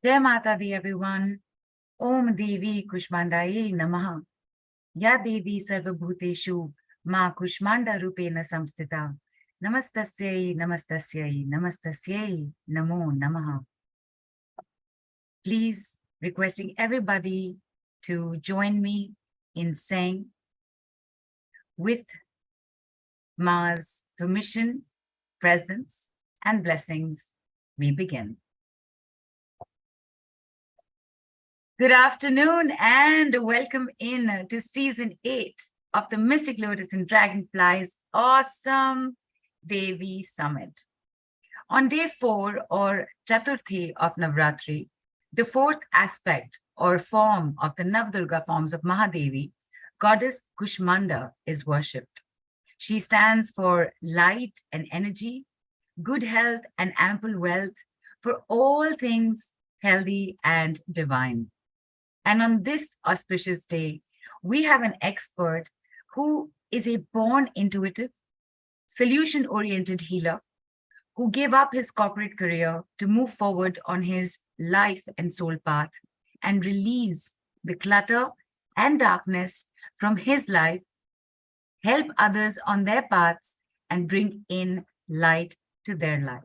Jai Mata Di, everyone. Om Devi Kushmandaye Namaha. Ya Devi Sarvabhuteshu Ma Kushmanda Rupena Samstita. Namastasyai, Namastasyai, Namastasyai, Namo Namaha. Please, requesting everybody to join me in saying, with Ma's permission, presence, and blessings, we begin. Good afternoon and welcome in to season 8 of the Mystic Lotus and Dragonflies awesome Devi Summit. On day 4 or Chaturthi of Navratri, the fourth aspect or form of the Navdurga forms of Mahadevi, goddess Kushmanda is worshipped. She stands for light and energy, good health and ample wealth for all things healthy and divine. And on this auspicious day, we have an expert who is a born intuitive, solution-oriented healer who gave up his corporate career to move forward on his life and soul path and release the clutter and darkness from his life, help others on their paths, and bring in light to their life.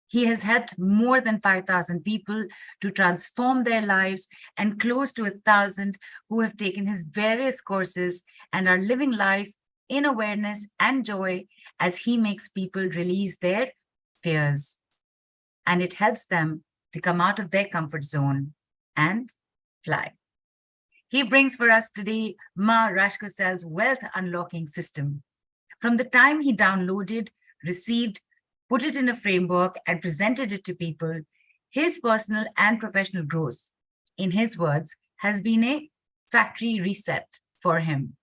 He has helped more than 5,000 people to transform their lives and close to 1,000 who have taken his various courses and are living life in awareness and joy as he makes people release their fears. And it helps them to come out of their comfort zone and fly. He brings for us today Maa Rashcosel's wealth unlocking system. From the time he downloaded, received, put it in a framework and presented it to people, his personal and professional growth, in his words, has been a factory reset for him.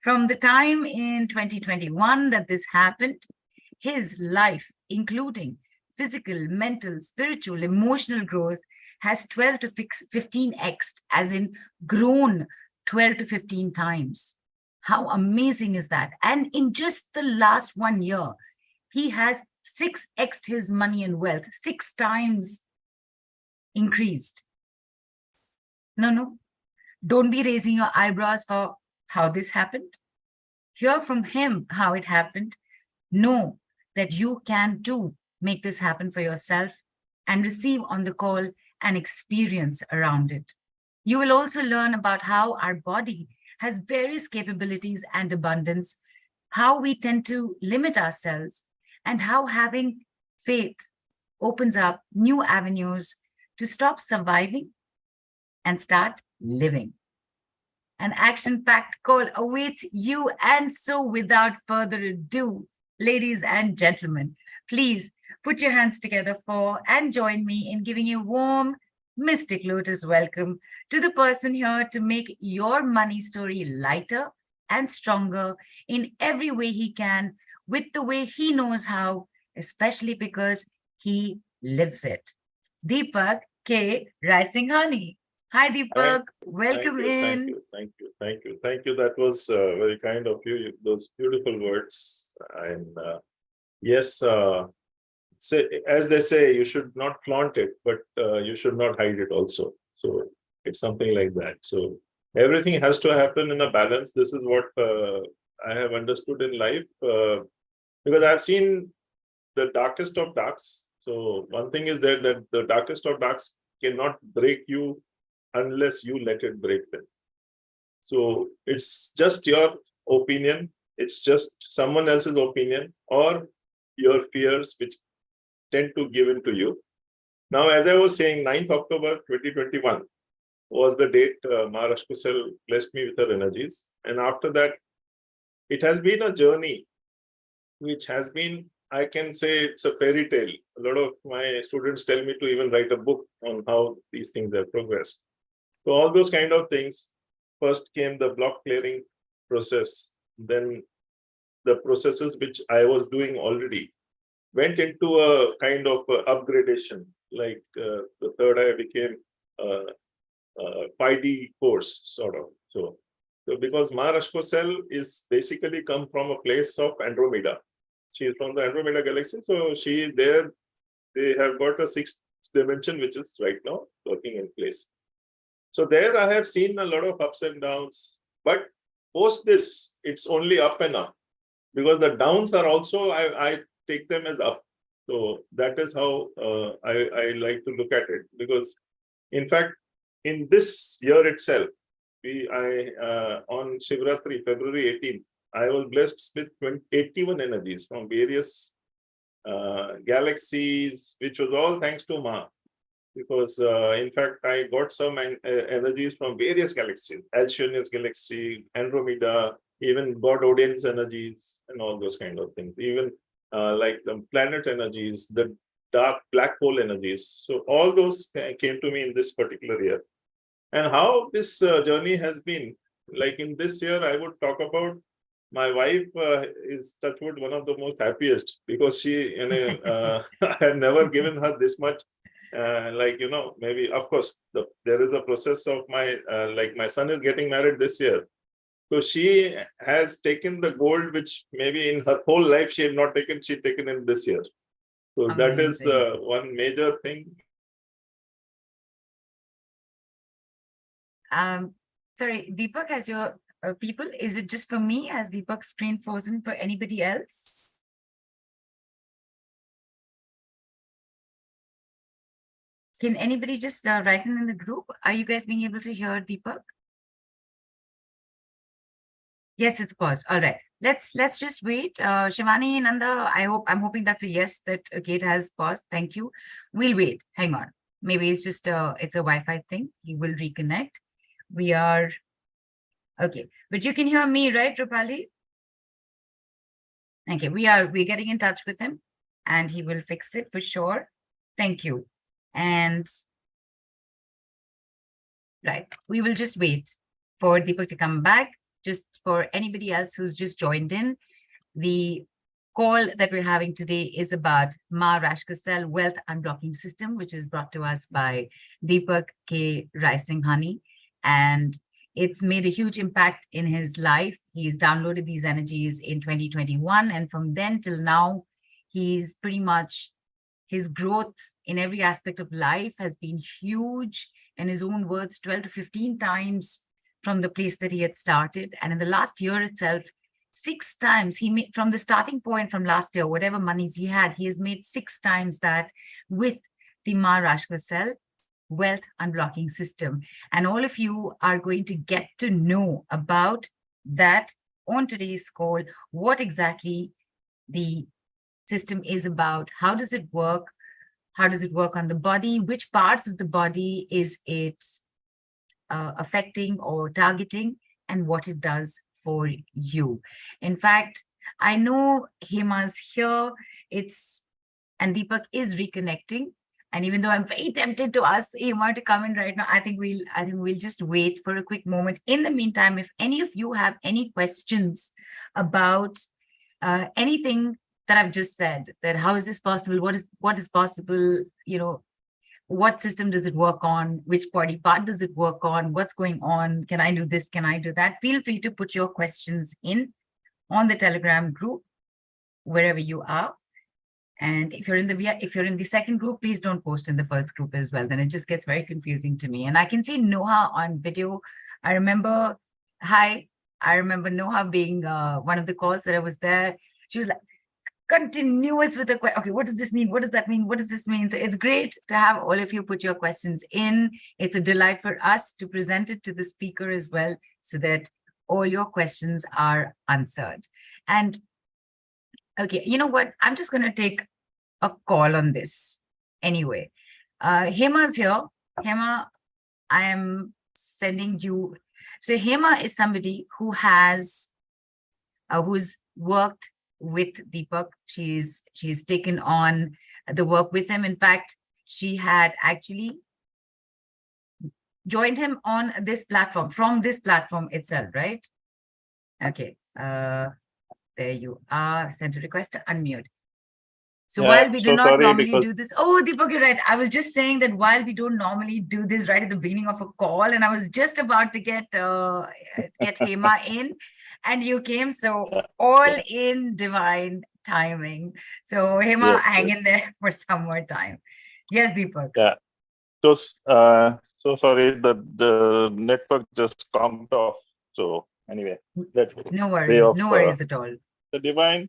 From the time in 2021 that this happened, his life, including physical, mental, spiritual, emotional growth, has 12 to 15x, as in grown 12 to 15 times. How amazing is that? And in just the last 1 year, he has 6x'd his money and wealth, 6 times increased. No, don't be raising your eyebrows for how this happened. Hear from him how it happened. Know that you can too make this happen for yourself and receive on the call an experience around it. You will also learn about how our body has various capabilities and abundance, how we tend to limit ourselves, and how having faith opens up new avenues to stop surviving and start living. An action-packed call awaits you, and so without further ado, ladies and gentlemen, please put your hands together for and join me in giving a warm Mystic Lotus welcome to the person here to make your money story lighter and stronger in every way he can, with the way he knows how, especially because he lives it. Deepakk Raisnghani. Hi, Deepakk. Welcome in. Thank you. That was very kind of you. Those beautiful words. And yes, as they say, you should not flaunt it, but you should not hide it also. So it's something like that. So everything has to happen in a balance. This is what I have understood in life. Because I've seen the darkest of darks. So one thing is that the darkest of darks cannot break you unless you let it break them. So it's just your opinion. It's just someone else's opinion or your fears which tend to give in to you. Now, as I was saying, 9th October 2021 was the date Maa Rashcosel blessed me with her energies. And after that, it has been a journey which has been, I can say it's a fairy tale. A lot of my students tell me to even write a book on how these things have progressed. So all those kind of things, first came the block clearing process, then the processes which I was doing already went into a kind of upgradation, like the third eye became a 5D course, sort of. So because Maa Rashcosel is basically come from a place of Andromeda. She is from the Andromeda galaxy. So they have got a 6th dimension which is right now working in place. So there I have seen a lot of ups and downs, but post this, it's only up and up, because the downs are also, I take them as up. So that is how I like to look at it, because in fact, in this year itself, on Shivratri, February 18th, I was blessed with 81 energies from various galaxies, which was all thanks to Ma. Because in fact, I got some energies from various galaxies, Alcyone's galaxy, Andromeda, even God Odin's energies, and all those kind of things. Even like the planet energies, the dark black hole energies. So all those came to me in this particular year. And how this journey has been, like in this year, I would talk about my wife is, touch wood, one of the most happiest, because she, I have never given her this much. Like, maybe, of course, there is a process of like my son is getting married this year. So she has taken the gold, which maybe in her whole life she had not taken, she'd taken in this year. So that is one major thing. Sorry, Deepakk, has your people, is it just for me? Has Deepakk's screen frozen for anybody else? Can anybody just write in the group? Are you guys being able to hear Deepakk? Yes, it's paused. All right. Let's just wait. Shivani, Nanda, I'm hoping that's a yes, that Kate has paused. Thank you. We'll wait. Hang on. Maybe it's just it's a Wi-Fi thing. He will reconnect. We are okay, but you can hear me, right, Rupali? Okay, we're getting in touch with him, and he will fix it for sure. Thank you. And right, we will just wait for Deepakk to come back. Just for anybody else who's just joined in, the call that we're having today is about Maa Rashcosel Wealth Unblocking System, which is brought to us by Deepakk Raisnghani. And it's made a huge impact in his life. He's downloaded these energies in 2021. And from then till now, he's pretty much, his growth in every aspect of life has been huge. In his own words, 12 to 15 times from the place that he had started. And in the last year itself, 6 times he made, from the starting point from last year, whatever monies he had, he has made 6 times that with the Maa Rashcosel Wealth Unblocking System. And all of you are going to get to know about that on today's call, what exactly the system is about, how does it work, how does it work on the body, which parts of the body is it affecting or targeting, and what it does for you. In fact, I know Hema's here, and Deepakk is reconnecting. And even though I'm very tempted to ask Hema to come in right now, I think we'll just wait for a quick moment. In the meantime, if any of you have any questions about anything that I've just said, that how is this possible, what is possible, what system does it work on, which body part does it work on, what's going on, can I do this, can I do that, feel free to put your questions in on the Telegram group, wherever you are. And if you're in the second group, please don't post in the first group as well. Then it just gets very confusing to me. And I can see Noha on video. I remember Noha being one of the calls that I was there. She was like continuous with the question. Okay, what does this mean? What does that mean? What does this mean? So it's great to have all of you put your questions in. It's a delight for us to present it to the speaker as well, so that all your questions are answered. And okay, you know what? I'm just going to take a call on this anyway. Hema's here. Hema, I am sending you. So Hema is somebody who has, who's worked with Deepakk. She's taken on the work with him. In fact, she had actually joined him on this platform, from this platform itself, right? Okay. There you are. Sent a request to unmute. So while we do not normally do this, oh, Deepakk, you're right. I was just saying that while we don't normally do this right at the beginning of a call, and I was just about to get Hema in, and you came, so all in divine timing. So Hema, hang in there for some more time. Yes, Deepak. Yeah. So, so sorry, the network just conked off. So anyway, that way of No worries at all. the divine.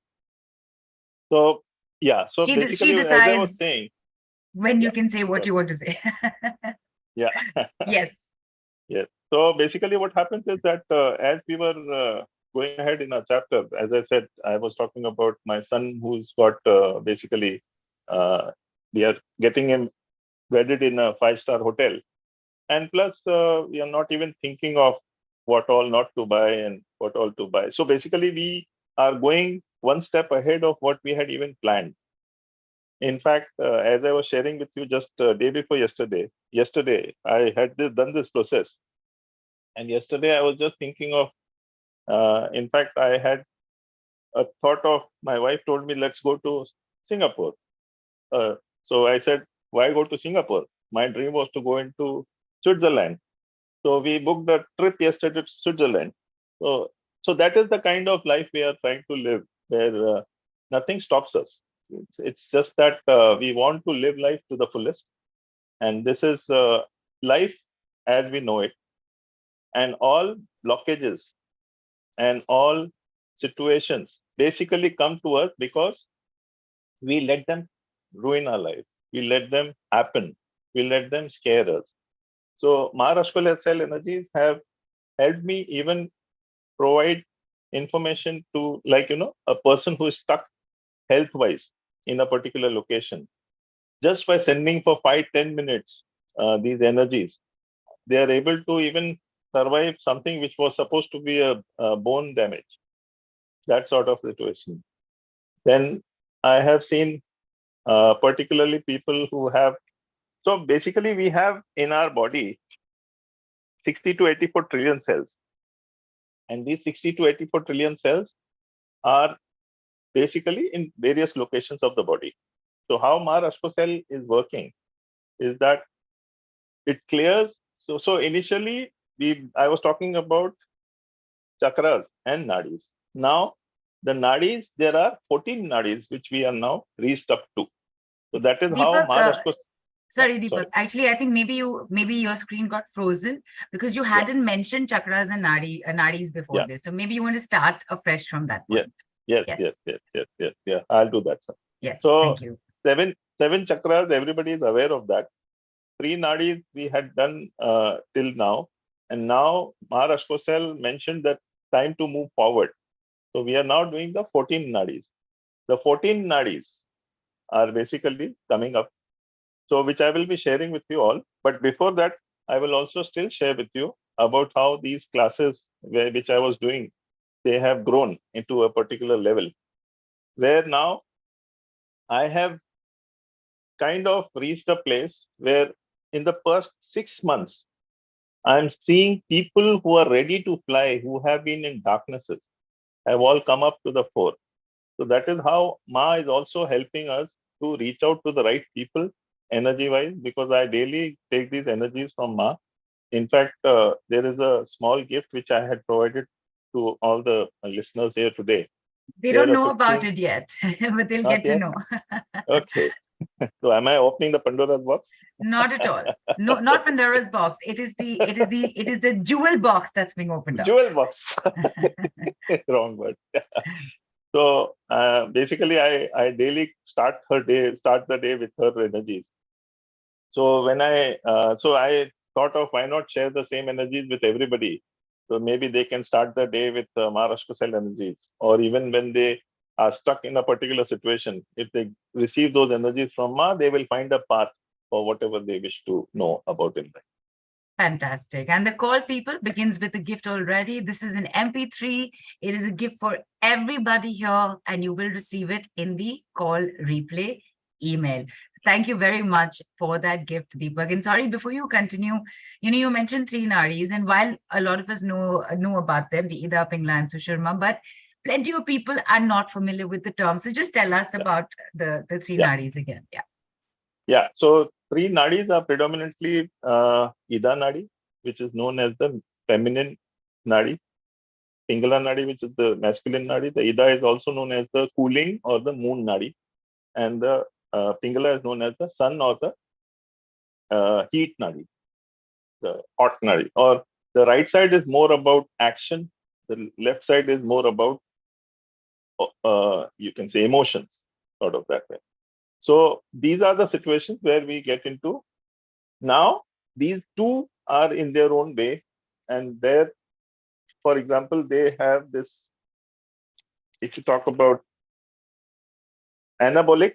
So yeah. So She basically, as I was decides saying, when you yeah. can say what Sorry. you want to say. Yeah. Yes. Yes. So basically, what happens is that as we were going ahead in our chapter, as I said, I was talking about my son who's got basically, uh, we are getting him wedded in a five-star hotel. And plus, we are not even thinking of what all not to buy and what all to buy. So basically, we are going one step ahead of what we had even planned. In fact, as I was sharing with you just day before yesterday I had done this process. And yesterday I was just thinking of, in fact, I had a thought of, my wife told me, let's go to Singapore. So I said, why go to Singapore? My dream was to go into Switzerland. So we booked a trip yesterday to Switzerland. So that is the kind of life we are trying to live, where nothing stops us. It's just that we want to live life to the fullest. And this is life as we know it. And all blockages and all situations basically come to us because we let them ruin our life. We let them happen. We let them scare us. So Maa Rashcosel energies have helped me even provide information to, like, a person who is stuck health-wise in a particular location. Just by sending for 5-10 minutes these energies, they are able to even survive something which was supposed to be a bone damage, that sort of situation. Then I have seen particularly people who have, so basically we have in our body 60 to 84 trillion cells. And these 60 to 84 trillion cells are basically in various locations of the body. So how Maa Rashcosel is working is that it clears. So initially I was talking about chakras and nadis. Now the nadis, there are 14 nadis which we are now reached up to. So that is how Deepak, Maa Rashcosel. sorry, Sorry. Deepak. Actually, I think maybe your screen got frozen because you Yeah. hadn't mentioned chakras and nadis before Yeah. this. So maybe you want to start afresh from that Yeah. point. Yes. Yes. Yes. Yes. Yes. Yes. Yeah. I'll do that, sir. Yes. So Thank you. seven chakras. Everybody is aware of that. 3 nadis we had done till now, and now Maa Rashcosel mentioned that time to move forward. So we are now doing the 14 nadis. The 14 nadis are basically coming up, so which I will be sharing with you all. But before that, I will also still share with you about how these classes, which I was doing, they have grown into a particular level, where now I have kind of reached a place where in the first 6 months, I'm seeing people who are ready to fly, who have been in darknesses, have all come up to the fore. So that is how Ma is also helping us to reach out to the right people energy wise, because I daily take these energies from Ma. In fact, there is a small gift which I had provided to all the listeners here today. They There don't are know about 15, it yet, but they'll not get to yet. know. Okay. So am I opening the Pandora's box? Not at all. No, not Pandora's box. It is the jewel box that's being opened up. Jewel box. Wrong word. So basically, I daily start the day with her energies. So when I thought of, why not share the same energies with everybody? So maybe they can start the day with Maa Rashcosel energies, or even when they are stuck in a particular situation, if they receive those energies from Ma, they will find a path for whatever they wish to know about in life. Fantastic. And the call people begins with a gift already. This is an MP3. It is a gift for everybody here, and you will receive it in the call replay email. Thank you very much for that gift, Deepak. And sorry, before you continue, you mentioned 3 nadis, and while a lot of us know about them, the Ida, Pingla, and Sushirma, but plenty of people are not familiar with the term. So just tell us about the 3 Yeah. nadis again. Yeah. Yeah. So 3 nadis are predominantly Ida nadi, which is known as the feminine nadi. Pingala nadi, which is the masculine nadi. The Ida is also known as the cooling or the moon nadi, and the Pingala is known as the sun or the heat nadi, the hot nadi, or the right side is more about action, the left side is more about you can say emotions, sort of that way. So these are the situations where we get into. Now these two are in their own way, and there, for example, they have this. If you talk about anabolic,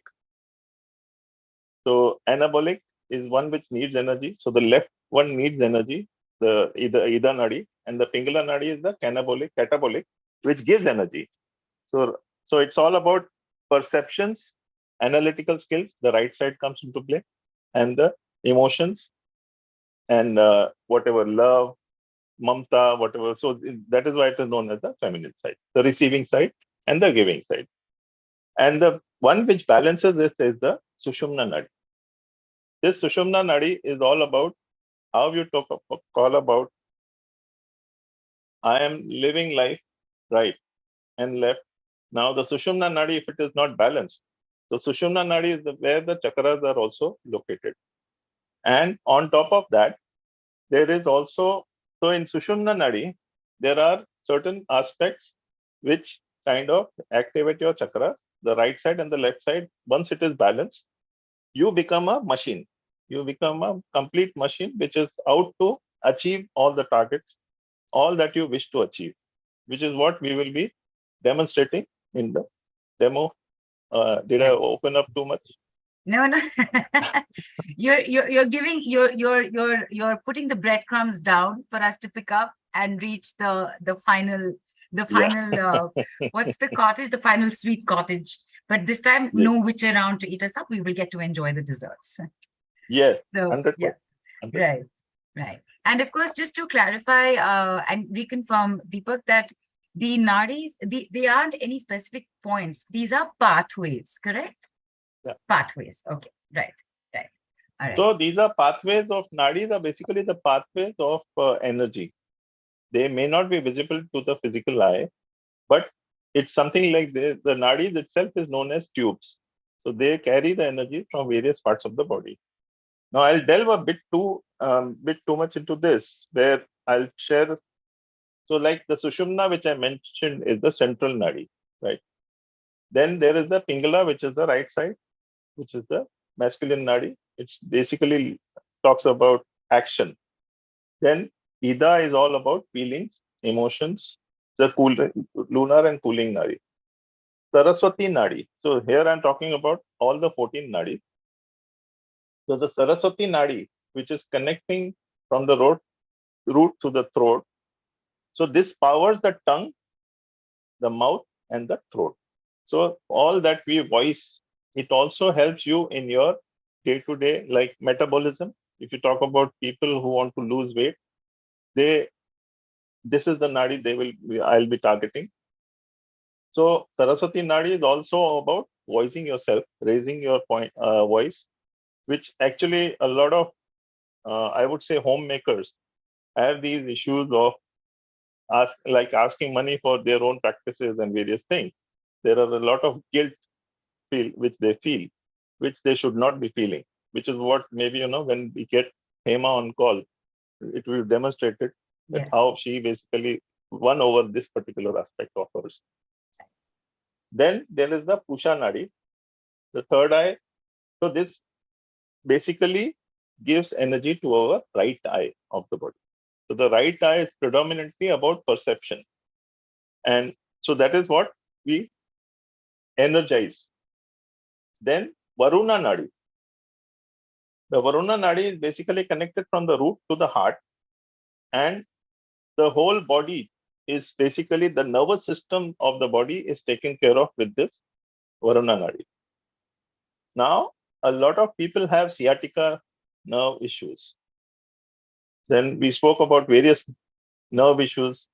so anabolic is one which needs energy. So the left one needs energy, the Ida nadi, and the Pingala nadi is the catabolic, which gives energy. So it's all about perceptions, analytical skills. The right side comes into play, and the emotions and whatever love, mamta, whatever. So that is why it is known as the feminine side, the receiving side and the giving side. And the one which balances this is the Sushumna Nadi. This Sushumna Nadi is all about how you call about I am living life right and left. Now the Sushumna Nadi, if it is not balanced, the Sushumna Nadi is where the chakras are also located. And on top of that, there is also, so in Sushumna Nadi, there are certain aspects which kind of activate your chakras, the right side and the left side. Once it is balanced, you become a machine. You become a complete machine which is out to achieve all the targets, all that you wish to achieve, which is what we will be demonstrating in the demo. Did I open up too much? No, no. you're giving you're putting the breadcrumbs down for us to pick up and reach the final what's the cottage, the final sweet cottage. But this time, no witch around to eat us up. We will get to enjoy the desserts. Yes. So 100%. yeah, 100%. Right. And of course, just to clarify and reconfirm, Deepak, that the nadis, they aren't any specific points. These are pathways, correct? Yeah. Pathways. Okay. Right. All right. So these are pathways of nadis, are basically the pathways of energy. They may not be visible to the physical eye, but it's something like the nadis itself is known as tubes. So they carry the energy from various parts of the body. Now I'll delve a bit too much into this, where I'll share. So like the Sushumna, which I mentioned, is the central nadi, right? Then there is the Pingala, which is the right side, which is the masculine nadi. It's basically talks about action. Then Ida is all about feelings, emotions, the lunar and cooling nadi. Saraswati nadi. So here I'm talking about all the 14 nadis. So the Saraswati nadi, which is connecting from the root to the throat. So this powers the tongue, the mouth, and the throat. So all that we voice, it also helps you in your day-to-day, like metabolism. If you talk about people who want to lose weight, this is the nadi I'll be targeting. So Saraswati nadi is also about voicing yourself, raising your voice, which actually a lot of I would say homemakers have these issues of asking money for their own practices and various things. There are a lot of guilt which they feel, which they should not be feeling, which is what maybe, when we get Hema on call, it will be demonstrated that how she basically won over this particular aspect of hers. Then there is the Pusha Nadi, the third eye. So this basically gives energy to our right eye of the body. So the right eye is predominantly about perception. And so that is what we energize. Then Varuna Nadi. The Varuna Nadi is basically connected from the root to the heart. And the whole body is basically the nervous system of the body is taken care of with this Varuna Nadi. Now, a lot of people have sciatica nerve issues. Then we spoke about various nerve issues.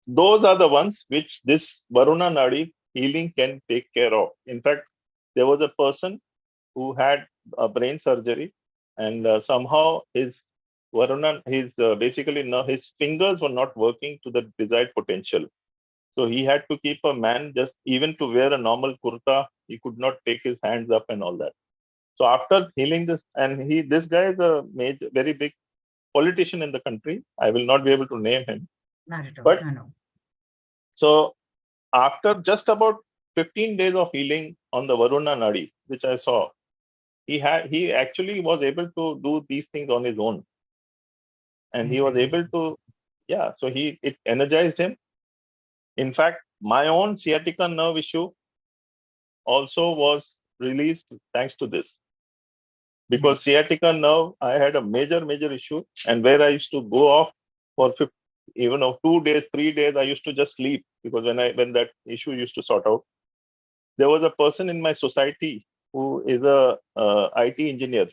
Those are the ones which this Varuna Nadi healing can take care of. In fact, there was a person who had a brain surgery, and somehow his Varuna, his fingers were not working to the desired potential. So he had to keep a man, just even to wear a normal kurta, he could not take his hands up and all that. So after healing this, and this guy is a major, very big politician in the country. I will not be able to name him. Not at all. But No. so after just about 15 days of healing on the Varuna Nadi, which I saw, he actually was able to do these things on his own. And he was able to, so it energized him. In fact, my own sciatica nerve issue also was released thanks to this. Because sciatica nerve, I had a major issue, and where I used to go off for 2 days, 3 days, I used to just sleep, because when that issue used to sort out, there was a person in my society who is a IT engineer.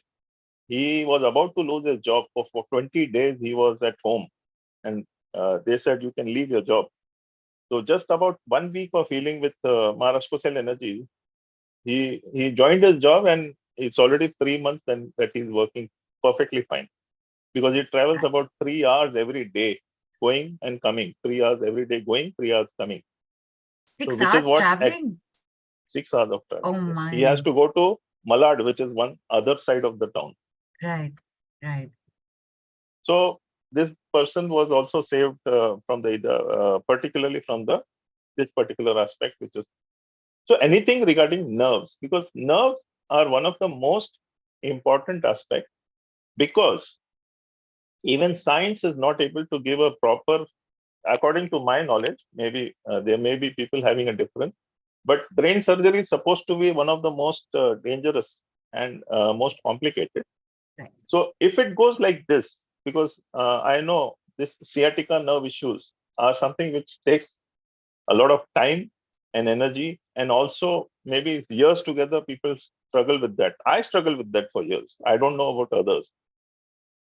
He was about to lose his job. For 20 days he was at home, and they said, you can leave your job. So just about 1 week of healing with Maa Rashcosel energy, he joined his job, and it's already 3 months and that he's working perfectly fine, because he travels about 3 hours every day, going and coming. 3 hours every day going, 3 hours coming. 6 hours traveling? 6 hours of travel. Oh my. He has to go to Malad, which is one other side of the town. Right. So this person was also saved from particularly from this particular aspect, which is, so anything regarding nerves, because nerves are one of the most important aspects, because even science is not able to give a proper, according to my knowledge, maybe there may be people having a difference, but brain surgery is supposed to be one of the most dangerous and most complicated. Right. So if it goes like this, because I know this sciatica nerve issues are something which takes a lot of time and energy, and also maybe years together, people struggle with that. I struggle with that for years. I don't know about others.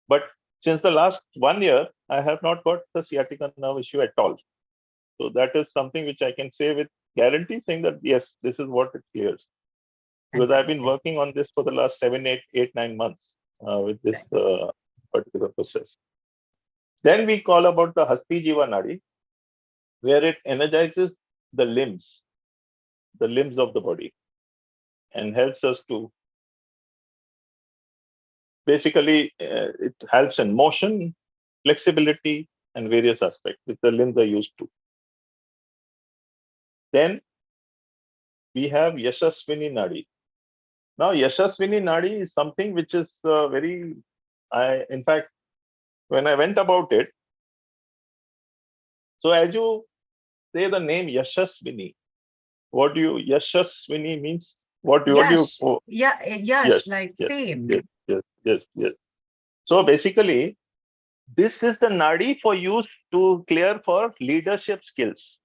But since the last 1 year, I have not got the sciatica nerve issue at all. So that is something which I can say with guarantee, saying that yes, this is what it clears. Because I've been working on this for the last 7, 8, 9 months with this particular process. Then we call about the Hasti Jiva Nadi, where it energizes the limbs of the body, and helps us to, basically, it helps in motion, flexibility, and various aspects which the limbs are used to. Then we have Yashaswini Nadi. Now, Yashaswini Nadi is something which is in fact, when I went about it, so as you say the name Yashaswini, Yashaswini means, Yash, like fame. Yes. So basically, this is the Nadi for use to clear for leadership skills.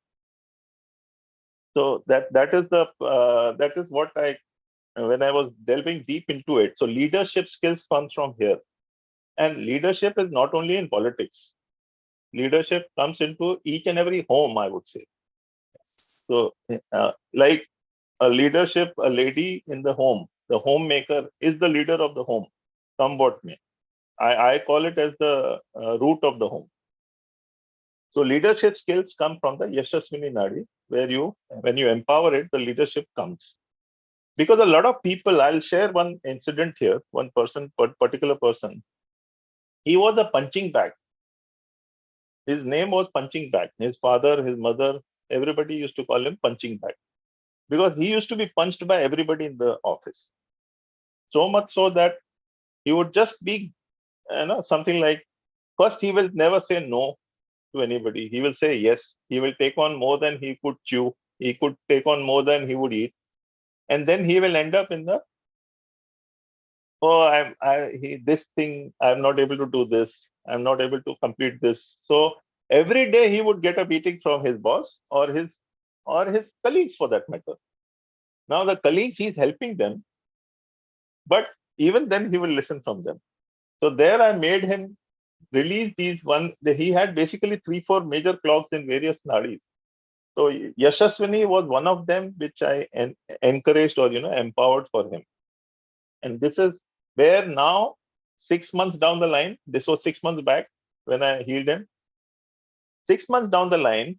So that is what when I was delving deep into it. So leadership skills comes from here, and leadership is not only in politics. Leadership comes into each and every home, I would say. So like a lady in the homemaker is the leader of the home, somewhat may. I call it as the root of the home. So leadership skills come from the Yashaswini Nadi, where when you empower it, the leadership comes. Because a lot of people, I'll share one incident here, one particular person. He was a punching bag. His name was Punching Bag. His father, his mother, everybody used to call him Punching Bag, because he used to be punched by everybody in the office. So much so that he would just be, something like, first he will never say no to anybody. He will say yes. He will take on more than he could chew. He could take on more than he would eat. And then he will end up in this thing, I'm not able to do this. I'm not able to complete this. So every day he would get a beating from his boss or his colleagues, for that matter. Now the colleagues, he's helping them, but even then he will listen from them. So there I made him release he had basically 3-4 major clogs in various nadis. So Yashaswini was one of them, which I encouraged or empowered for him. And this is where now, 6 months down the line, this was 6 months back when I healed him. 6 months down the line,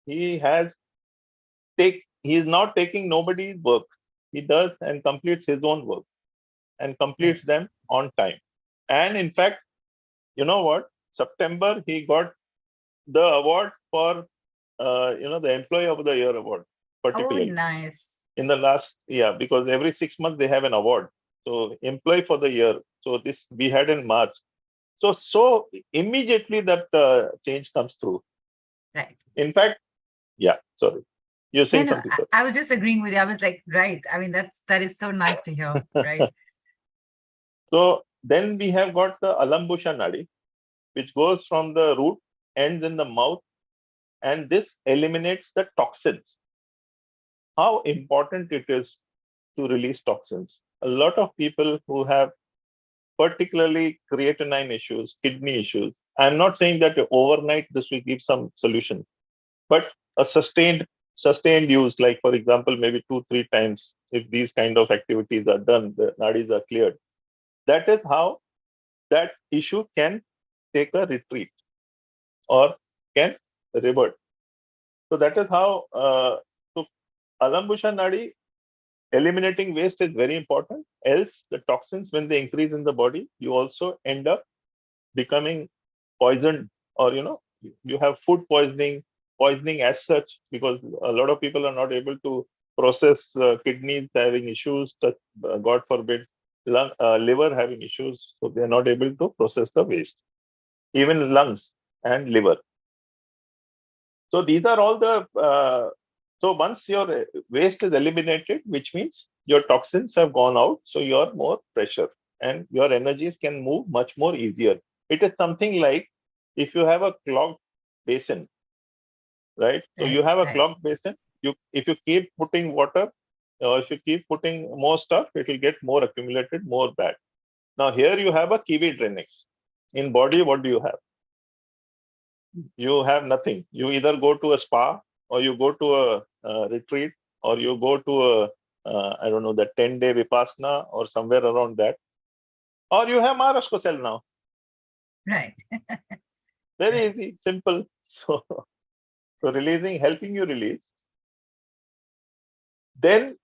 he is not taking nobody's work. He does and completes his own work. and completes them on time. And in fact, you know what? September, he got the award for, the Employee of the Year award, Oh, particularly. nice. In the last, because every 6 months they have an award. So Employee for the Year. So this we had in March. So immediately that change comes through. Right. In fact, sorry. You're saying No, something, sir. I was just agreeing with you. I was like, right. I mean, that is so nice to hear, right? So then we have got the Alambusha Nadi, which goes from the root, ends in the mouth, and this eliminates the toxins. How important it is to release toxins. A lot of people who have particularly creatinine issues, kidney issues. I'm not saying that overnight this will give some solution, but a sustained use, like for example, maybe 2-3 times, if these kind of activities are done, the nadis are cleared. That is how that issue can take a retreat or can revert. So that is how. So Alambusha Nadi, eliminating waste is very important. Else, the toxins, when they increase in the body, you also end up becoming poisoned, or you have food poisoning as such, because a lot of people are not able to process, kidneys having issues, God forbid, liver having issues, so they are not able to process the waste, even lungs and liver. So these are all the so once your waste is eliminated, which means your toxins have gone out, so you're more fresher and your energies can move much more easier. It is something like if you have a clogged basin, right? So you have a clogged basin. If you keep putting water, or if you keep putting more stuff, it will get more accumulated, more bad. Now here you have a kiwi drainage. In body, what do you have? You have nothing. You either go to a spa, or you go to a retreat, or you go to a I don't know, the 10-day Vipassana or somewhere around that, or you have Maa Rashcosel now. Right. Very easy, simple. So releasing, helping you release. Then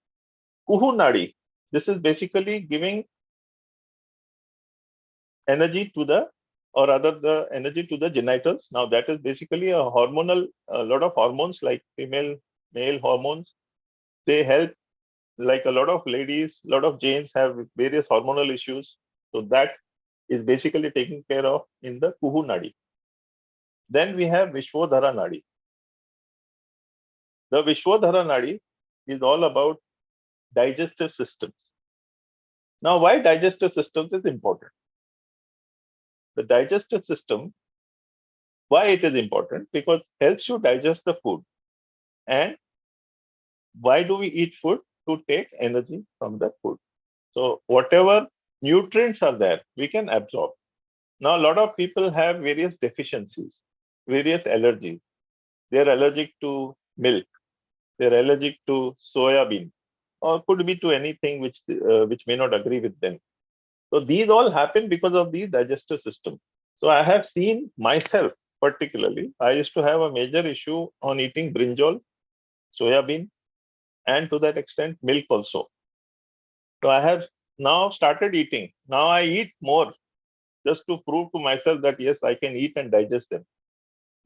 Kuhu Nadi. This is basically giving energy to the, or rather the energy to the genitals. Now that is basically a hormonal, a lot of hormones like female, male hormones. They help, like a lot of ladies, a lot of Jains have various hormonal issues. So that is basically taken care of in the Kuhu Nadi. Then we have Vishwadhara Nadi. The Vishwadhara Nadi is all about digestive systems. Now, why digestive systems is important? The digestive system, why it is important? Because it helps you digest the food. And why do we eat food? To take energy from the food. So whatever nutrients are there, we can absorb. Now, a lot of people have various deficiencies, various allergies. They're allergic to milk. They're allergic to soya bean, or could be to anything which may not agree with them. So these all happen because of the digestive system. So I have seen myself particularly, I used to have a major issue on eating brinjal, soya bean, and to that extent milk also. So I have now started eating. Now I eat more just to prove to myself that yes, I can eat and digest them.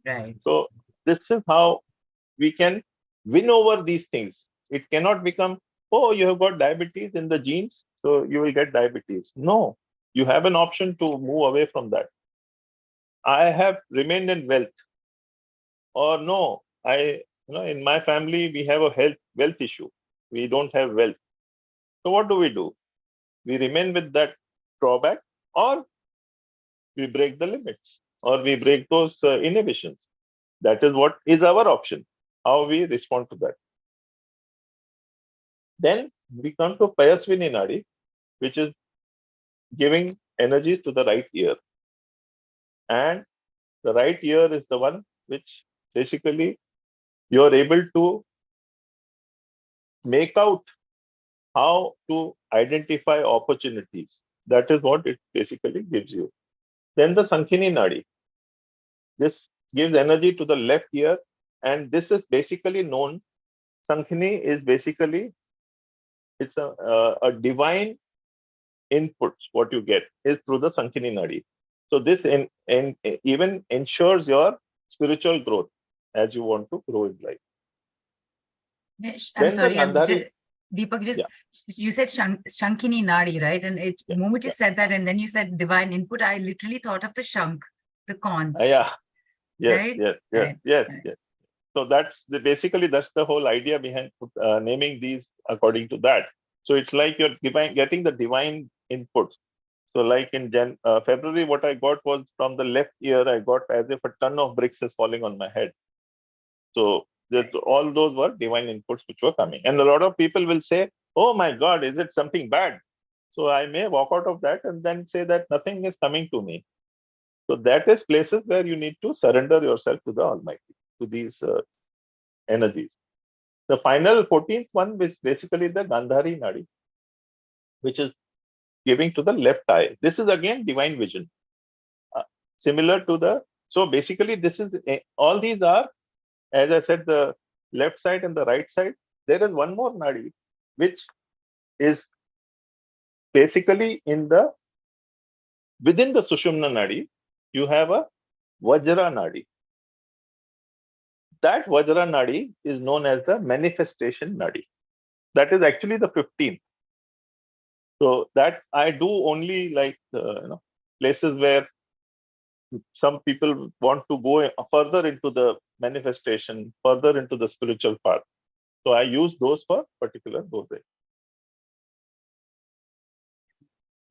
Right. So this is how we can win over these things. It cannot become, oh, you have got diabetes in the genes, so you will get diabetes. No, you have an option to move away from that. I have remained in wealth, or no, in my family we have a wealth issue. We don't have wealth. So what do? We remain with that drawback, or we break the limits, or we break those inhibitions. That is what is our option, how we respond to that. Then we come to Payasvini Nadi, which is giving energies to the right ear. And the right ear is the one which basically you are able to make out how to identify opportunities. That is what it basically gives you. Then the Sankhini Nadi. This gives energy to the left ear, and this is basically known. Sankhini is basically, it's a divine inputs, what you get is through the Sankhini Nadi. So this even ensures your spiritual growth as you want to grow in life. Yes, I'm Then the sorry, Gandhari, Deepak, just yeah, you said Shankini Nadi, right? And it yeah, moment you yeah, said that, and then you said divine input, I literally thought of the Shank, the conch, yeah, yes, right? yes, yes, Right. yes, Right. yes. So that's basically that's the whole idea behind naming these according to that. So it's like you're getting the divine inputs. So like in February, what I got was from the left ear, I got as if a ton of bricks is falling on my head. So all those were divine inputs which were coming. And a lot of people will say, oh my God, is it something bad? So I may walk out of that and then say that nothing is coming to me. So that is places where you need to surrender yourself to the Almighty, to these energies. The final 14th one is basically the Gandhari Nadi, which is giving to the left eye. This is again divine vision. Similar to so basically this is, all these are, as I said, the left side and the right side. There is one more Nadi, which is basically within the Sushumna Nadi, you have a Vajra Nadi. That Vajra Nadi is known as the manifestation Nadi. That is actually the 15th. So that I do only like places where some people want to go further into the manifestation, further into the spiritual path. So I use those for particular dosage.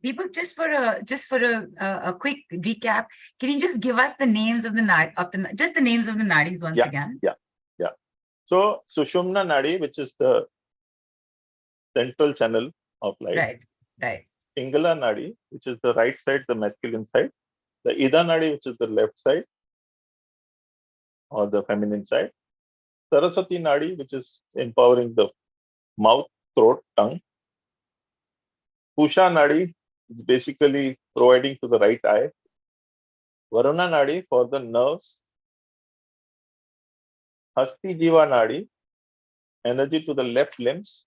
Deepak, just for a quick recap, can you just give us the names of just the names of the nadis once again? Yeah. So Sushumna Nadi, which is the central channel of life. Right. Pingala Nadi, which is the right side, the masculine side. The Ida Nadi, which is the left side or the feminine side. Saraswati Nadi, which is empowering the mouth, throat, tongue. Pusha Nadi is basically providing to the right eye. Varuna Nadi for the nerves. Hasti Jiva Nadi, energy to the left limbs.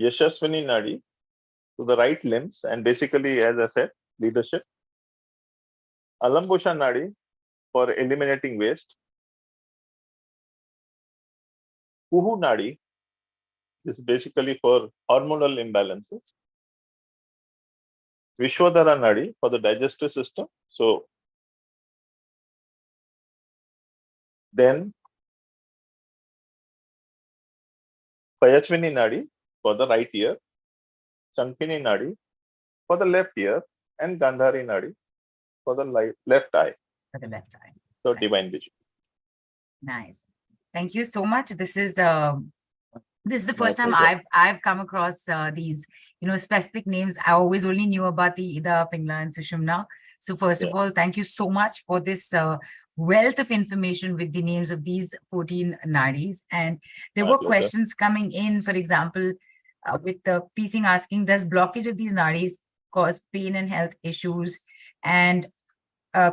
Yashaswini Nadi to the right limbs, and basically, as I said, leadership. Alambusha Nadi for eliminating waste. Kuhu Nadi is basically for hormonal imbalances. Vishwadhara Nadi for the digestive system. So then Payachvini Nadi for the right ear, Shankini Nadi for the left ear, and Gandhari Nadi for the left eye. For the left eye. So divine vision. Nice. Thank you so much. This is the first time I've come across these specific names. I always only knew about the Ida, Pingla, and Sushumna. So first of all, thank you so much for this wealth of information with the names of these 14 nadis. And there were questions coming in, for example, with the P Singh asking, does blockage of these nadis cause pain and health issues? And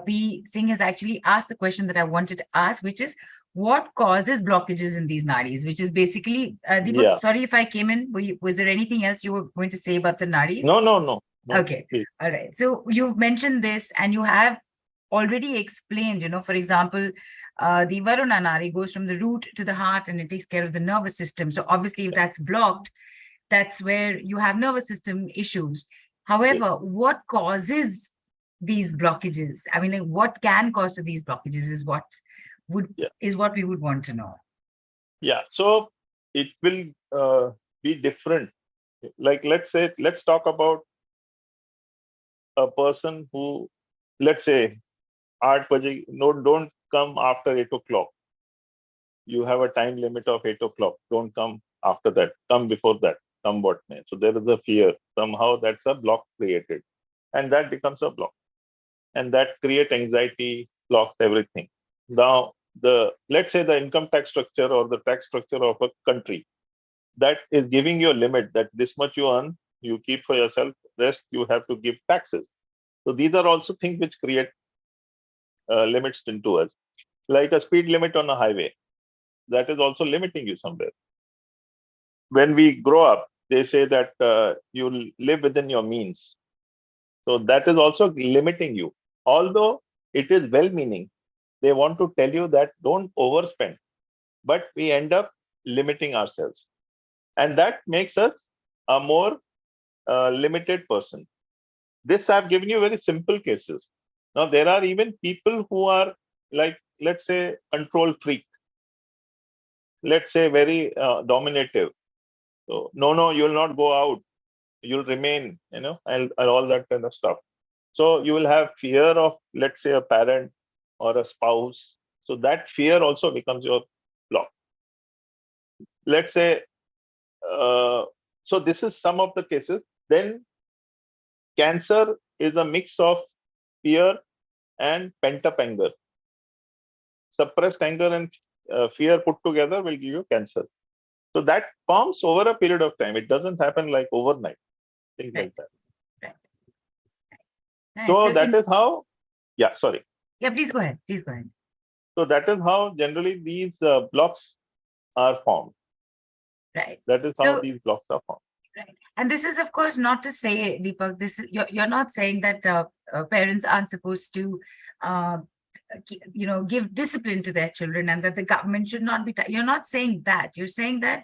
P Singh has actually asked the question that I wanted to ask, which is, what causes blockages in these nadis? Which is basically, Deepak, sorry if I came in. Was there anything else you were going to say about the nadis? No. Okay. Please. All right. So you've mentioned this and you have already explained, for example, the Varuna Nadi goes from the root to the heart and it takes care of the nervous system. So obviously if that's blocked, that's where you have nervous system issues. However, what causes these blockages? I mean, what can cause to these blockages is what we would want to know. Yeah. So it will be different. Like, let's talk about a person who, let's say, 8 baje, don't come after 8 o'clock. You have a time limit of 8 o'clock. Don't come after that. Come before that. Come what may. So there is a fear. Somehow that's a block created. And that becomes a block. And that creates anxiety, blocks everything. Now, let's say the income tax structure or the tax structure of a country, that is giving you a limit that this much you earn, you keep for yourself, rest you have to give taxes. So these are also things which create limits into us. Like a speed limit on a highway, that is also limiting you somewhere. When we grow up, they say that you live within your means. So that is also limiting you. Although it is well-meaning, they want to tell you that don't overspend, but we end up limiting ourselves. And that makes us a more limited person. This I've given you very simple cases. Now, there are even people who are like, let's say, control freak. Let's say very dominative. So, no, you'll not go out. You'll remain, and all that kind of stuff. So you will have fear of, let's say, a parent or a spouse. So that fear also becomes your block. Let's say, so this is some of the cases. Then cancer is a mix of fear and pent-up anger. Suppressed anger and fear put together will give you cancer. So that forms over a period of time. It doesn't happen like overnight, things like that. Right. Nice. So that is how, yeah, sorry. Yeah, please go ahead. Please go ahead. So that is how generally these blocks are formed. Right. That is how these blocks are formed. Right. And this is, of course, not to say, Deepakk, this is, you're not saying that parents aren't supposed to, give discipline to their children and that the government should not be. You're not saying that. You're saying that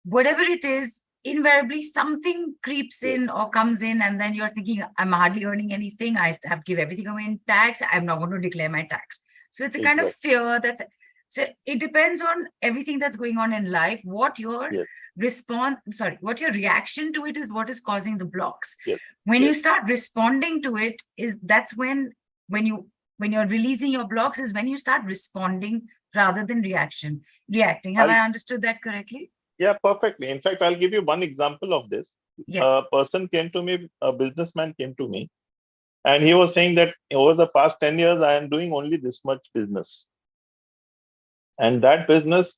whatever it is, invariably something creeps in or comes in, and then you're thinking, I'm hardly earning anything. I have to give everything away in tax. I'm not going to declare my tax. So it's a kind of fear that's. So it depends on everything that's going on in life. What your what your reaction to it is, what is causing the blocks. When you start responding to it, that's when you're releasing your blocks is when you start responding rather than reacting. Have I understood that correctly? Yeah, perfectly. In fact, I'll give you one example of this. Yes. A person came to me, a businessman came to me, and he was saying that over the past 10 years, I am doing only this much business. And that business,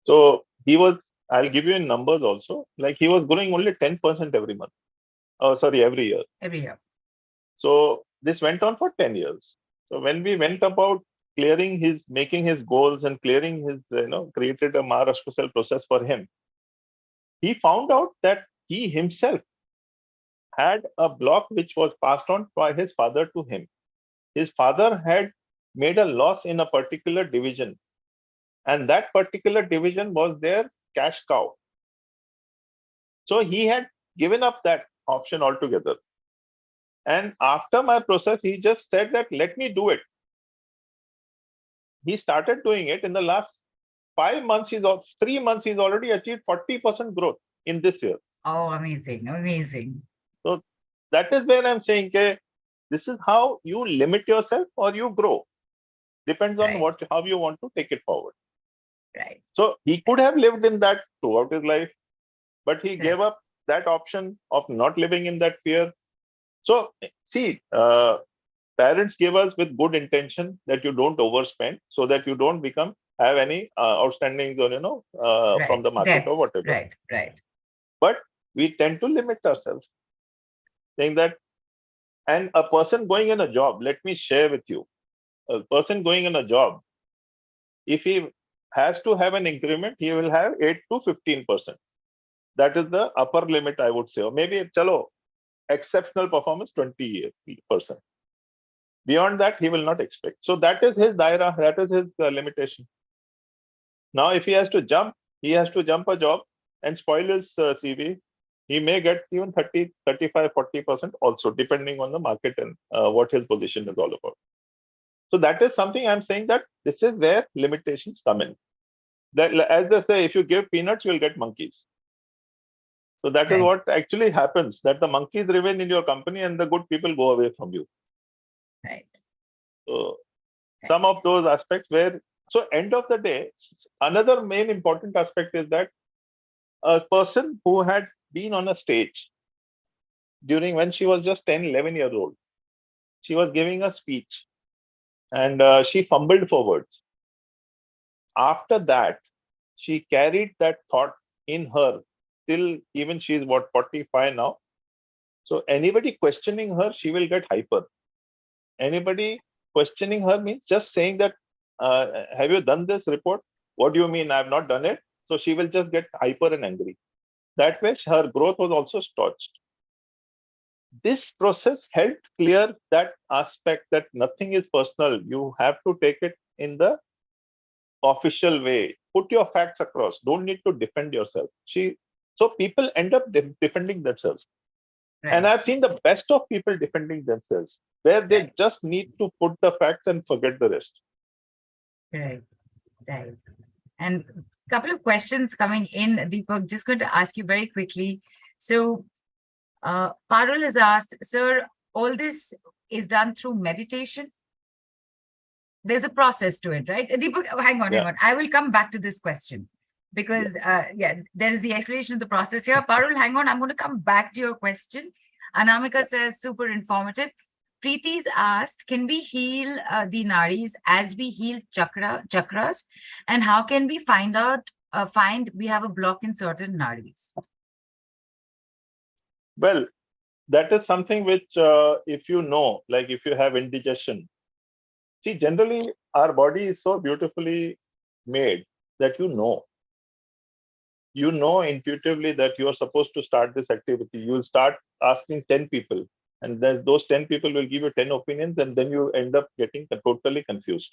so he was, I'll give you in numbers also, like he was growing only 10% every month. Oh, sorry, every year. Every year. So this went on for 10 years. So when we went about making his goals and clearing his, created a Maa Rashcosel process for him, he found out that he himself had a block which was passed on by his father to him. His father had made a loss in a particular division, and that particular division was their cash cow. So he had given up that option altogether. And after my process, he just said that, let me do it. He started doing it. In the last 3 months, he's already achieved 40% growth in this year. Oh, amazing, amazing. So that is where I'm saying, this is how you limit yourself or you grow. Depends on how you want to take it forward. Right. So he could have lived in that throughout his life, but he gave up that option of not living in that fear. So see, parents give us with good intention that you don't overspend, so that you don't have any outstandings or from the market or whatever. Right. But we tend to limit ourselves, saying that, and a person going in a job, let me share with you, a person going in a job, if he has to have an increment, he will have 8 to 15%. That is the upper limit, I would say. Or maybe, exceptional performance, 20%. Beyond that, he will not expect. So that is his daira, that is his limitation. Now, if he has to jump a job and spoil his CV, he may get even 30, 35, 40% also, depending on the market and what his position is all about. So that is something I'm saying, that this is where limitations come in. That, as they say, if you give peanuts, you'll get monkeys. So that is what actually happens, that the monkeys remain in your company and the good people go away from you. Right. So some of those aspects where, so end of the day, another main important aspect is that a person who had been on a stage when she was just 10, 11 years old, she was giving a speech and she fumbled for words. After that, she carried that thought in her till even she's 45 now. So anybody questioning her, she will get hyper. Anybody questioning her means just saying that, have you done this report? What do you mean I have not done it? So she will just get hyper and angry. That way, her growth was also stotched. This process helped clear that aspect that nothing is personal. You have to take it in the official way. Put your facts across. Don't need to defend yourself. So people end up defending themselves. Right. And I've seen the best of people defending themselves, where they Right. just need to put the facts and forget the rest. Right. Right. And a couple of questions coming in, Deepakk, just going to ask you very quickly. So Parul has asked, sir, all this is done through meditation? There's a process to it, right? Deepakk, hang on. I will come back to this question because, there is the explanation of the process here. Parul, hang on. I'm going to come back to your question. Anamika says, super informative. Preeti's asked, can we heal the nadis as we heal chakras? And how can we find we have a block in certain nadis? Well, that is something which, if you know, like if you have indigestion, see, generally our body is so beautifully made that you know intuitively that you are supposed to start this activity. You will start asking 10 people, and then those 10 people will give you 10 opinions, and then you end up getting totally confused.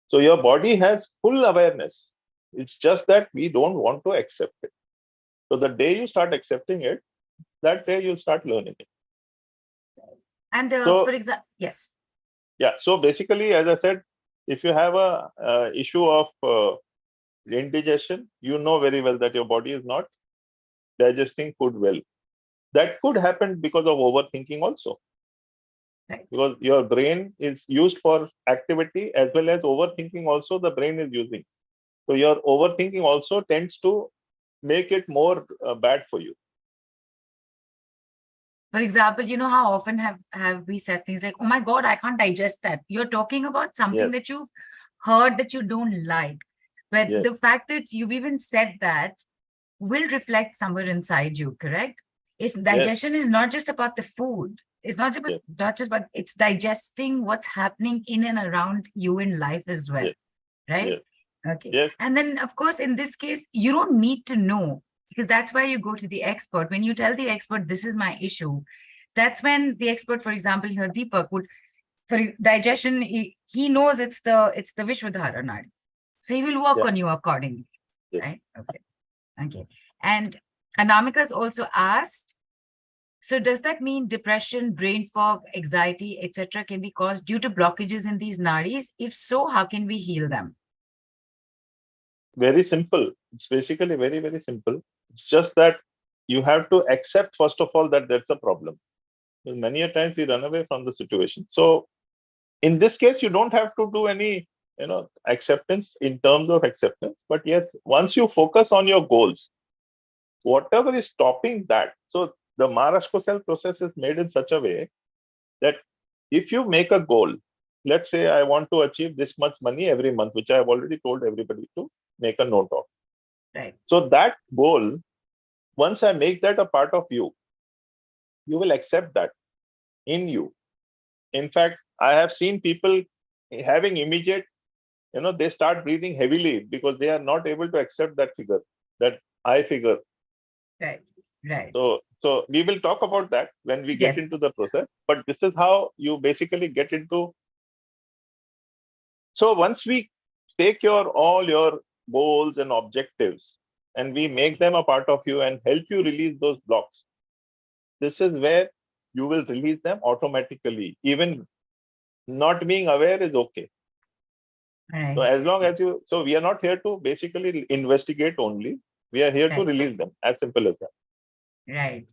So your body has full awareness. It's just that we don't want to accept it. So the day you start accepting it, that day you'll start learning it. And So, for example, yes. Yeah. So basically, as I said, if you have a issue of indigestion, you know very well that your body is not digesting food well. That could happen because of overthinking also. Right. Because your brain is used for activity as well as overthinking also the brain is using. So your overthinking also tends to make it more bad for you. For example, you know how often have we said things like, oh my God, I can't digest that. You're talking about something that you've heard that you don't like. But the fact that you've even said that will reflect somewhere inside you, correct? Digestion is not just about the food. It's not just about it's digesting what's happening in and around you in life as well. Right? Okay. And then of course, in this case, you don't need to know, because that's why you go to the expert. When you tell the expert, this is my issue, that's when the expert, for example, here, Deepakk, would, for digestion, he knows it's the Vishwadhara Nadi. So he will work on you accordingly. Right? Okay. And Anamika's also asked, so does that mean depression, brain fog, anxiety, etc. can be caused due to blockages in these nadis? If so, how can we heal them? Very simple. It's basically very, very simple. It's just that you have to accept, first of all, that that's a problem. Because many a times we run away from the situation. So in this case, you don't have to do any, acceptance in terms of acceptance. But yes, once you focus on your goals, whatever is stopping that. So the Maa Rashcosel process is made in such a way that if you make a goal, let's say I want to achieve this much money every month, which I have already told everybody to make a note of. Right. So that goal, once I make that a part of you, you will accept that in you. In fact, I have seen people having immediate, they start breathing heavily because they are not able to accept that figure, that I figure. Right. So we will talk about that when we get into the process. But this is how you basically get into. So once we take all your goals and objectives and we make them a part of you and help you release those blocks, this is where you will release them automatically. Even not being aware is okay. Right. So as long as so we are not here to basically investigate only. We are here to release them. As simple as that. Right.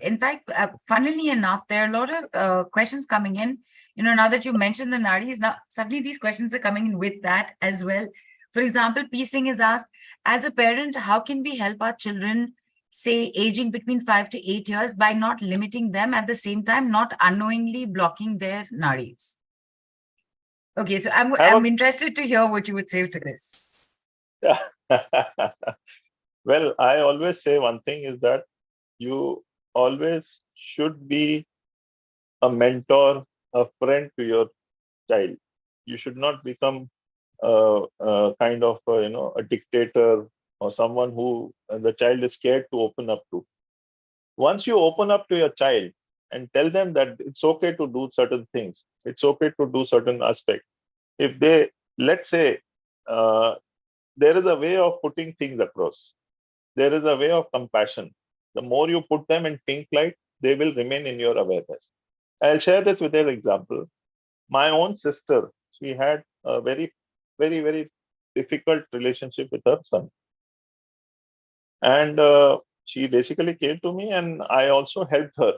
In fact, funnily enough, there are a lot of questions coming in. Now that you mentioned the nadis, now suddenly these questions are coming in with that as well. For example, P. Singh is asked, as a parent, how can we help our children, say, aging between 5 to 8 years by not limiting them, at the same time, not unknowingly blocking their nadis? Okay, so I'm interested to hear what you would say to this. Well, I always say one thing is that you always should be a mentor, a friend to your child. You should not become kind of a dictator or someone who the child is scared to open up to. Once you open up to your child and tell them that it's okay to do certain things, it's okay to do certain aspects. If they, let's say, there is a way of putting things across. There is a way of compassion. The more you put them in pink light, they will remain in your awareness. I'll share this with an example. My own sister, she had a very, very, very difficult relationship with her son. And she basically came to me, and I also helped her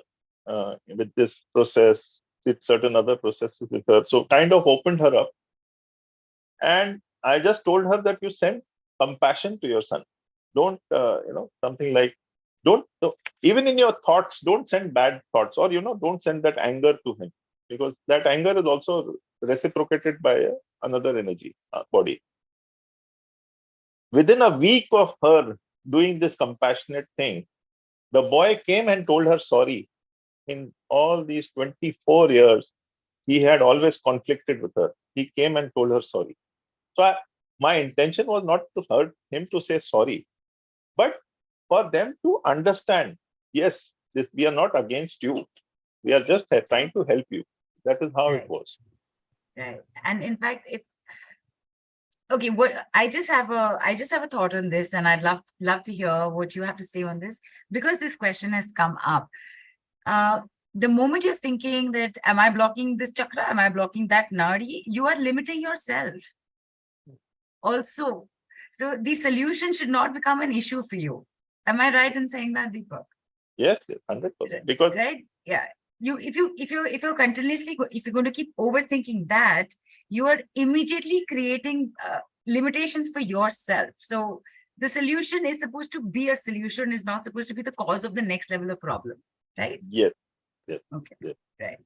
with this process, with certain other processes with her. So kind of opened her up. And I just told her that you send compassion to your son. Don't, something like, even in your thoughts, don't send bad thoughts, or, don't send that anger to him, because that anger is also reciprocated by another energy body. Within a week of her doing this compassionate thing, the boy came and told her sorry. In all these 24 years, he had always conflicted with her. He came and told her sorry. So my intention was not to hurt him to say sorry, but for them to understand, yes, we are not against you. We are just trying to help you. That is how it was. Right. And in fact, okay, what I just have a thought on this, and I'd love to hear what you have to say on this, because this question has come up. The moment you're thinking that, am I blocking this chakra? Am I blocking that nadi? You are limiting yourself also. So the solution should not become an issue for you. Am I right in saying that, Deepakk? Yes, 100%. Because right, yeah. If you're continuously, if you're going to keep overthinking that, you are immediately creating limitations for yourself. So the solution is supposed to be a solution, is not supposed to be the cause of the next level of problem, right? Yes. Okay. Yes. Right.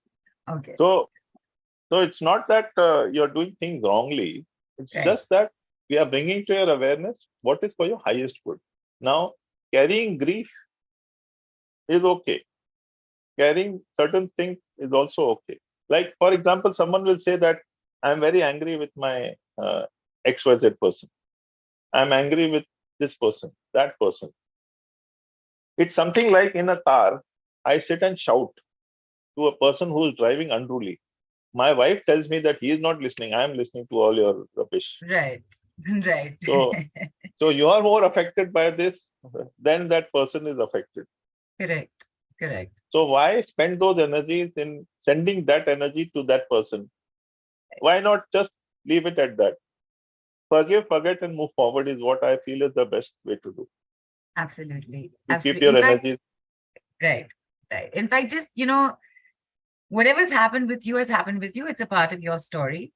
Okay. So it's not that you're doing things wrongly. It's Right. just that we are bringing to your awareness what is for your highest good. Now, carrying grief is okay. Carrying certain things is also okay. Like, for example, someone will say that I'm very angry with my XYZ person. I'm angry with this person, that person. It's something like in a car, I sit and shout to a person who is driving unruly. My wife tells me that he is not listening. I am listening to all your rubbish. Right. Right. So you are more affected by this than that person is affected. Correct. So why spend those energies in sending that energy to that person? Why not just leave it at that? Forgive, forget, and move forward is what I feel is the best way to do. Absolutely. To keep your energies. Right. In fact, just, whatever's happened with you has happened with you. It's a part of your story.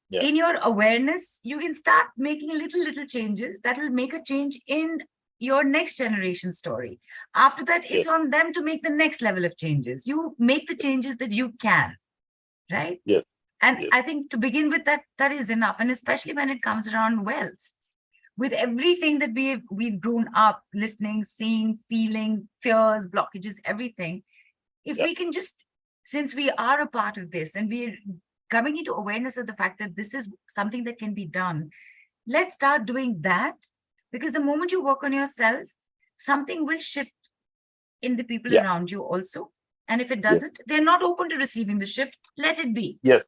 Yeah. In your awareness, you can start making little changes that will make a change in your next generation story. After that, it's on them to make the next level of changes. You make the changes that you can, right? Yes. And I think to begin with, that is enough. And especially when it comes around wealth, with everything that we've grown up listening, seeing, feeling, fears, blockages, everything. If we can just, since we are a part of this and we're coming into awareness of the fact that this is something that can be done, let's start doing that. Because the moment you work on yourself, something will shift in the people around you also. And if it doesn't, they're not open to receiving the shift. Let it be. Yes.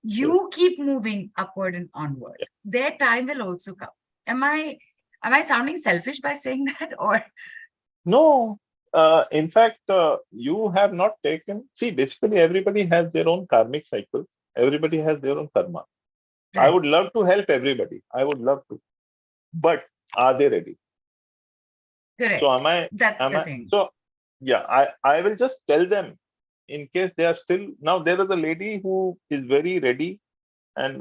You keep moving upward and onward. Their time will also come. Am I sounding selfish by saying that, or? No. In fact, you have not taken. See, basically, everybody has their own karmic cycles. Everybody has their own karma. Right. I would love to help everybody. I would love to, but are they ready? Correct. So That's the thing. So I will just tell them, in case they are still. Now there is a lady who is very ready, and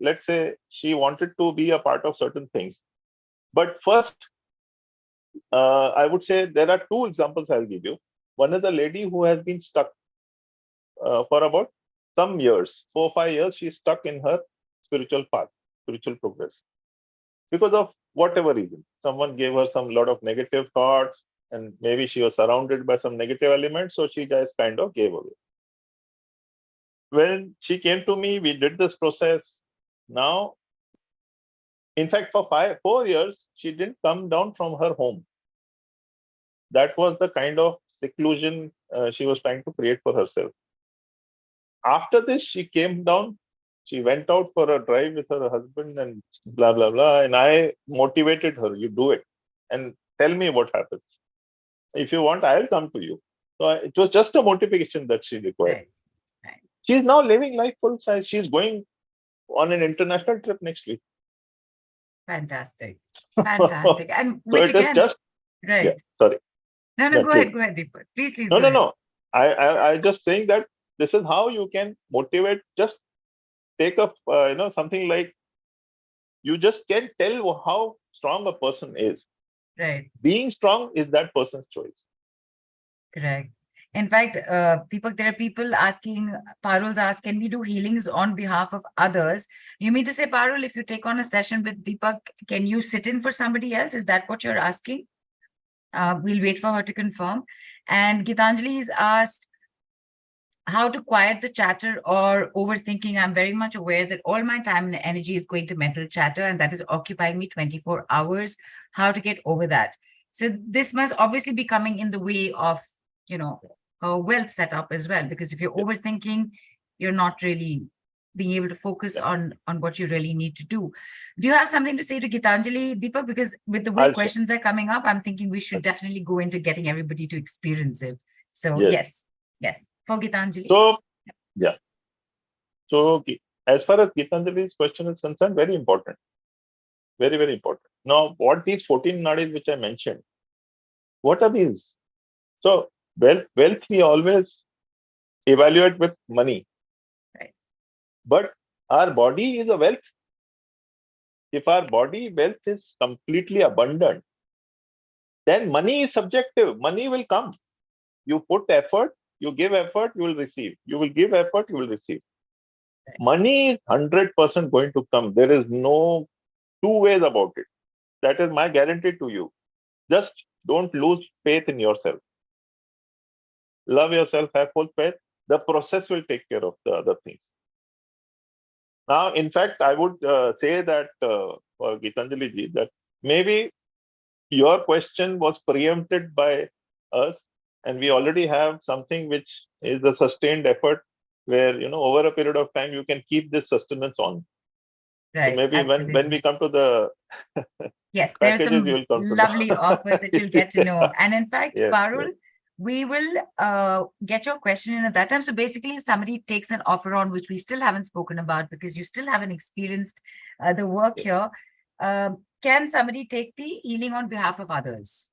let's say she wanted to be a part of certain things, but first. I would say there are two examples I'll give you. One is a lady who has been stuck for about some years, 4 or 5 years. She's stuck in her spiritual path, spiritual progress, because of whatever reason. Someone gave her some lot of negative thoughts, and maybe she was surrounded by some negative elements, so she just kind of gave away. When she came to me, we did this process. Now In fact, for 4 years, she didn't come down from her home. That was the kind of seclusion she was trying to create for herself. After this, she came down. She went out for a drive with her husband and blah, blah, blah. And I motivated her, you do it and tell me what happens. If you want, I'll come to you. So it was just a motivation that she required. Right. Right. She's now living life full size. She's going on an international trip next week. Fantastic. Fantastic. And So which it is again, just, right. yeah, sorry. No, Yeah, go please. ahead, Deepakk. Please No, go no, ahead. no. I just saying that this is how you can motivate. Just take up, something like you just can tell how strong a person is. Right. Being strong is that person's choice. Correct. In fact, Deepakk, there are people asking, Parul's asked, can we do healings on behalf of others? You mean to say, Parul, if you take on a session with Deepakk, can you sit in for somebody else? Is that what you're asking? We'll wait for her to confirm. And Gitanjali is asked how to quiet the chatter or overthinking. I'm very much aware that all my time and energy is going to mental chatter, and that is occupying me 24 hours. How to get over that? So this must obviously be coming in the way of, a wealth setup as well, because if you're overthinking, you're not really being able to focus on what you really need to do. Do you have something to say to Gitanjali, Deepakk? Because with the way questions are coming up, I'm thinking we should definitely go into getting everybody to experience it. So yes. For Gitanjali. So, yeah. So as far as Gitanjali's question is concerned, very important. Very, very important. Now, what these 14 nadis which I mentioned, what are these? So wealth we always evaluate with money. Right. But our body is a wealth. If our body wealth is completely abundant, then money is subjective. Money will come. You put effort, you give effort, you will receive. You will give effort, you will receive. Right. Money is 100% going to come. There is no two ways about it. That is my guarantee to you. Just don't lose faith in yourself. Love yourself, have full faith. The process will take care of the other things. Now, in fact, I would say that for Gitanjali ji, that maybe your question was preempted by us, and we already have something which is a sustained effort where, over a period of time, you can keep this sustenance on. Right. So maybe when we come to the yes, there are some lovely offers that you'll get to know. And in fact, Parul, we will get your question in at that time. So basically, if somebody takes an offer on, which we still haven't spoken about because you still haven't experienced the work here, can somebody take the healing on behalf of others?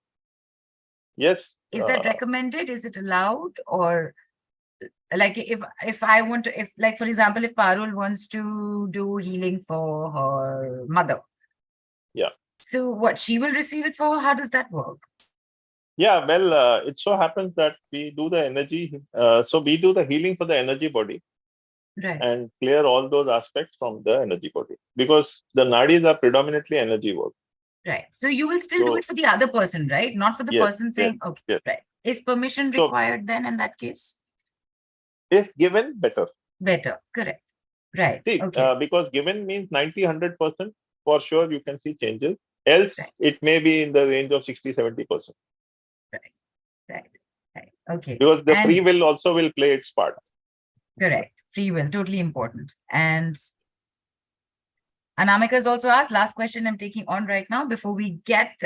Yes. Is that recommended? Is it allowed? Or like if I want to, if like, for example, if Parul wants to do healing for her mother. Yeah. So what, she will receive it for her? How does that work? Yeah, well, it so happens that we do the energy. So we do the healing for the energy body. Right. And clear all those aspects from the energy body, because the nadis are predominantly energy work. Right. So you will still do it for the other person, right? Not for the person saying, okay, right. Is permission required then in that case? If given, better. Better, correct. Right. See, okay. Because given means 90-100%, for sure you can see changes. Else, it may be in the range of 60-70%. Right. Okay. Because the free will also will play its part. Correct. Free will, totally important. And Anamika has also asked, last question I'm taking on right now before we get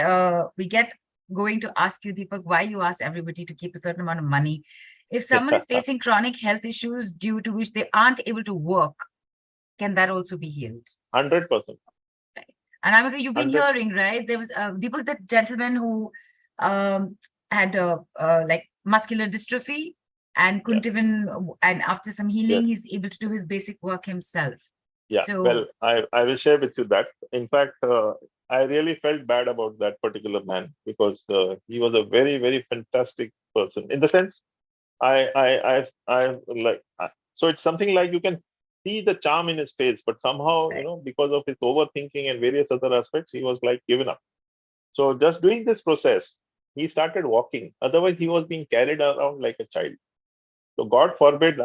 going to ask you, Deepakk, why you ask everybody to keep a certain amount of money. If someone is facing chronic health issues due to which they aren't able to work, can that also be healed? 100%. Right. Anamika, you've been hearing, right? There was Deepakk, that gentleman who had like muscular dystrophy and couldn't even, and after some healing, he's able to do his basic work himself. Yeah, so, well, I will share with you that. In fact, I really felt bad about that particular man because he was a very, very fantastic person. In the sense, I like, so it's something like you can see the charm in his face, but somehow, because of his overthinking and various other aspects, he was like given up. So just doing this process, he started walking. Otherwise, he was being carried around like a child. So God forbid,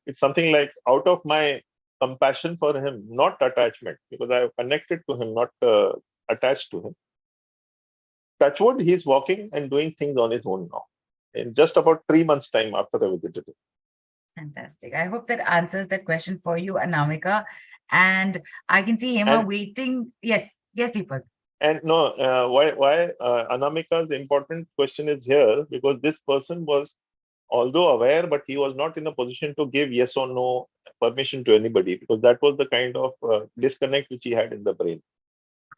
it's something like out of my compassion for him, not attachment, because I have connected to him, not attached to him. Touchwood, he's walking and doing things on his own now. In just about 3 months' time after I visited him. Fantastic. I hope that answers that question for you, Anamika. And I can see Hema waiting. Yes, Deepak. And no, why Anamika's important question is here, because this person was, although aware, but he was not in a position to give yes or no permission to anybody, because that was the kind of disconnect which he had in the brain.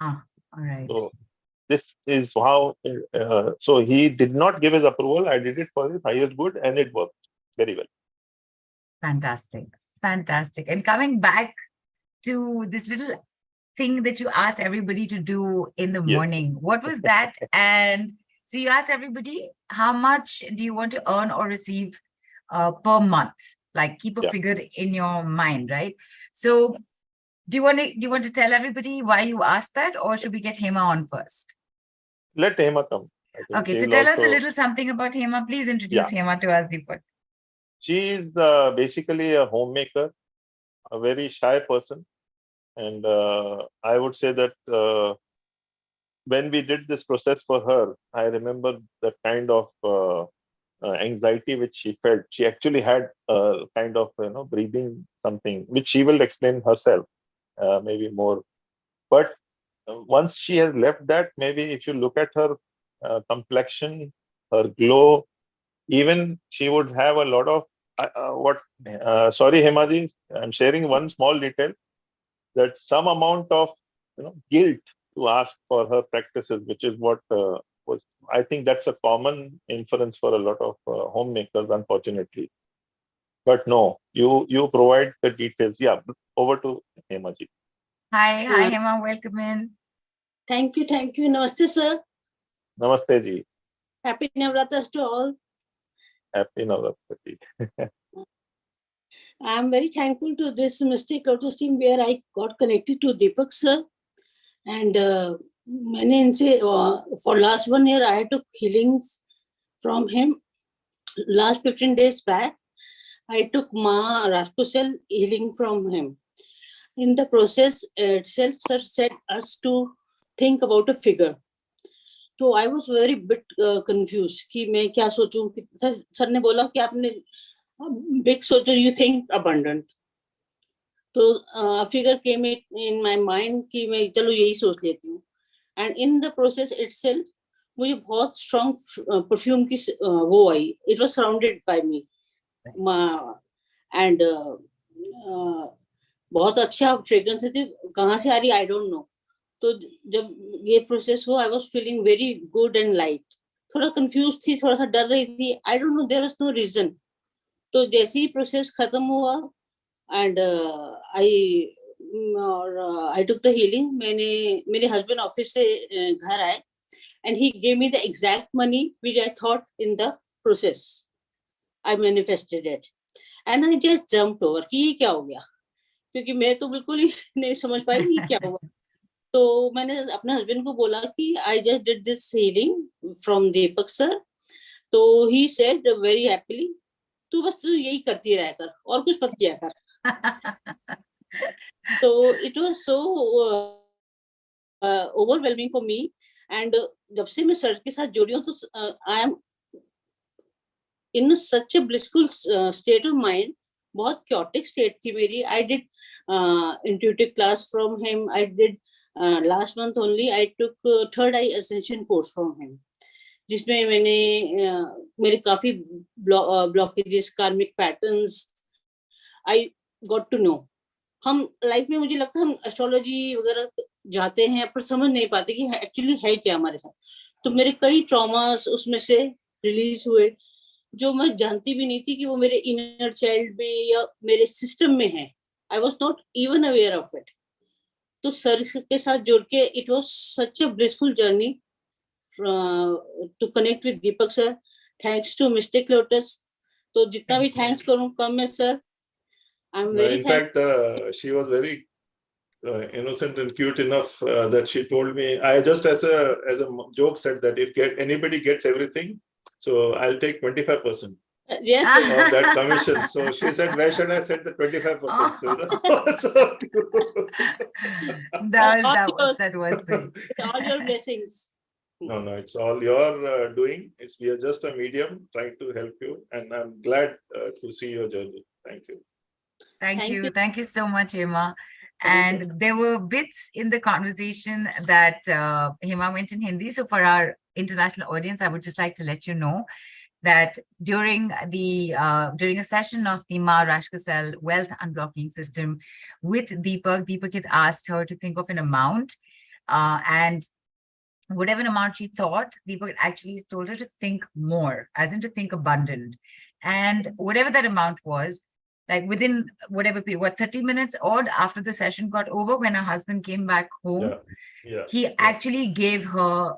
All right. So this is how, so he did not give his approval. I did it for his highest good, and it worked very well. Fantastic. Fantastic. And coming back to this little thing that you asked everybody to do in the morning, what was that? And so you asked everybody, how much do you want to earn or receive per month? Like keep a figure in your mind, right? So do you want to tell everybody why you asked that, or should we get Hema on first? Let Hema come. Okay, so tell us a little something about Hema. Please introduce Hema to us, Deepak. She is basically a homemaker, a very shy person. And I would say that when we did this process for her, I remember the kind of anxiety which she felt. She actually had a kind of breathing something, which she will explain herself, maybe more. But once she has left that, maybe if you look at her complexion, her glow, even she would have a lot of sorry, Hemaji, I'm sharing one small detail, that some amount of guilt to ask for her practices, which is what was, I think that's a common inference for a lot of homemakers, unfortunately. But no, you provide the details. Yeah, over to Hemaji. Hi, Hema, welcome in. Thank you. Namaste, sir. Namaste, ji. Happy Navratras to all. Happy Navratri. I am very thankful to this Mystic Lotus team where I got connected to Deepakk sir. And for last 1 year, I took healings from him. Last 15 days back, I took Maa Rashcosel healing from him. In the process itself, sir said us to think about a figure. So I was very bit confused कि मैं क्या सोचूं. Sir ने बोला कि आपने big सोचो, you think abundant. तो figure came in my mind कि मैं चलो यही सोच लेती हूँ. And in the process itself, मुझे बहुत strong perfume की वो आई. It was surrounded by me. And बहुत अच्छा fragrance थी. कहाँ से आ रही I don't know. तो जब ये प्रोसेस हुआ, I was feeling very good and light. थोड़ा कंफ्यूज थी, थोड़ा सा डर रही थी. I don't know, there was no reason. तो जैसे ही प्रोसेस खत्म हुआ and I took the healing, मैंने मेरे हस्बैंड ऑफिस से घर आए and he give me the exact money which I thought in the process. I manifested it and I just jumped over कि ये क्या हो गया, क्योंकि मैं तो बिल्कुल ही नहीं समझ पाई ये क्या हुआ. तो मैंने अपने हस्बैंड को बोला कि I just did this healing from Deepak sir. तो ही सेड वेरी हैप्पीली, तू बस तू यही करती रह कर और कुछ मत किया कर. तो it was so overwhelming for me. And जब से मैं सर के साथ जुड़ी हूँ तो I am in such a blissful state of mind. बहुत क्योटिक स्टेट थी मेरी. I did intuitive class from him. I did last month only I took third eye ascension course from him, जिसमें मैंने मेरे काफी blockages, karmic patterns I got to know. हम life में मुझे लगता है हम एस्ट्रोलॉजी वगैरह जाते हैं पर समझ नहीं पाते कि एक्चुअली है क्या हमारे साथ. तो मेरे कई ट्रॉमास उसमें से रिलीज हुए जो मैं जानती भी नहीं थी कि वो मेरे इनर चाइल्ड में या मेरे सिस्टम में है. I was not even aware of it. तो सर के साथ जुड़ के it was such a blissful journey to connect with Deepak sir. Thanks to Mystic Lotus. तो जितना भी थैंक्स करूं कम है sir. I am very In fact, she was very innocent and cute enough that she told me, I just as a joke said that if anybody gets everything, so I'll take 25%. Yes, of that commission. So she said, where should I set the 25%? So, That was sweet. all your blessings. no, it's all your doing. We are just a medium trying to help you. And I'm glad to see your journey. Thank you. Thank Thank you. you. Thank you so much, Hema. Thank And there were bits in the conversation that Hema went in Hindi. So for our international audience, I would just like to let you know that during a session of the Maa Rashcosel wealth unblocking system with Deepakk had asked her to think of an amount, and whatever amount she thought, Deepakk actually told her to think more, as in to think abundant. And whatever that amount was, like within whatever period, 30 minutes odd after the session got over, when her husband came back home, he actually gave her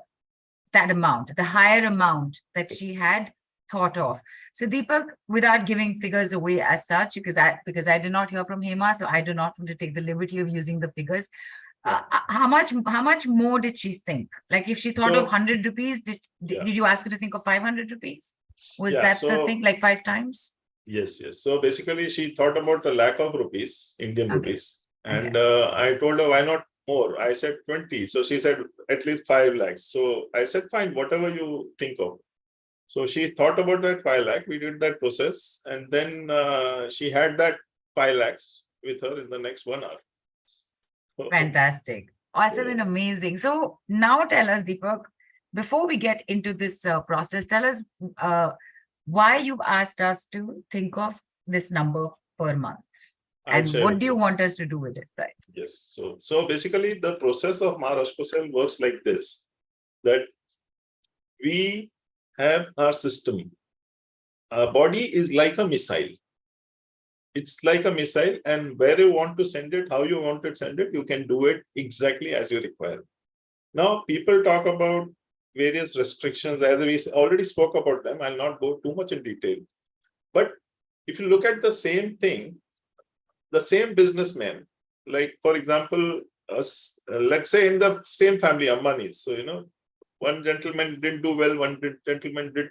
that amount, the higher amount that she had thought of. So Deepakk, without giving figures away as such, because I did not hear from Hema, so I do not want to take the liberty of using the figures. How much more did she think? Like if she thought of 100 rupees, did you ask her to think of 500 rupees? Was that the thing, like 5 times? Yes. So basically she thought about a lakh of rupees, Indian rupees. And I told her, why not more? I said 20. So she said at least 5 lakhs. So I said, fine, whatever you think of. So she thought about that 5 lakh. We did that process. And then she had that 5 lakhs with her in the next 1 hour. Fantastic. Awesome and amazing. So now tell us, Deepakk, before we get into this process, tell us why you've asked us to think of this number per month. And what do you want us to do with it, right? Yes. So basically the process of Maa Rashcosel works like this, that we have our system. Our body is like a missile. It's like a missile, and where you want to send it, how you want to send it, you can do it exactly as you require. Now, people talk about various restrictions, as we already spoke about them. I'll not go too much in detail. But if you look at the same thing, the same businessman, like for example, let's say in the same family, Ambani's. So, one gentleman didn't do well, one gentleman did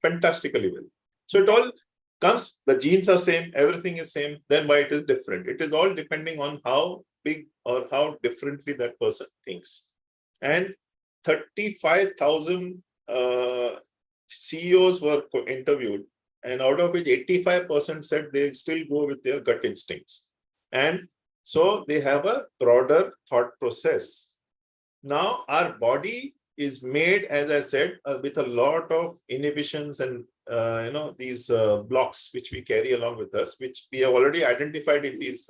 fantastically well. So it all comes, the genes are same, everything is same, then why it is different? It is all depending on how big or how differently that person thinks. And 35,000 CEOs were interviewed, and out of which 85% said they still go with their gut instincts. And so they have a broader thought process. Now, our body is made, as I said, with a lot of inhibitions and these blocks which we carry along with us, which we have already identified in these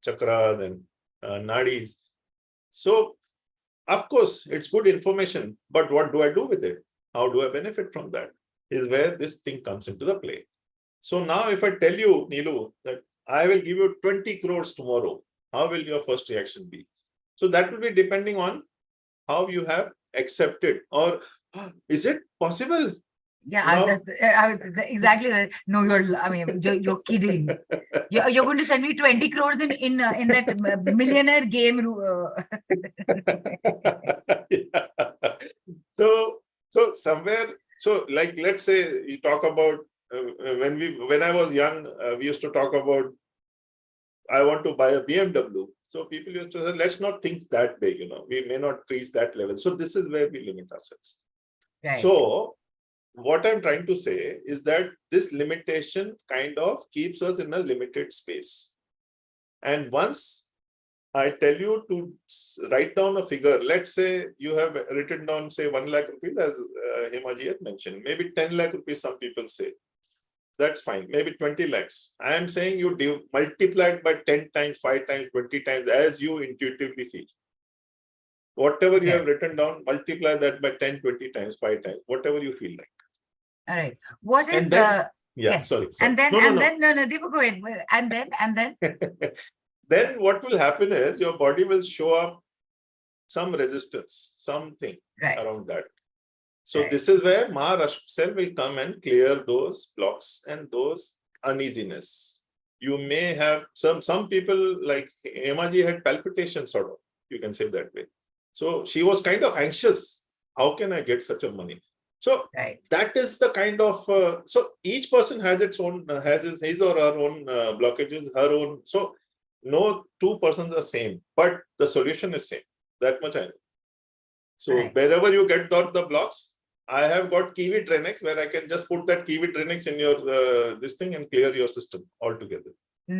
chakras and nadis. So, of course, it's good information, but what do I do with it? How do I benefit from that? Is where this thing comes into the play. So now if I tell you, Neelu, that I will give you 20 crores tomorrow, how will your first reaction be? So that will be depending on how you have accepted, or is it possible? Yeah, exactly. No, you're kidding. You're going to send me 20 crores in that millionaire game. So somewhere, so like, let's say you talk about when I was young, we used to talk about, I want to buy a BMW. So people used to say, let's not think that big, we may not reach that level. So this is where we limit ourselves. Right. So what I'm trying to say is that this limitation kind of keeps us in a limited space. And once I tell you to write down a figure, let's say you have written down, say 1 lakh rupees, as Hema ji had mentioned, maybe 10 lakh rupees, some people say. That's fine. Maybe 20 lakhs. I am saying you multiply it by 10 times, 5 times, 20 times, as you intuitively feel. Whatever you have written down, multiply that by 10, 20 times, 5 times, whatever you feel like. All right. What is sorry. And then, Deepakk, go ahead. And then? Then what will happen is your body will show up some resistance, something around that. So this is where Maa Rashcosel will come and clear those blocks and those uneasiness. You may have some people, like Hema ji had palpitations, sort of, you can say that way. So she was kind of anxious. How can I get such a money? So Right. that is the kind of, so each person has its own, has his or her own blockages, her own. So no two persons are same, but the solution is same. That much I know. So Right. wherever you get the blocks, I have got Kiwi Trenex where I can just put that Kiwi Trenex in your this thing and clear your system altogether.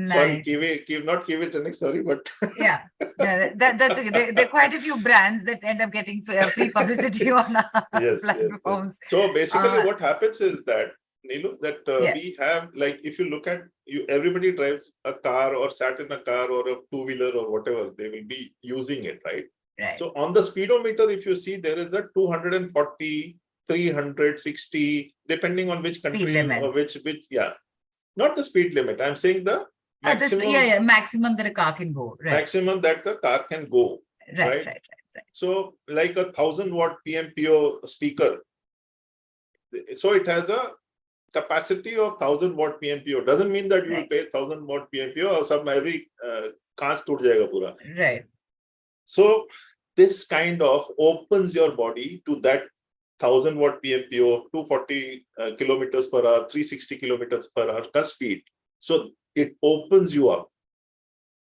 Sorry, Nice. not Kiwi Trenex, sorry, but Yeah. Yeah, that's okay. There are quite a few brands that end up getting free publicity on our yes. platforms. So basically, what happens is that Neelu, that Yeah. we have, like, if you look at you, everybody drives a car or sat in a car or a two-wheeler or whatever, they will be using it, right? Right. So on the speedometer, if you see, there is a 240, 360, depending on which country limit. or which, yeah, not the speed limit. I'm saying the maximum, maximum that a car can go. Right. maximum that the car can go. Right. So like a 1000-watt PMPO speaker. So it has a capacity of 1000-watt PMPO. Doesn't mean that you will pay 1000-watt PMPO or some every kaanch toot jayega pura. Right. So this kind of opens your body to that 1000-watt PMPO, 240 kilometers per hour, 360 kilometers per hour speed. So it opens you up.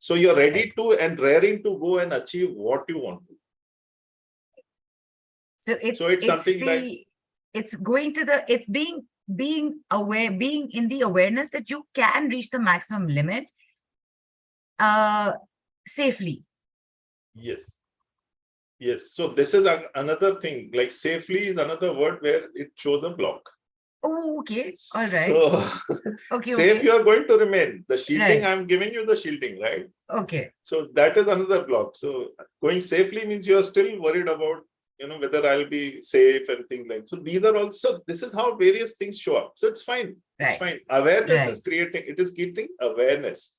So you're ready to and raring to go and achieve what you want to. So it's something like it's going to the, it's being aware, being in the awareness that you can reach the maximum limit safely. Yes. So this is another thing, like safely is another word where it shows a block. Oh, okay. All right. So okay, safe you are going to remain. The shielding, right. I'm giving you the shielding, right? Okay. So that is another block. So going safely means you are still worried about, whether I'll be safe and things like. So these are also, this is how various things show up. So it's fine. It's fine. Awareness is creating, it is creating awareness,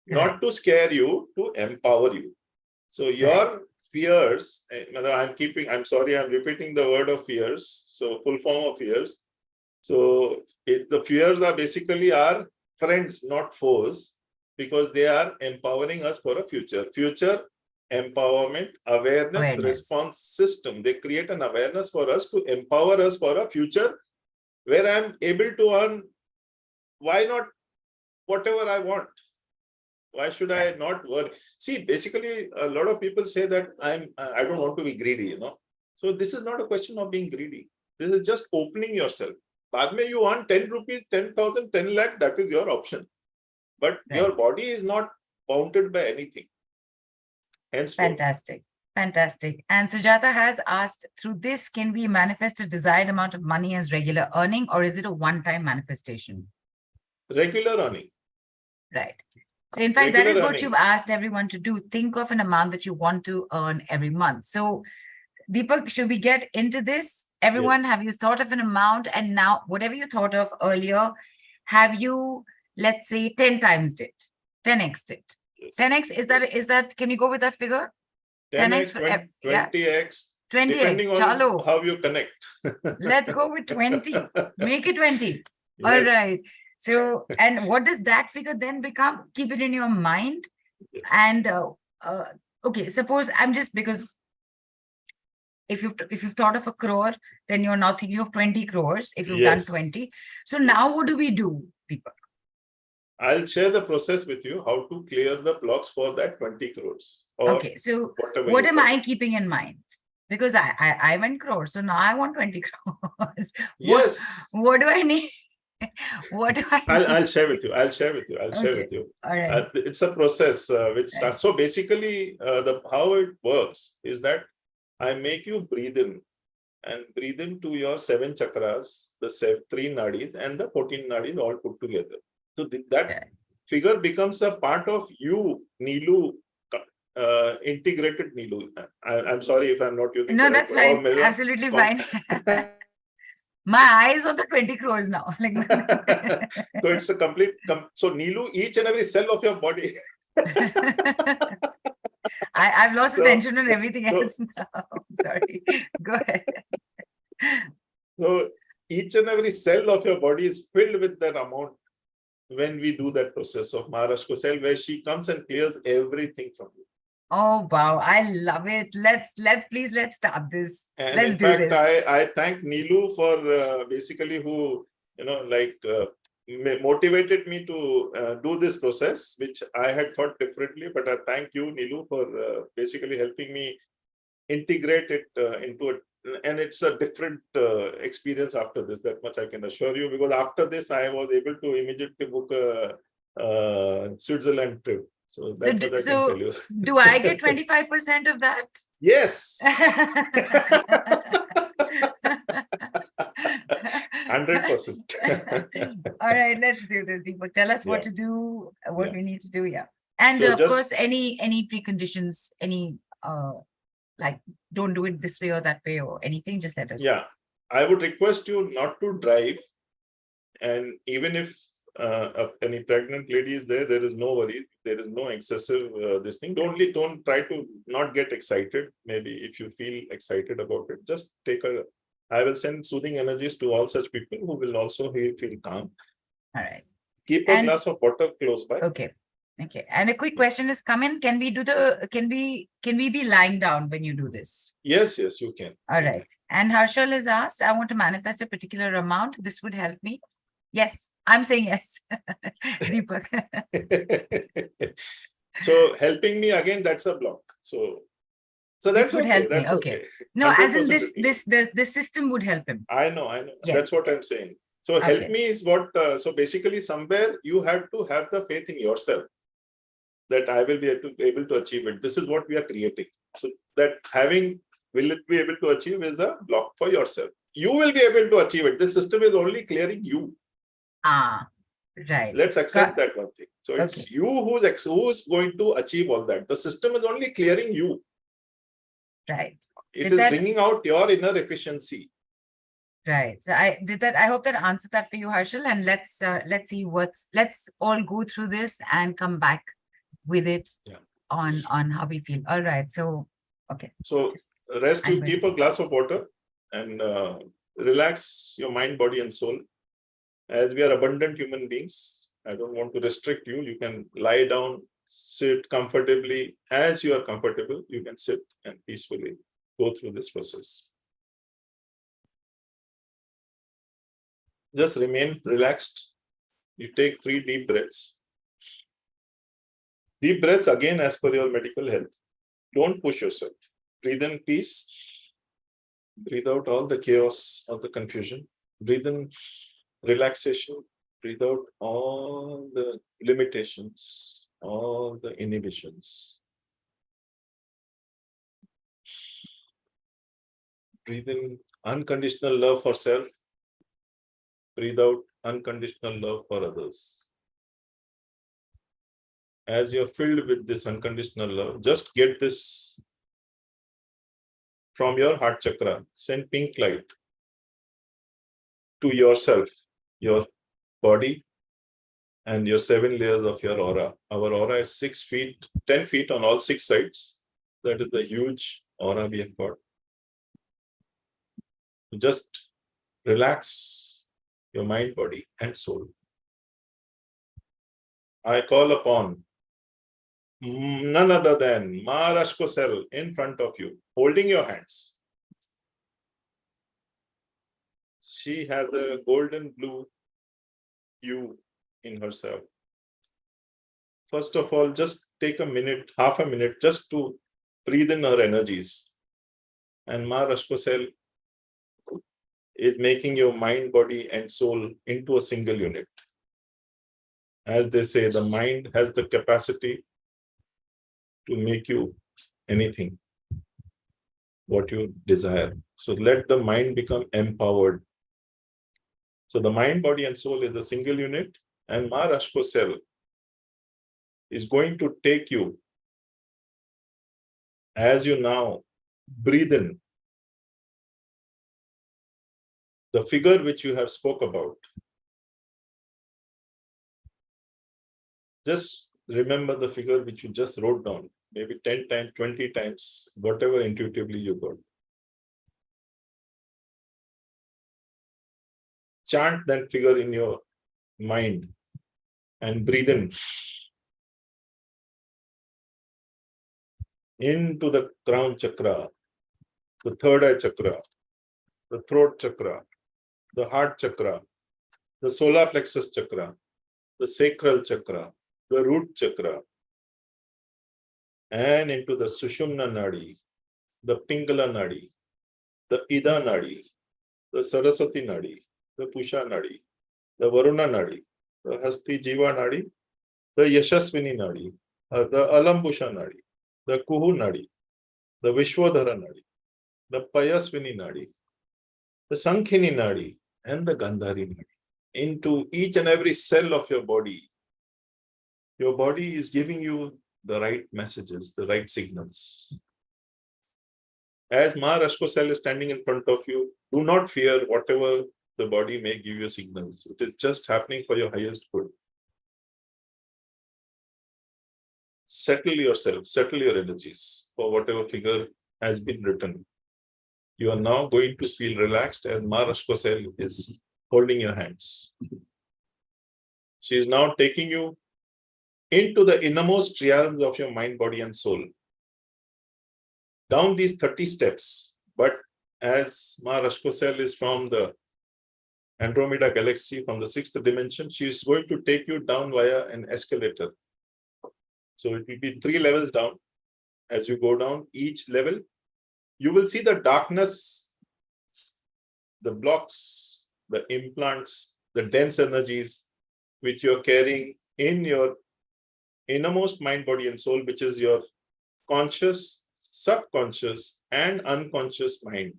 not to scare you, to empower you. So your fears, I'm sorry, I'm repeating the word of fears. So full form of fears. So the fears are basically our friends, not foes, because they are empowering us for a future empowerment, awareness, response system. They create an awareness for us to empower us for a future where I'm able to earn, why not, whatever I want. Why should I not work? See, basically, a lot of people say that I don't want to be greedy, So this is not a question of being greedy. This is just opening yourself. Baad mein you earn 10 rupees, 10,000, 10 lakh, that is your option. But your body is not bounded by anything. Hence, fantastic. And Sujata has asked, through this, can we manifest a desired amount of money as regular earning, or is it a one-time manifestation? Regular earning. Right. So in fact, that is what you've asked everyone to do. Think of an amount that you want to earn every month. So Deepakk, should we get into this? Everyone, have you thought of an amount? And now, whatever you thought of earlier, have you, let's say, 10 times it, 10x it? 10x, is that, can you go with that figure? 10x, 20x, 20x, depending on how you connect. Let's go with 20. Make it 20. All right. So, and what does that figure then become? Keep it in your mind. And okay, suppose I'm just, because if you've thought of a crore, then you're now thinking of 20 crores if you've done 20. So now what do we do, Deepakk? I'll share the process with you, how to clear the blocks for that 20 crores. Okay, so what am I keeping in mind? Because I went crores, so now I want 20 crores. What do I need? What do I need? I'll share with you. I'll share with you. All right. It's a process which starts. So basically, how it works is that I make you breathe in and breathe into your 7 chakras, the 3 nadis and the 14 nadis all put together. So that figure becomes a part of you, Neelu, integrated Neelu. I'm sorry if I'm not using. No, that's fine. Absolutely fine. My eyes on the 20 crores now. So it's a complete. So Neelu, each and every cell of your body. I've lost attention on everything else now. Sorry. Go ahead. So each and every cell of your body is filled with that amount when we do that process of Maa Rashcosel, where she comes and clears everything from you. Oh wow, I love it. Let's start this. And Let's in do fact, this. I thank Neelu for basically who, motivated me to do this process, which I had thought differently. But I thank you, Neelu, for basically helping me integrate it into it. And it's a different experience after this, that much I can assure you, because after this, I was able to immediately book a Switzerland trip. So that's what I can tell you. Do I get 25% of that? Yes. 100%. All right, let's do this, Deepak. Tell us what Yeah. to do, what Yeah. we need to do. Yeah. And So of just- course, any preconditions, like don't do it this way or that way or anything, just let us know. Yeah, I would request you not to drive. And even if any pregnant lady is there, there is no worry. There is no excessive this thing. Don't try to not get excited. Maybe if you feel excited about it, just take I will send soothing energies to all such people who will also feel calm. All right. Keep a glass of water close by. Okay. Okay. And a quick question has come in. Can we be lying down when you do this? Yes, you can. All right. And Harshal has asked, I want to manifest a particular amount. This would help me. Yes, I'm saying yes. Deepak. So helping me again, that's a block. So that's would okay. help me. That's Okay. No, as in 100% this system would help him. I know. Yes. That's what I'm saying. So help me is what, so basically somewhere you have to have the faith in yourself that I will be able to achieve it. This is what we are creating. So that will it be able to achieve is a block for yourself. You will be able to achieve it. This system is only clearing you. Right. Let's accept that one thing. So it's you who's going to achieve all that. The system is only clearing you. Right. It is bringing out your inner efficiency. Right. So I hope that answered that for you, Harshal. And let's see let's all go through this and come back with it on how we feel. All right. So, okay. So rest, you keep a glass of water and relax your mind, body and soul. As we are abundant human beings, I don't want to restrict you. You can lie down, sit comfortably. As you are comfortable, you can sit and peacefully go through this process. Just remain relaxed. You take 3 deep breaths. Deep breaths again as per your medical health. Don't push yourself. Breathe in peace. Breathe out all the chaos, all the confusion. Breathe in relaxation. Breathe out all the limitations, all the inhibitions. Breathe in unconditional love for self. Breathe out unconditional love for others. As you're filled with this unconditional love, just get this from your heart chakra. Send pink light to yourself, your body, and your 7 layers of your aura. Our aura is 6 feet, 10 feet on all 6 sides. That is the huge aura we have got. Just relax your mind, body, and soul. I call upon none other than Maa Rashcosel in front of you, holding your hands. She has a golden blue hue in herself. First of all, just take a minute, half a minute, just to breathe in her energies. And Maa Rashcosel is making your mind, body, and soul into a single unit. As they say, the mind has the capacity to make you anything, what you desire. So let the mind become empowered. So the mind, body, and soul is a single unit, and Maa Rashcosel is going to take you as you now breathe in the figure which you have spoke about. Just remember the figure which you just wrote down, maybe 10 times, 20 times, whatever intuitively you got. Chant that figure in your mind and breathe in. into the crown chakra, the third eye chakra, the throat chakra, the heart chakra, the solar plexus chakra, the sacral chakra, the root chakra, and into the Sushumna Nadi, the Pingala Nadi, the Ida Nadi, the Saraswati Nadi, the Pusha Nadi, the Varuna Nadi, the Hasti Jiva Nadi, the Yashaswini Nadi, the Alambusha Nadi, the Kuhu Nadi, the Vishwadhara Nadi, the Payaswini Nadi, the Sankhini Nadi, and the Gandhari Nadi. Into each and every cell of your body is giving you the right messages, the right signals. As Maa Rashcosel is standing in front of you, do not fear whatever the body may give you signals. It is just happening for your highest good. Settle yourself, settle your energies for whatever figure has been written. You are now going to feel relaxed as Maa Rashcosel is holding your hands. She is now taking you into the innermost realms of your mind, body, and soul. Down these 30 steps, but as Maa Rashcosel is from the Andromeda galaxy, from the 6th dimension, she is going to take you down via an escalator. So it will be 3 levels down. As you go down each level, you will see the darkness, the blocks, the implants, the dense energies which you are carrying in your innermost mind, body, and soul, which is your conscious, subconscious, and unconscious mind.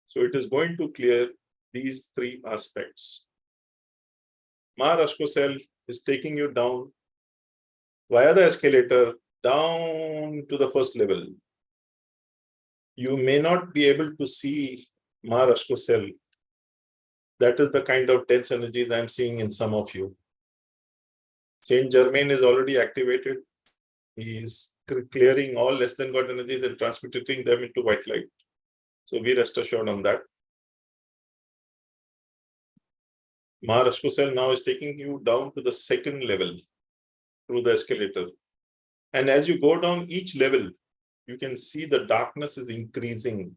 So it is going to clear these 3 aspects. Maa Rashcosel is taking you down via the escalator down to the 1st level. You may not be able to see Maa Rashcosel. That is the kind of dense energies I'm seeing in some of you. Saint Germain is already activated. He is clearing all less than God energies and transmuting them into white light. So we rest assured on that. Maa Rashcosel now is taking you down to the 2nd level through the escalator. And as you go down each level, you can see the darkness is increasing.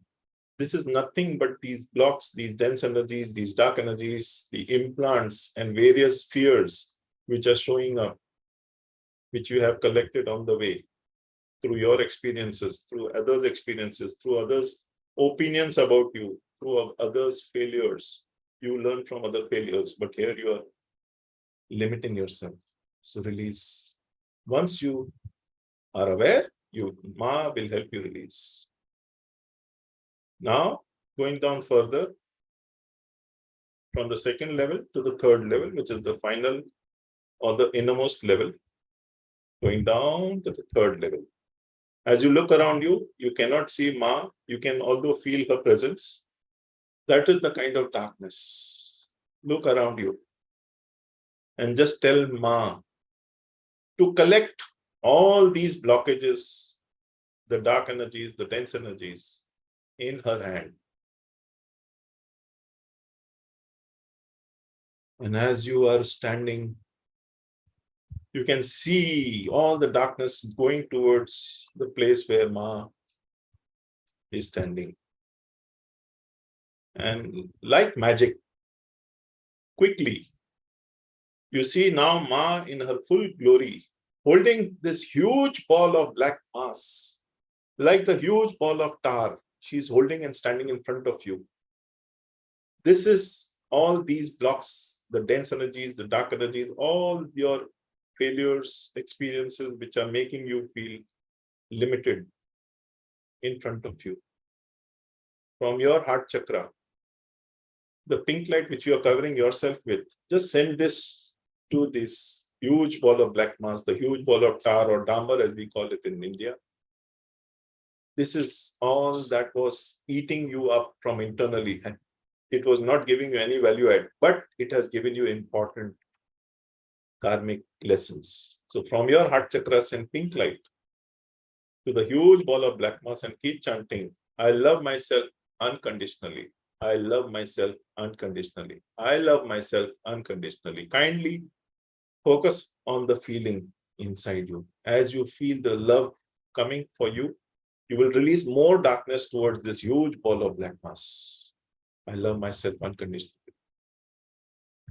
This is nothing but these blocks, these dense energies, these dark energies, the implants, and various fears which are showing up, which you have collected on the way through your experiences, through others' experiences, through others' opinions about you, through others' failures. You learn from other failures, but here you are limiting yourself. So release. Once you are aware, Ma will help you release. Now, going down further from the 2nd level to the 3rd level, which is the final or the innermost level, going down to the 3rd level. As you look around you, you cannot see Ma. You can although feel her presence. That is the kind of darkness. Look around you and just tell Ma to collect all these blockages, the dark energies, the dense energies in her hand. And as you are standing, you can see all the darkness going towards the place where Ma is standing. And like magic, quickly, you see now Ma in her full glory, holding this huge ball of black mass, like the huge ball of tar. She's holding and standing in front of you. This is all these blocks, the dense energies, the dark energies, all your failures, experiences, which are making you feel limited in front of you. From your heart chakra, the pink light which you are covering yourself with, just send this to this huge ball of black mass, the huge ball of tar or dambar as we call it in India. This is all that was eating you up from internally. It was not giving you any value add, but it has given you important karmic lessons. So from your heart chakra, send pink light to the huge ball of black mass and keep chanting, I love myself unconditionally. I love myself unconditionally. I love myself unconditionally. Kindly focus on the feeling inside you. As you feel the love coming for you, you will release more darkness towards this huge ball of black mass. I love myself unconditionally.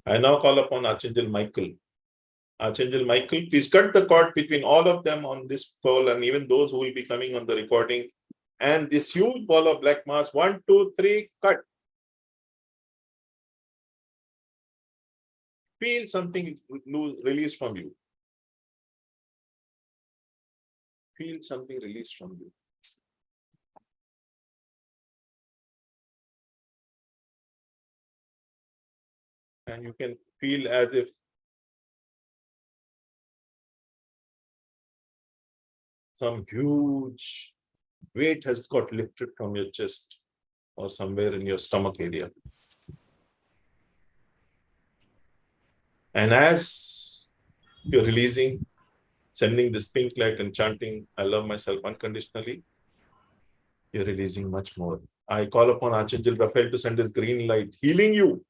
I now call upon Archangel Michael. Archangel Michael, please cut the cord between all of them on this call and even those who will be coming on the recording. And this huge ball of black mass, 1, 2, 3, cut. Feel something released from you. Feel something released from you. And you can feel as if some huge weight has got lifted from your chest or somewhere in your stomach area. And as you're releasing, sending this pink light and chanting, I love myself unconditionally, you're releasing much more. I call upon Archangel Raphael to send his green light, healing you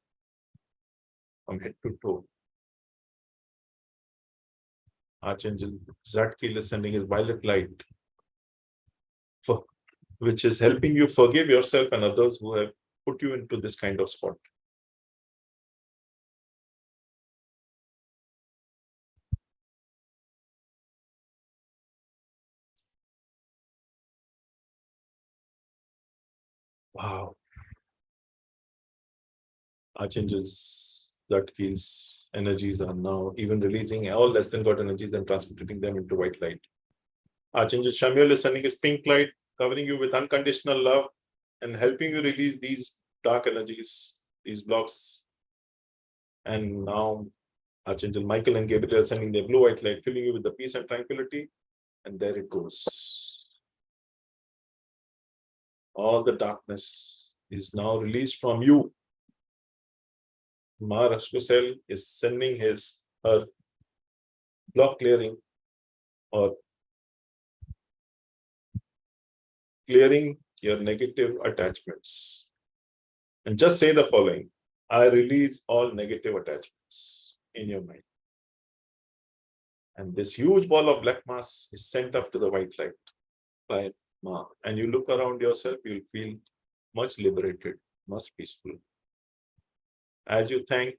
from head to toe. Archangel Zadkiel is sending his violet light, which is helping you forgive yourself and others who have put you into this kind of spot. Wow. Archangels Zadkiel's energies are now even releasing all less than God energies and transmuting them into white light. Archangel Shamiel is sending his pink light, covering you with unconditional love and helping you release these dark energies, these blocks. And now Archangel Michael and Gabriel are sending their blue-white light, filling you with the peace and tranquility. And there it goes. All the darkness is now released from you. Maa Rashcosel is sending her block clearing or clearing your negative attachments. And just say the following: I release all negative attachments in your mind. And this huge ball of black mass is sent up to the white light by Ma. And you look around yourself, you'll feel much liberated, much peaceful. As you thank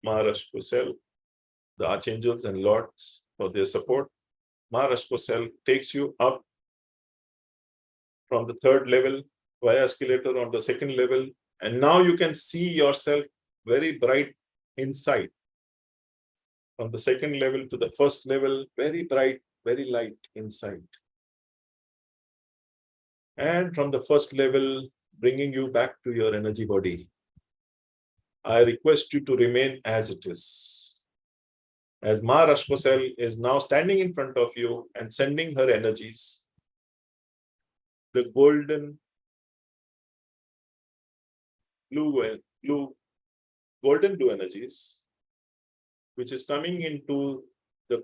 Maa Rashcosel, the archangels and lords for their support, Maa Rashcosel takes you up from the 3rd level via escalator on the 2nd level. And now you can see yourself very bright inside. From the 2nd level to the 1st level, very bright, very light inside. And from the 1st level, bringing you back to your energy body. I request you to remain as it is. As Maa Rashcosel is now standing in front of you and sending her energies, the golden blue energies, which is coming into the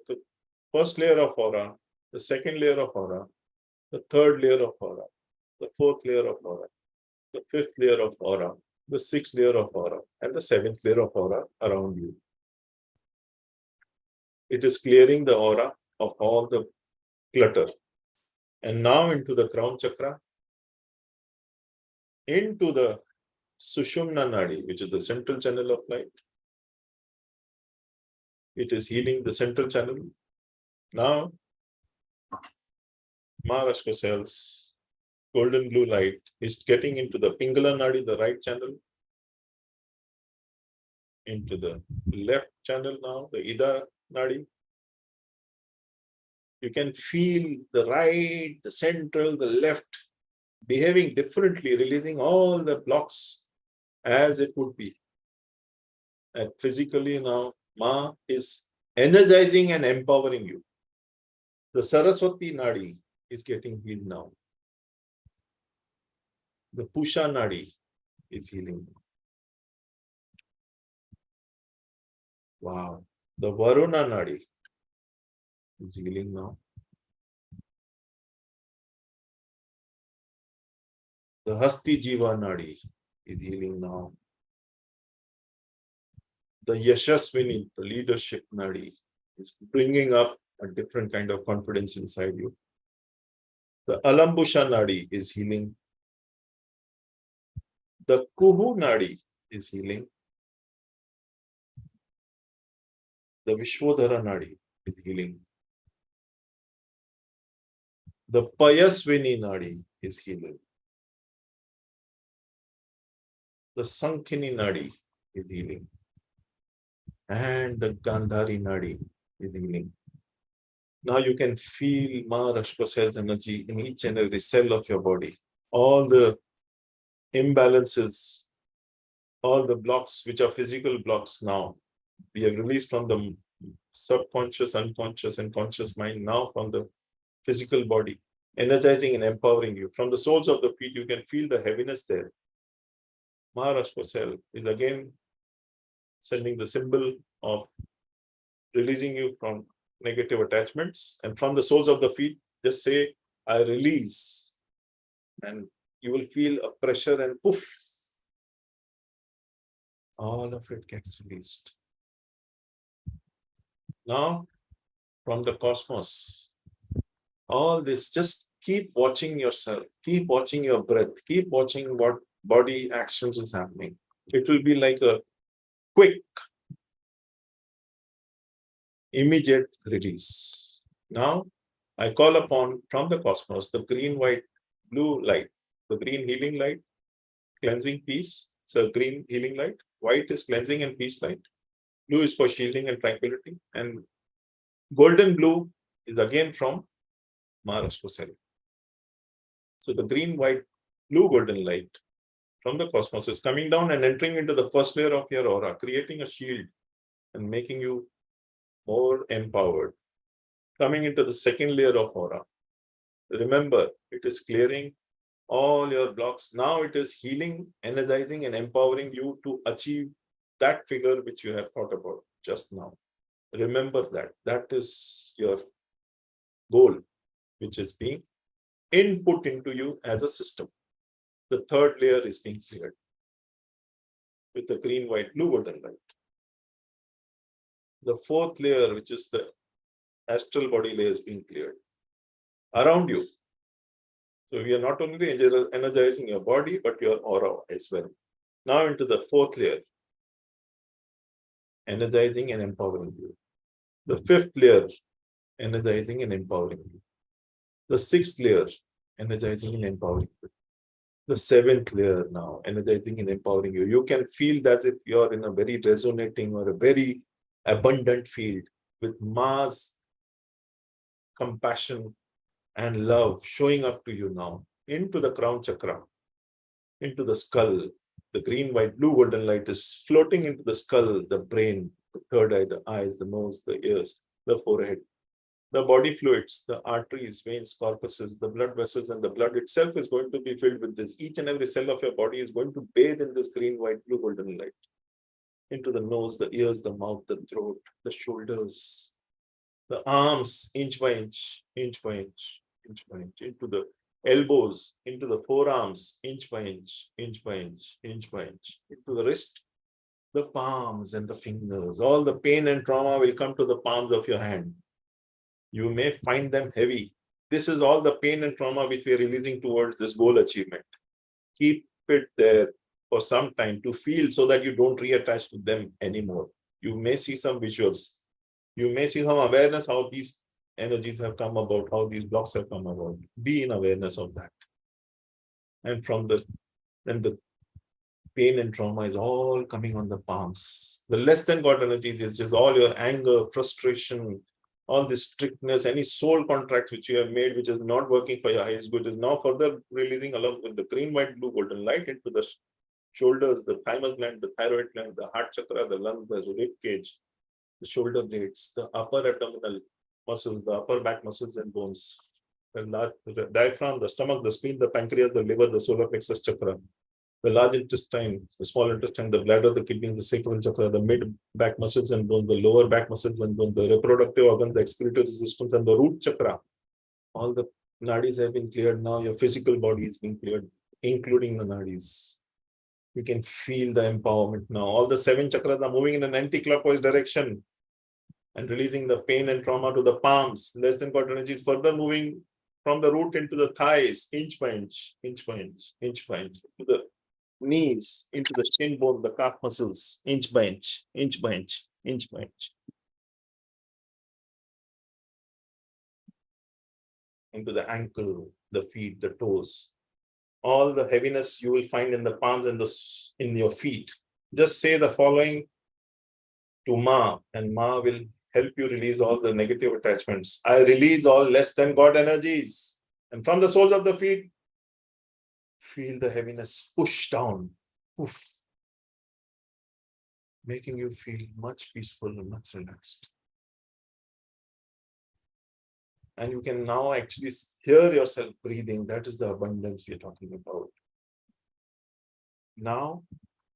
1st layer of aura, the 2nd layer of aura, the 3rd layer of aura, the 4th layer of aura, the 5th layer of aura, the 6th layer of aura, and the 7th layer of aura around you. It is clearing the aura of all the clutter. And now into the crown chakra, into the Sushumna Nadi, which is the central channel of light. It is healing the central channel. Now, Maa Rashcosel's golden blue light is getting into the Pingala Nadi, the right channel, into the left channel now, the Ida Nadi. You can feel the right, the central, the left behaving differently, releasing all the blocks as it would be. And physically now, Ma is energizing and empowering you. The Saraswati Nadi is getting healed now. The Pusha Nadi is healing. Wow. The Varuna Nadi is healing now. The Hasti Jiva Nadi is healing now. The Yashaswini, the leadership Nadi, is bringing up a different kind of confidence inside you. The Alambusha Nadi is healing. The Kuhu Nadi is healing. The Vishwadhara Nadi is healing. The Payasvini Nadi is healing. The Sankhini Nadi is healing. And the Gandhari Nadi is healing. Now you can feel Maa Rashcosel's energy in each and every cell of your body. All the imbalances, all the blocks which are physical blocks now, we have released from the subconscious, unconscious, and conscious mind, now from the physical body, energizing and empowering you. From the soles of the feet, you can feel the heaviness there. Maa Rashcosel is again sending the symbol of releasing you from negative attachments. And from the soles of the feet, just say, I release. And you will feel a pressure and poof, all of it gets released. Now, from the cosmos, all this, just keep watching yourself, keep watching your breath, keep watching what body actions is happening. It will be like a quick, immediate release. Now, I call upon from the cosmos the green, white, blue light, the green healing light, cleansing peace. It's a green healing light. White is cleansing and peace light. Blue is for shielding and tranquility. And golden blue is again from Maa Rashcosel. So the green, white, blue, golden light from the cosmos is coming down and entering into the first layer of your aura, creating a shield and making you more empowered. Coming into the second layer of aura. Remember, it is clearing all your blocks. Now it is healing, energizing, and empowering you to achieve that figure which you have thought about just now. Remember that. That is your goal, which is being input into you as a system. The third layer is being cleared with the green, white, blue, golden light. The fourth layer, which is the astral body layer, is being cleared around you. So we are not only energizing your body, but your aura as well. Now into the fourth layer, energizing and empowering you. The fifth layer, energizing and empowering you. The sixth layer, energizing and empowering you. The seventh layer now, energizing and empowering you. You can feel as if you're in a very resonating or a very abundant field with Maa's compassion and love showing up to you now into the crown chakra, into the skull. The green, white, blue, golden light is floating into the skull, the brain, the third eye, the eyes, the nose, the ears, the forehead. The body fluids, the arteries, veins, corpuscles, the blood vessels, and the blood itself is going to be filled with this. Each and every cell of your body is going to bathe in this green, white, blue, golden light. Into the nose, the ears, the mouth, the throat, the shoulders, the arms, inch by inch, inch by inch, inch by inch, into the elbows, into the forearms, inch by inch, inch by inch, inch by inch, into the wrist, the palms and the fingers. All the pain and trauma will come to the palms of your hand. You may find them heavy. This is all the pain and trauma which we are releasing towards this goal achievement. Keep it there for some time to feel so that you don't reattach to them anymore. You may see some visuals. You may see some awareness how these energies have come about, how these blocks have come about. Be in awareness of that. And from then the pain and trauma is all coming on the palms. The less than God energies is just all your anger, frustration, all this strictness, any soul contracts which you have made, which is not working for your highest good, is now further releasing along with the green, white, blue, golden light into the shoulders, the thymus gland, the thyroid gland, the heart chakra, the lungs, the rib cage, the shoulder blades, the upper abdominal muscles, the upper back muscles and bones, the diaphragm, the stomach, the spleen, the pancreas, the liver, the solar plexus chakra, the large intestine, the small intestine, the bladder, the kidneys, the sacral chakra, the mid back muscles and bones, the lower back muscles and bones, the reproductive organs, the excretory systems, and the root chakra. All the nadis have been cleared. Now your physical body is being cleared, including the nadis. You can feel the empowerment now. All the 7 chakras are moving in an anti-clockwise direction. and releasing the pain and trauma to the palms. Less than God energy is further moving from the root into the thighs, inch by inch, inch by inch, inch by inch, to the knees, into the shin bone, the calf muscles, inch by inch, inch by inch, inch by inch. Into the ankle, the feet, the toes. All the heaviness you will find in the palms and in your feet. Just say the following to Ma, and Ma will help you release all the negative attachments. I release all less than God energies. And from the soles of the feet, feel the heaviness push down, poof, making you feel much peaceful and much relaxed. And you can now actually hear yourself breathing. That is the abundance we are talking about. Now,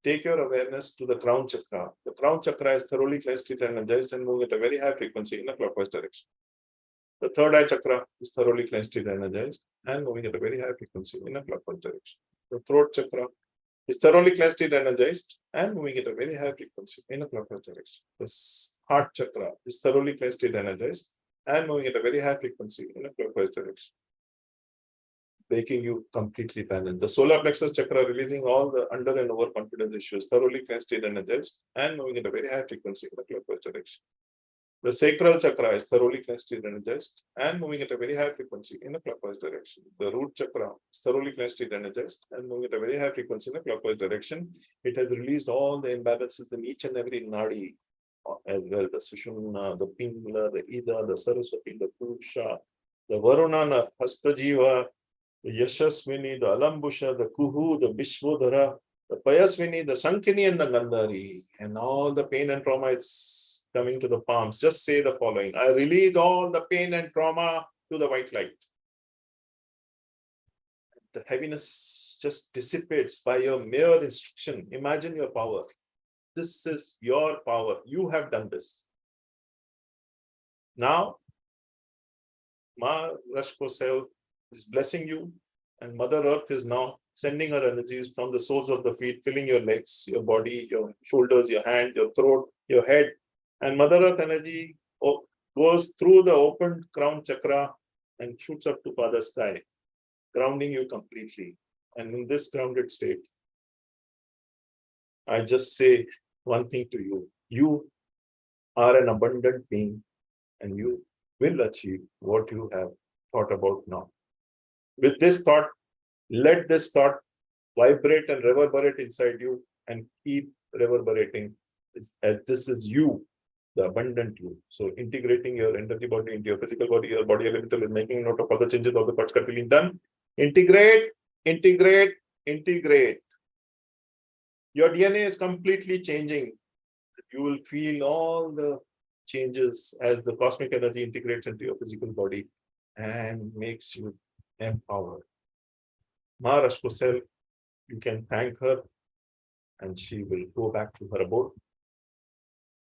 take your awareness to the crown chakra. The crown chakra is thoroughly cleansed and energized and moving at a very high frequency in a clockwise direction. The third eye chakra is thoroughly cleansed and energized and moving at a very high frequency in a clockwise direction. The throat chakra is thoroughly cleansed and energized and moving at a very high frequency in a clockwise direction. The heart chakra is thoroughly cleansed and energized and moving at a very high frequency in a clockwise direction, making you completely balanced. The solar plexus chakra releasing all the under and overconfidence issues, thoroughly cleansed and energized and moving at a very high frequency in a clockwise direction. The sacral chakra is thoroughly cleansed and energized and moving at a very high frequency in a clockwise direction. The root chakra is thoroughly cleansed and energized and moving at a very high frequency in a clockwise direction. It has released all the imbalances in each and every nadi as well. The Sushumna, the Pingala, the Ida, the Saraswati, the Purusha, the Varuna, the Hastajiva, the Yashaswini, the Alambusha, the Kuhu, the Vishvodhara, the Payaswini, the Shankini, and the Gandhari. And all the pain and trauma is coming to the palms. Just say the following: I release all the pain and trauma to the white light. The heaviness just dissipates by your mere instruction. Imagine your power. This is your power. You have done this. Now, Maa Rashcosel is blessing you, and Mother Earth is now sending her energies from the soles of the feet, filling your legs, your body, your shoulders, your hand, your throat, your head. And Mother Earth energy goes through the opened crown chakra and shoots up to Father Sky, grounding you completely. And in this grounded state, I just say one thing to you. You are an abundant being and you will achieve what you have thought about now. With this thought, let this thought vibrate and reverberate inside you and keep reverberating as this is you, the abundant you. So integrating your energy body into your physical body, your body elemental, is making note of all the changes, all the parts cut feeling done. Integrate, integrate, integrate. Your DNA is completely changing. You will feel all the changes as the cosmic energy integrates into your physical body and makes you empowered. Maa Rashcosel, you can thank her and she will go back to her abode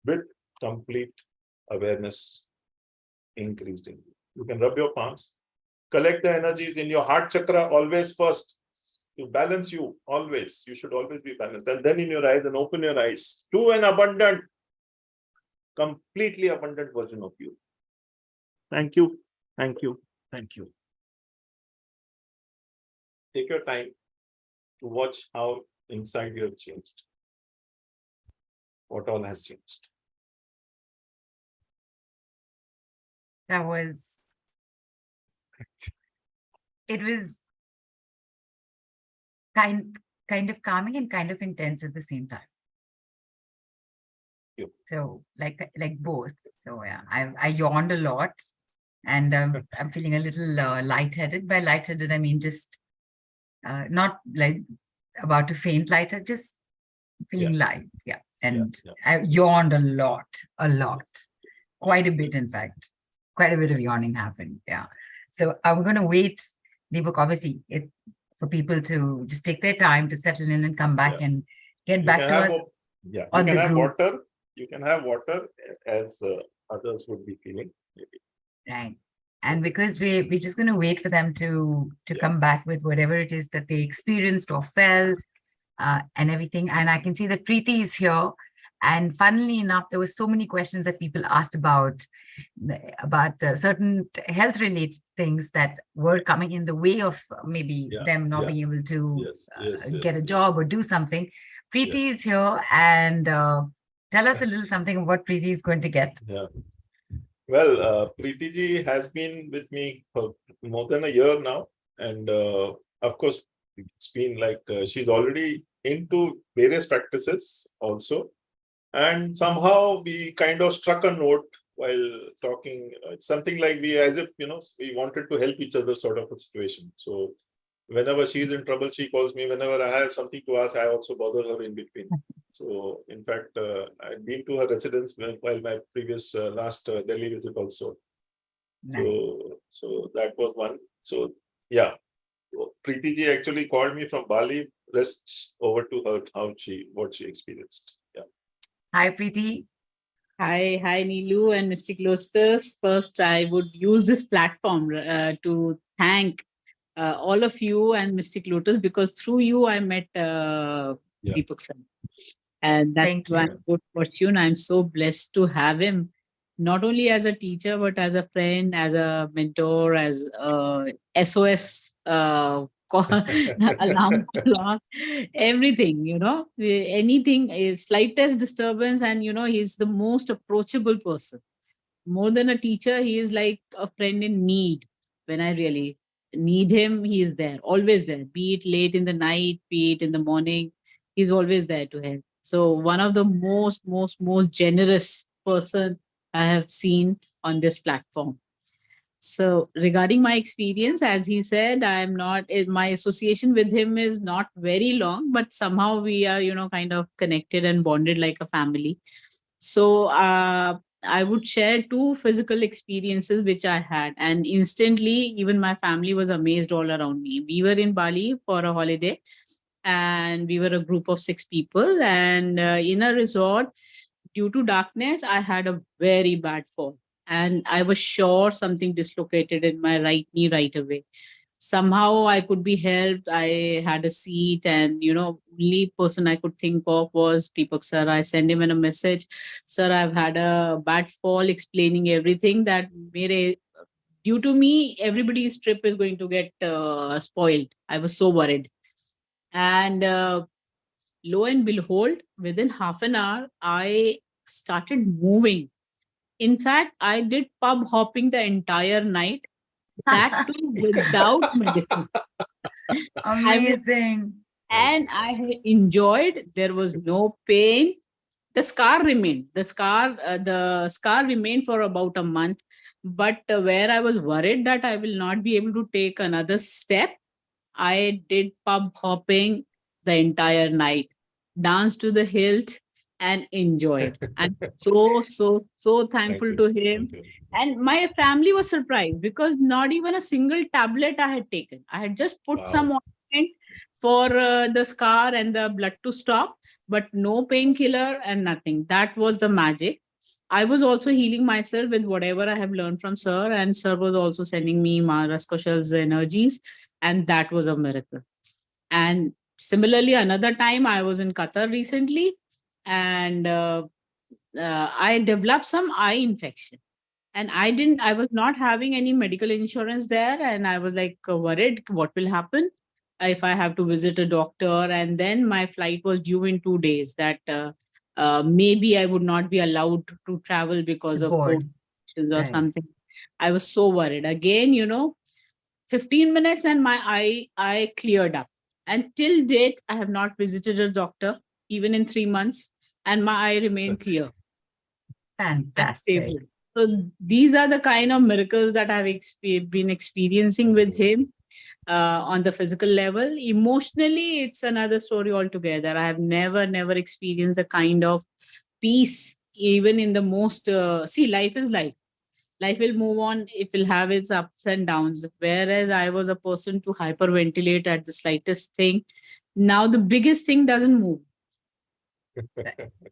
with complete awareness increased in you. You can rub your palms, collect the energies in your heart chakra always first. To balance you always. You should always be balanced. And then in your eyes, and open your eyes to an abundant, completely abundant version of you. Thank you. Thank you. Thank you. Take your time to watch how inside you have changed. What all has changed. It was kind of calming and kind of intense at the same time. Yep. So like both. So yeah, I yawned a lot, and I'm feeling a little lightheaded. By lightheaded, I mean just not like about to faint lightheaded, just feeling light. Yeah, and I yawned a lot, quite a bit, in fact. Quite a bit of yawning happened. Yeah. So I'm going to wait, Deepakk, obviously, for people to just take their time to settle in and come back and get back to us. Yeah, on you can the have group. water. You can have water as others would be feeling. Maybe. Right. And because we're just going to wait for them to come back with whatever it is that they experienced or felt and everything. And I can see that Preeti is here. And funnily enough, there were so many questions that people asked about certain health related things that were coming in the way of maybe them not being able to get a job or do something. Preeti is here, and tell us a little something of what Preeti is going to get. Yeah. Well, Preeti ji has been with me for more than a year now. And of course, it's been like she's already into various practices also. And somehow we kind of struck a note while talking. It's something like we, as if, we wanted to help each other sort of a situation. So whenever she's in trouble, she calls me. Whenever I have something to ask, I also bother her in between. So in fact, I've been to her residence while my previous last Delhi visit also. Nice. So that was one. So yeah, Preeti ji actually called me from Bali. Rest over to her what she experienced. Yeah. Hi, Preeti. Hi, Neelu and Mystic Lotus. First, I would use this platform to thank all of you and Mystic Lotus, because through you I met Deepakk sir. And that's my good fortune. I'm so blessed to have him, not only as a teacher, but as a friend, as a mentor, as a SOS alarm clock, everything, anything is slightest disturbance. And, he's the most approachable person. More than a teacher, he is like a friend in need. When I really need him, he is there, always there, be it late in the night, be it in the morning, he's always there to help. So one of the most generous person I have seen on this platform. So regarding my experience, as he said, my association with him is not very long, but somehow we are, kind of connected and bonded like a family. So I would share two physical experiences which I had, and instantly even my family was amazed all around me. We were in Bali for a holiday, and we were a group of 6 people, and in a resort, due to darkness, I had a very bad fall, and I was sure something dislocated in my right knee right away. Somehow I could be helped. I had a seat, and only person I could think of was Deepakk sir. I sent him in a message, sir, I've had a bad fall, explaining everything that due to me, everybody's trip is going to get spoiled. I was so worried. And lo and behold, within half an hour, I started moving. In fact, I did pub hopping the entire night, that too without medicine. Amazing. And I enjoyed. There was no pain. The scar remained. The scar remained for about a month. But where I was worried that I will not be able to take another step, I did pub hopping the entire night, danced to the hilt, and enjoyed. I'm so thankful to him. And my family was surprised, because not even a single tablet I had taken. I had just put some ointment for the scar and the blood to stop, but no painkiller and nothing. That was the magic. I was also healing myself with whatever I have learned from sir, and sir was also sending me Maa Rashcosel's energies, and that was a miracle. And similarly, another time I was in Qatar recently, and I developed some eye infection. And I was not having any medical insurance there. And I was like worried, what will happen if I have to visit a doctor? And then my flight was due in 2 days, that maybe I would not be allowed to travel because of COVID or something. I was so worried. Again, 15 minutes and my eye cleared up. And till date, I have not visited a doctor, even in 3 months, and my eye remained clear. Fantastic. So these are the kind of miracles that I've been experiencing with him on the physical level. Emotionally, it's another story altogether. I have never experienced the kind of peace, even in the most, life is life. Life will move on. It will have its ups and downs. Whereas I was a person to hyperventilate at the slightest thing. Now the biggest thing doesn't move.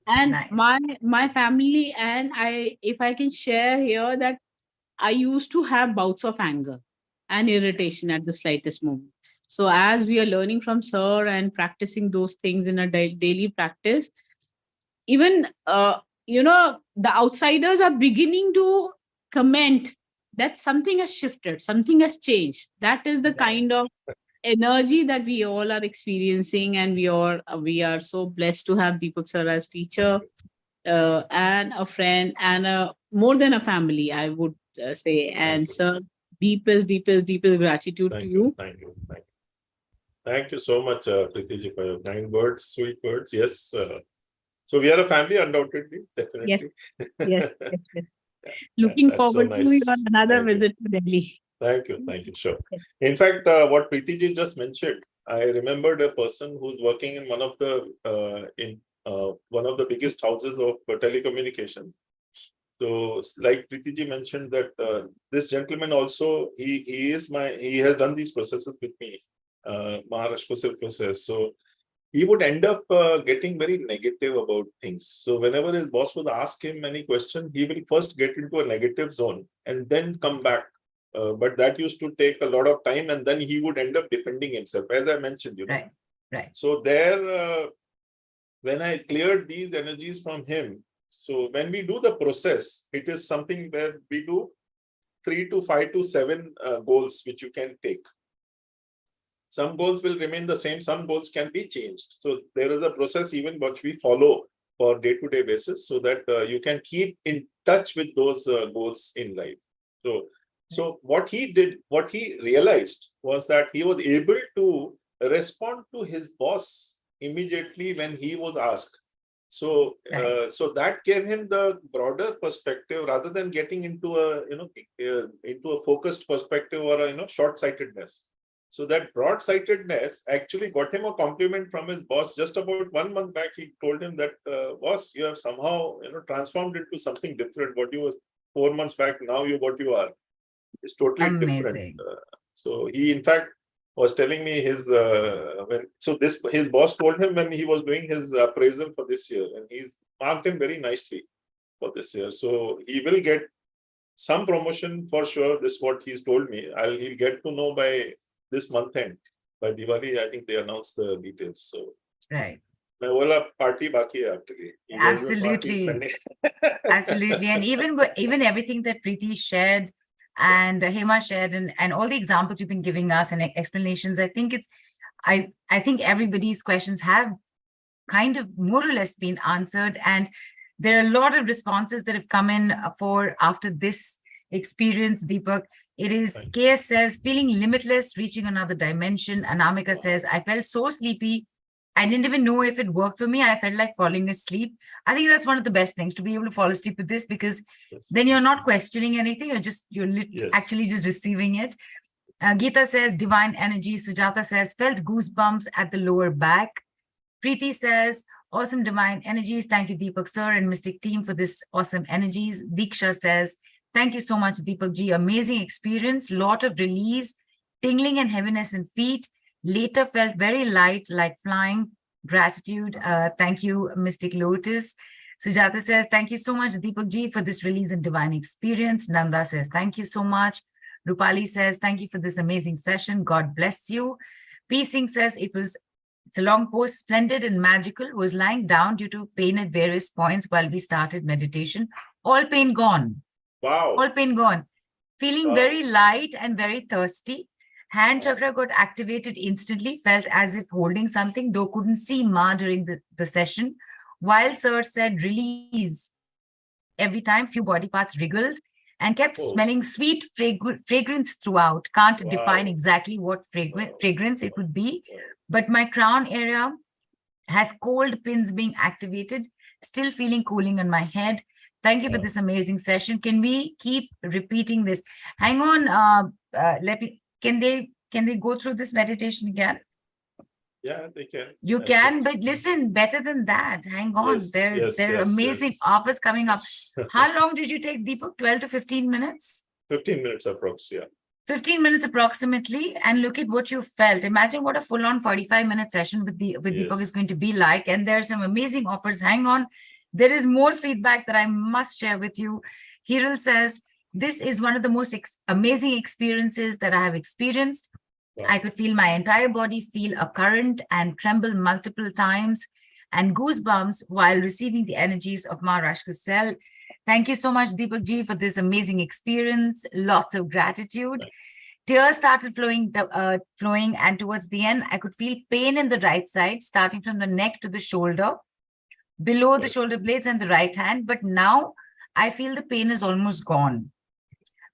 And my family and I, if I can share here, that I used to have bouts of anger and irritation at the slightest moment. So as we are learning from sir and practicing those things in a daily practice, even, the outsiders are beginning to comment that something has shifted, something has changed. That is the kind of energy that we all are experiencing, and we are so blessed to have Deepakk sir as teacher, and a friend, and more than a family, I would say. And you. sir, deepest gratitude to you. Thank you. Thank you so much, Preetiji, for your kind words, sweet words. Yes. So we are a family, undoubtedly, definitely. Yes. Looking That's so forward to nice. your another Thank you. visit to Delhi. Thank you, sure. Yes. In fact, what Preetiji just mentioned, I remembered a person who's working in one of the biggest houses of telecommunications. So, like Preetiji mentioned, that this gentleman also he has done these processes with me, Maa Rashcosel process. So he would end up getting very negative about things. So whenever his boss would ask him any question, he will first get into a negative zone and then come back. But that used to take a lot of time, and then he would end up defending himself, as I mentioned, Right. So there, when I cleared these energies from him, so when we do the process, it is something where we do 3 to 5 to 7 goals which you can take. Some goals will remain the same, some goals can be changed. So there is a process even which we follow for day-to-day basis, so that you can keep in touch with those goals in life. So what he did, what he realized was that he was able to respond to his boss immediately when he was asked. So so that gave him the broader perspective rather than getting into a into a focused perspective or a short-sightedness. So that broad-sightedness actually got him a compliment from his boss. Just about 1 month back, he told him that, boss, you have somehow transformed into something different. What you was 4 months back, now what you are is totally different. Amazing. So he, in fact, was telling me his his boss told him when he was doing his appraisal for this year, and he's marked him very nicely for this year. So he will get some promotion for sure. This is what he's told me. He'll get to know by this month end. By Diwali, I think they announced the details. So Right. my whole party baki hai actually. Absolutely. Absolutely. And even everything that Preeti shared and Hema shared, and all the examples you've been giving us and explanations, I think I think everybody's questions have kind of more or less been answered. And there are a lot of responses that have come in after this experience, Deepakk. It is, KS says, feeling limitless, reaching another dimension. Anamika says, I felt so sleepy. I didn't even know if it worked for me. I felt like falling asleep. I think that's one of the best things, to be able to fall asleep with this, because then you're not questioning anything. You're actually just receiving it. Geeta says, divine energy. Sujata says, felt goosebumps at the lower back. Preeti says, awesome divine energies. Thank you, Deepakk sir and Mystic team, for this awesome energies. Diksha says, thank you so much, Deepakk ji. Amazing experience. Lot of release, tingling and heaviness in feet. Later felt very light, like flying. Gratitude. Thank you, Mystic Lotus. Sujata says, thank you so much, Deepakk ji, for this release and divine experience. Nanda says, thank you so much. Rupali says, thank you for this amazing session. God bless you. P. Singh says, it's a long post, splendid and magical. Was lying down due to pain at various points while we started meditation. All pain gone. Wow. All pain gone. Feeling very light and very thirsty. Hand chakra got activated instantly, felt as if holding something, though couldn't see Ma during the session. While sir said release, every time few body parts wriggled and kept smelling sweet fragrance throughout. Can't define exactly what fragrance it would be, but my crown area has cold pins being activated, still feeling cooling on my head. Thank you for this amazing session. Can we keep repeating this? Hang on, can they go through this meditation again? Yeah, they can. You can, but listen, better than that. Hang on. There are amazing offers coming up. How long did you take, Deepakk? 12 to 15 minutes? 15 minutes approx, yeah. 15 minutes approximately, and look at what you felt. Imagine what a full-on 45-minute session with Deepakk is going to be like. And there are some amazing offers. Hang on. There is more feedback that I must share with you. Hirul says, this is one of the most amazing experiences that I have experienced. I could feel my entire body feel a current and tremble multiple times. and goosebumps while receiving the energies of Maa Rashcosel. Thank you so much, Deepakk ji, for this amazing experience. Lots of gratitude. Tears started flowing, and towards the end, I could feel pain in the right side, starting from the neck to the shoulder, below the shoulder blades and the right hand. But now I feel the pain is almost gone.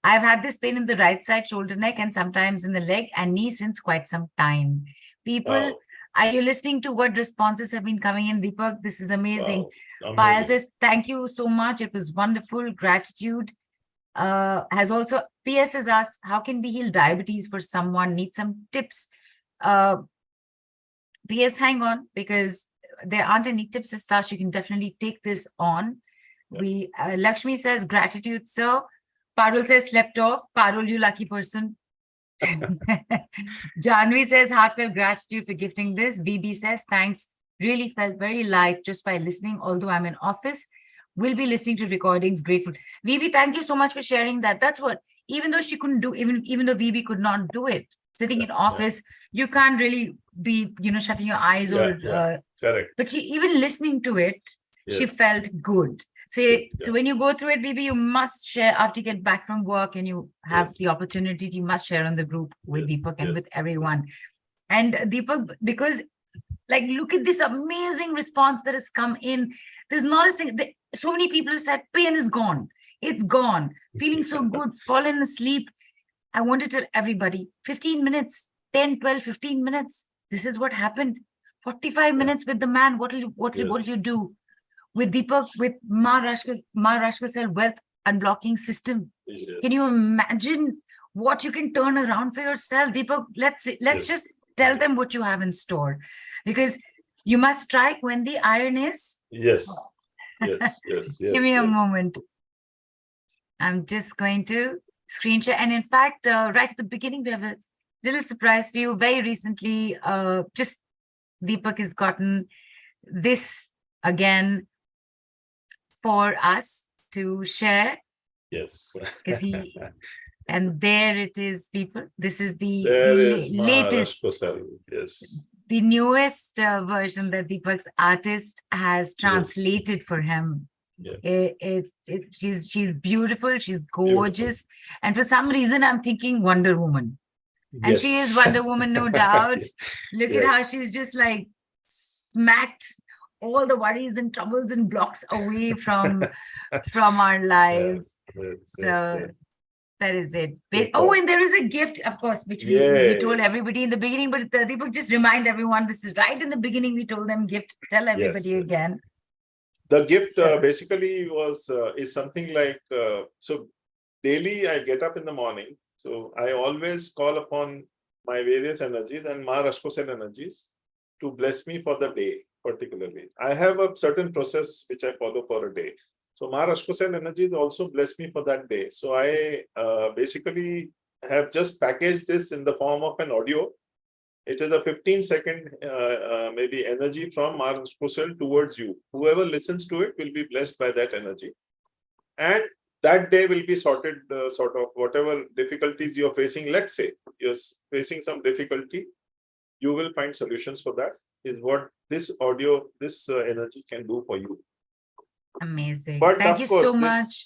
I've had this pain in the right side, shoulder, neck, and sometimes in the leg and knee since quite some time. People, Wow. are you listening to what responses have been coming in, Deepakk? This is amazing. Wow. Payal Amazing. says, thank you so much. It was wonderful. Gratitude. Has also, PS has asked, how can we heal diabetes for someone? Need some tips. PS, hang on, because there aren't any tips as such. You can definitely take this on. Yeah. Lakshmi says, gratitude, sir. Parul says, slept off. Parul, you lucky person. Janvi says, heartfelt gratitude for gifting this. VB says, thanks. Really felt very light just by listening, although I'm in office. We'll be listening to recordings. Grateful. VB, thank you so much for sharing that. That's what, even though she couldn't do, even though VB could not do it, sitting in office, you can't really be, shutting your eyes Correct. but she, even listening to it, she Yes. felt good. So when you go through it, VB, you must share after you get back from work and you have Yes. the opportunity, you must share on the group with Yes, Deepakk and yes. with everyone. And Deepakk, because like, look at this amazing response that has come in. There's not a thing, so many people have said, pain is gone. It's gone. Feeling so good, fallen asleep. I want to tell everybody, 15 minutes, 10, 12, 15 minutes. This is what happened. 45 minutes with the man. What will you do? With Deepakk, with Maa Rashcosel Wealth Unblocking System. Yes. Can you imagine what you can turn around for yourself? Deepakk, let's just tell them what you have in store, because you must strike when the iron is. Yes. Yes. Give me a moment. I'm just going to screen share. And in fact, right at the beginning, we have a little surprise for you. Very recently, just Deepakk has gotten this again for us to share. Yes. Because and there it is, people. This is the Maa latest, Rashcosel. Yes. the newest version that Deepakk's artist has translated for him. Yeah. She's beautiful, she's gorgeous, and for some reason I'm thinking Wonder Woman, and she is Wonder Woman, no doubt. Look at how she's just like smacked all the worries and troubles and blocks away from our lives. So that is it. Oh, and there is a gift, of course, which we told everybody in the beginning, but Deepakk, just remind everyone, this is right in the beginning, we told them gift. Tell everybody again. The gift basically is something like, so daily I get up in the morning. So I always call upon my various energies and Maa Rashcosel energies to bless me for the day, particularly. I have a certain process which I follow for a day. So Maa Rashcosel energies also bless me for that day. So I basically have just packaged this in the form of an audio. It is a 15-second maybe energy from Maa Rashcosel towards you. Whoever listens to it will be blessed by that energy. And that day will be sorted, sort of whatever difficulties you're facing. Let's say you're facing some difficulty, you will find solutions for that, is what this audio, this energy can do for you. Amazing. But Thank of you course, so much.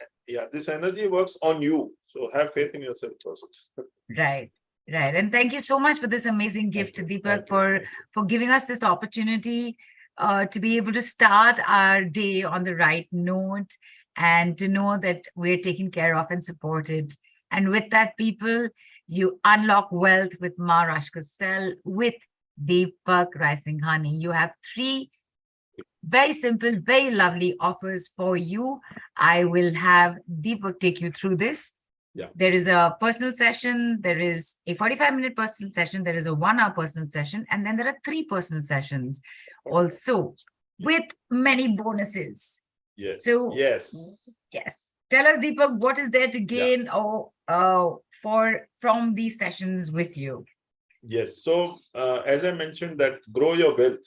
This energy works on you. So have faith in yourself first. Right. And thank you so much for this amazing gift, Deepakk, for giving us this opportunity to be able to start our day on the right note and to know that we're taken care of and supported. And with that, people, you unlock wealth with Maa Rashcosel, with Deepakk Raisnghani. You have 3 very simple, very lovely offers for you. I will have Deepakk take you through this. Yeah. There is a personal session, there is a 45-minute personal session, there is a 1-hour personal session, and then there are 3 personal sessions also with many bonuses. Yes. So, yes. Tell us, Deepakk, what is there to gain from these sessions with you? Yes. So as I mentioned, that grow your wealth.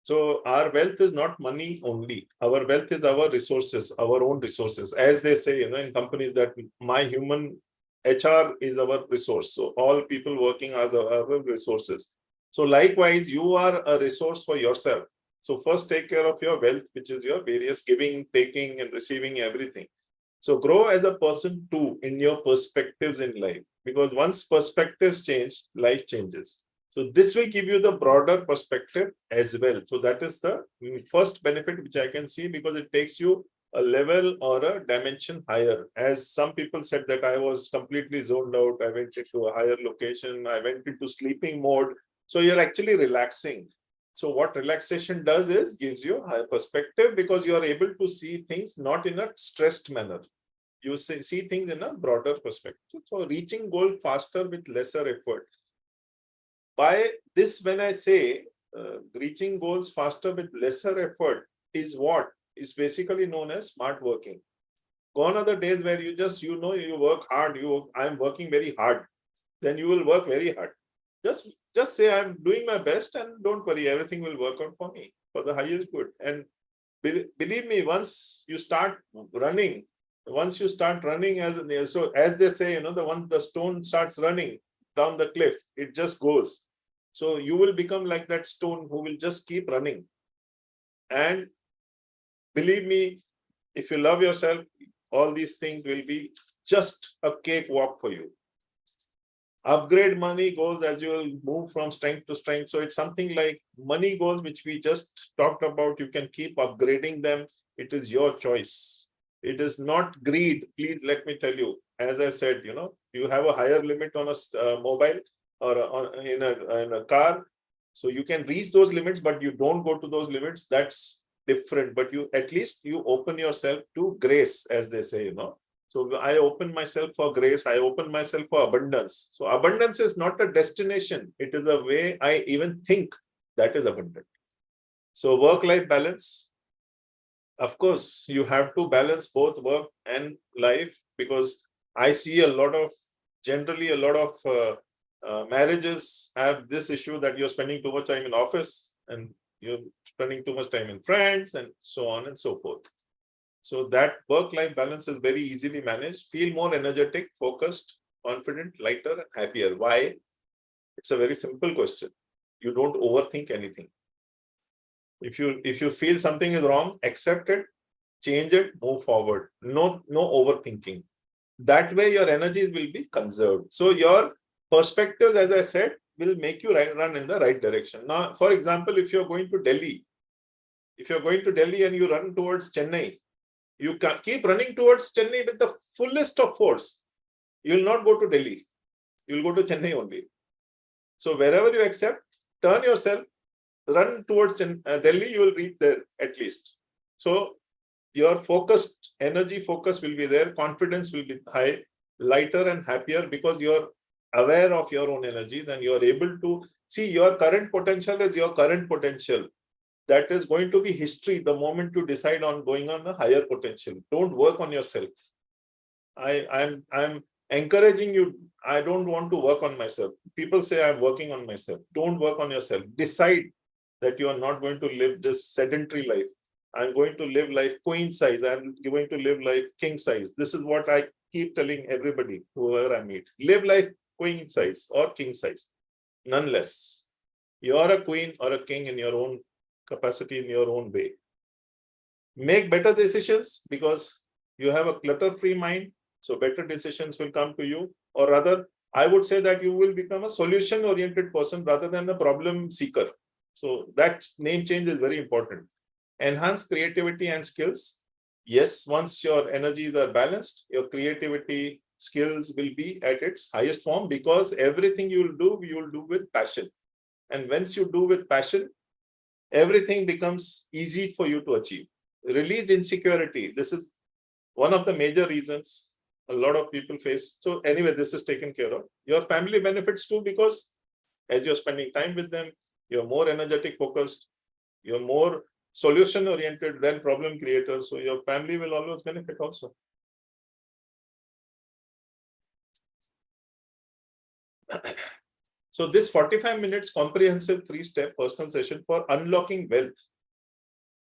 So our wealth is not money only. Our wealth is our resources, our own resources. As they say, in companies, that my human HR is our resource. So all people working are our resources. So likewise, you are a resource for yourself. So first take care of your wealth, which is your various giving, taking and receiving, everything. So grow as a person too in your perspectives in life, because once perspectives change, life changes. So this will give you the broader perspective as well. So that is the first benefit which I can see, because it takes you a level or a dimension higher. As some people said that I was completely zoned out, I went into a higher location, I went into sleeping mode. So you're actually relaxing. So what relaxation does is gives you a higher perspective, because you are able to see things not in a stressed manner. You see things in a broader perspective. So reaching goal faster with lesser effort. By this, when I say reaching goals faster with lesser effort, is what is basically known as smart working. Gone are the days where you just, you work hard, I'm working very hard, then you will work very hard. Just say I'm doing my best, and don't worry, everything will work out for me for the highest good. And believe me, once you start running as they say, the stone starts running down the cliff, it just goes. So you will become like that stone who will just keep running. And believe me, if you love yourself, all these things will be just a cakewalk for you. Upgrade money goals as you will move from strength to strength. So it's something like money goals, which we just talked about. You can keep upgrading them. It is your choice. It is not greed. Please let me tell you, as I said, you have a higher limit on a mobile or in a car. So you can reach those limits, but you don't go to those limits. That's different. But at least you open yourself to grace, as they say, So I open myself for grace. I open myself for abundance. So abundance is not a destination. It is a way I even think that is abundant. So work-life balance. Of course, you have to balance both work and life, because I see generally a lot of marriages have this issue that you're spending too much time in office and you're spending too much time in friends and so on and so forth. So that work-life balance is very easily managed. Feel more energetic, focused, confident, lighter, and happier. Why? It's a very simple question. You don't overthink anything. If you feel something is wrong, accept it, change it, move forward. No overthinking. That way your energies will be conserved. So your perspectives, as I said, will make you run in the right direction. Now, for example, if you're going to Delhi and you run towards Chennai, you can keep running towards Chennai with the fullest of force. You will not go to Delhi. You will go to Chennai only. So wherever you accept, turn yourself, run towards Delhi, you will reach there at least. So your energy focus will be there. Confidence will be high, lighter and happier, because you're aware of your own energies and you're able to see your current potential is your current potential. That is going to be history the moment you decide on going on a higher potential. Don't work on yourself. I'm encouraging you. I don't want to work on myself. People say I'm working on myself. Don't work on yourself. Decide that you are not going to live this sedentary life. I'm going to live life queen size. I'm going to live life king size. This is what I keep telling everybody, whoever I meet. Live life queen size or king size, none less. You're a queen or a king in your own capacity, in your own way. Make better decisions, because you have a clutter-free mind. So better decisions will come to you. Or rather, I would say that you will become a solution-oriented person rather than a problem seeker. So that name change is very important. Enhance creativity and skills. Yes, once your energies are balanced, your creativity skills will be at its highest form, because everything you will do with passion. And once you do with passion, everything becomes easy for you to achieve. Release insecurity. This is one of the major reasons a lot of people face. So anyway, this is taken care of. Your family benefits too, because as you're spending time with them, you're more energetic, focused, you're more solution oriented than problem creator. So your family will always benefit also. So this 45 minutes comprehensive 3-step personal session for unlocking wealth.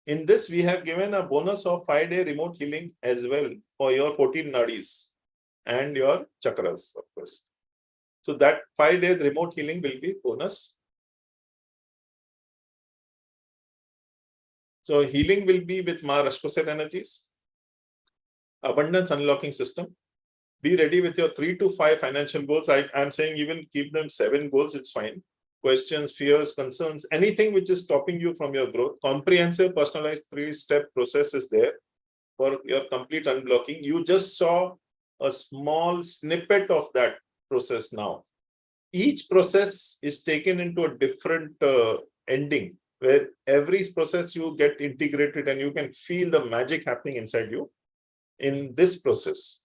In this, we have given a bonus of 5-day remote healing as well for your 14 Nadis and your chakras, of course. So that 5 days remote healing will be bonus. So healing will be with Maa Rashcosel energies, abundance unlocking system. Be ready with your 3 to 5 financial goals. I'm saying even keep them 7 goals, it's fine. Questions, fears, concerns, anything which is stopping you from your growth. Comprehensive, personalized 3-step process is there for your complete unblocking. You just saw a small snippet of that process now. Each process is taken into a different ending, where every process you get integrated and you can feel the magic happening inside you in this process.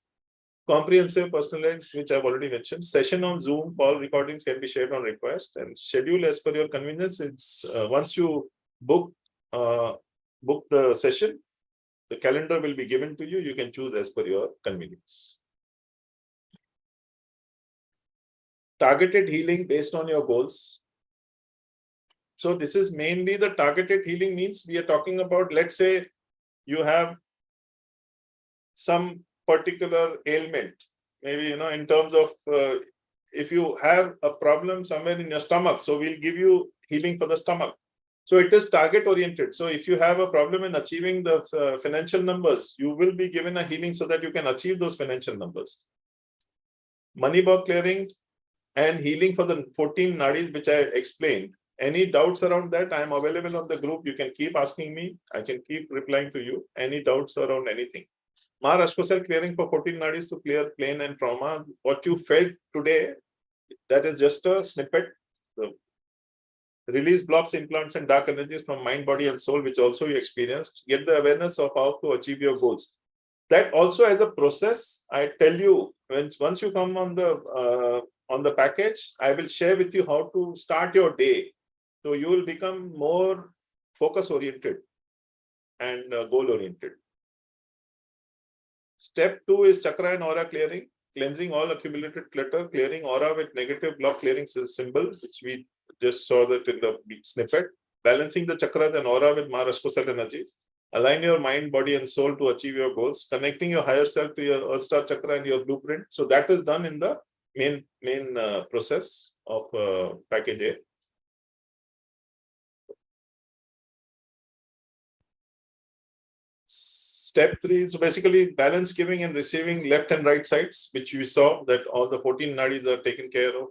Comprehensive, personalized, which I've already mentioned. Session on Zoom, call recordings can be shared on request, and schedule as per your convenience. It's once you book the session, the calendar will be given to you. You can choose as per your convenience. Targeted healing based on your goals. So this is mainly the targeted healing means we are talking about, let's say you have some particular ailment, maybe, in terms of if you have a problem somewhere in your stomach, so we'll give you healing for the stomach. So it is target oriented. So if you have a problem in achieving the financial numbers, you will be given a healing so that you can achieve those financial numbers. Money box clearing and healing for the 14 nadis, which I explained. Any doubts around that, I am available on the group. You can keep asking me. I can keep replying to you. Any doubts around anything. Maa Rashcosel clearing for 14 nadis to clear pain and trauma. What you felt today, that is just a snippet. Release blocks, implants, and dark energies from mind, body, and soul, which also you experienced. Get the awareness of how to achieve your goals. That also as a process, I tell you, once you come on the package, I will share with you how to start your day. So you will become more focus oriented and goal oriented. Step 2 is chakra and aura clearing, cleansing all accumulated clutter, clearing aura with negative block clearing symbol, which we just saw that in the snippet, balancing the chakras and aura with Maa Rashcosel energies, align your mind, body, and soul to achieve your goals, connecting your higher self to your Earth Star chakra and your blueprint. So that is done in the main process of package A. Step 3 is basically balance giving and receiving left and right sides, which we saw that all the 14 nadis are taken care of,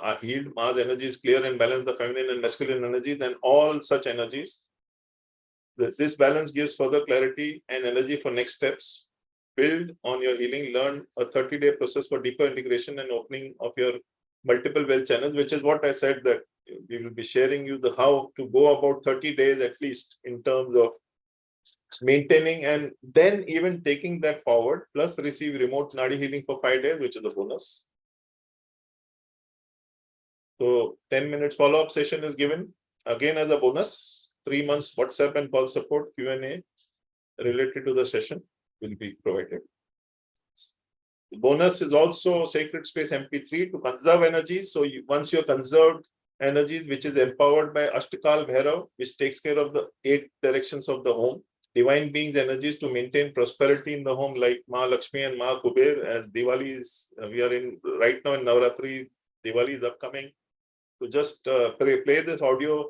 are healed. Mars energy is clear and balance the feminine and masculine energies, and all such energies. This balance gives further clarity and energy for next steps. Build on your healing. Learn a 30-day process for deeper integration and opening of your multiple wealth channels, which is what I said that we will be sharing you the how to go about 30 days at least in terms of maintaining, and then even taking that forward, plus receive remote nadi healing for 5 days, which is a bonus. So 10 minutes follow-up session is given again as a bonus. 3 months WhatsApp and call support Q&A related to the session will be provided. The bonus is also Sacred Space MP3 to conserve energy. So once you're conserved energies, which is empowered by Ashtakal Bhairav, which takes care of the 8 directions of the home. Divine beings energies to maintain prosperity in the home, like Maa Lakshmi and Maa Kuber. As Diwali is, we are in right now in Navratri, Diwali is upcoming. To just play this audio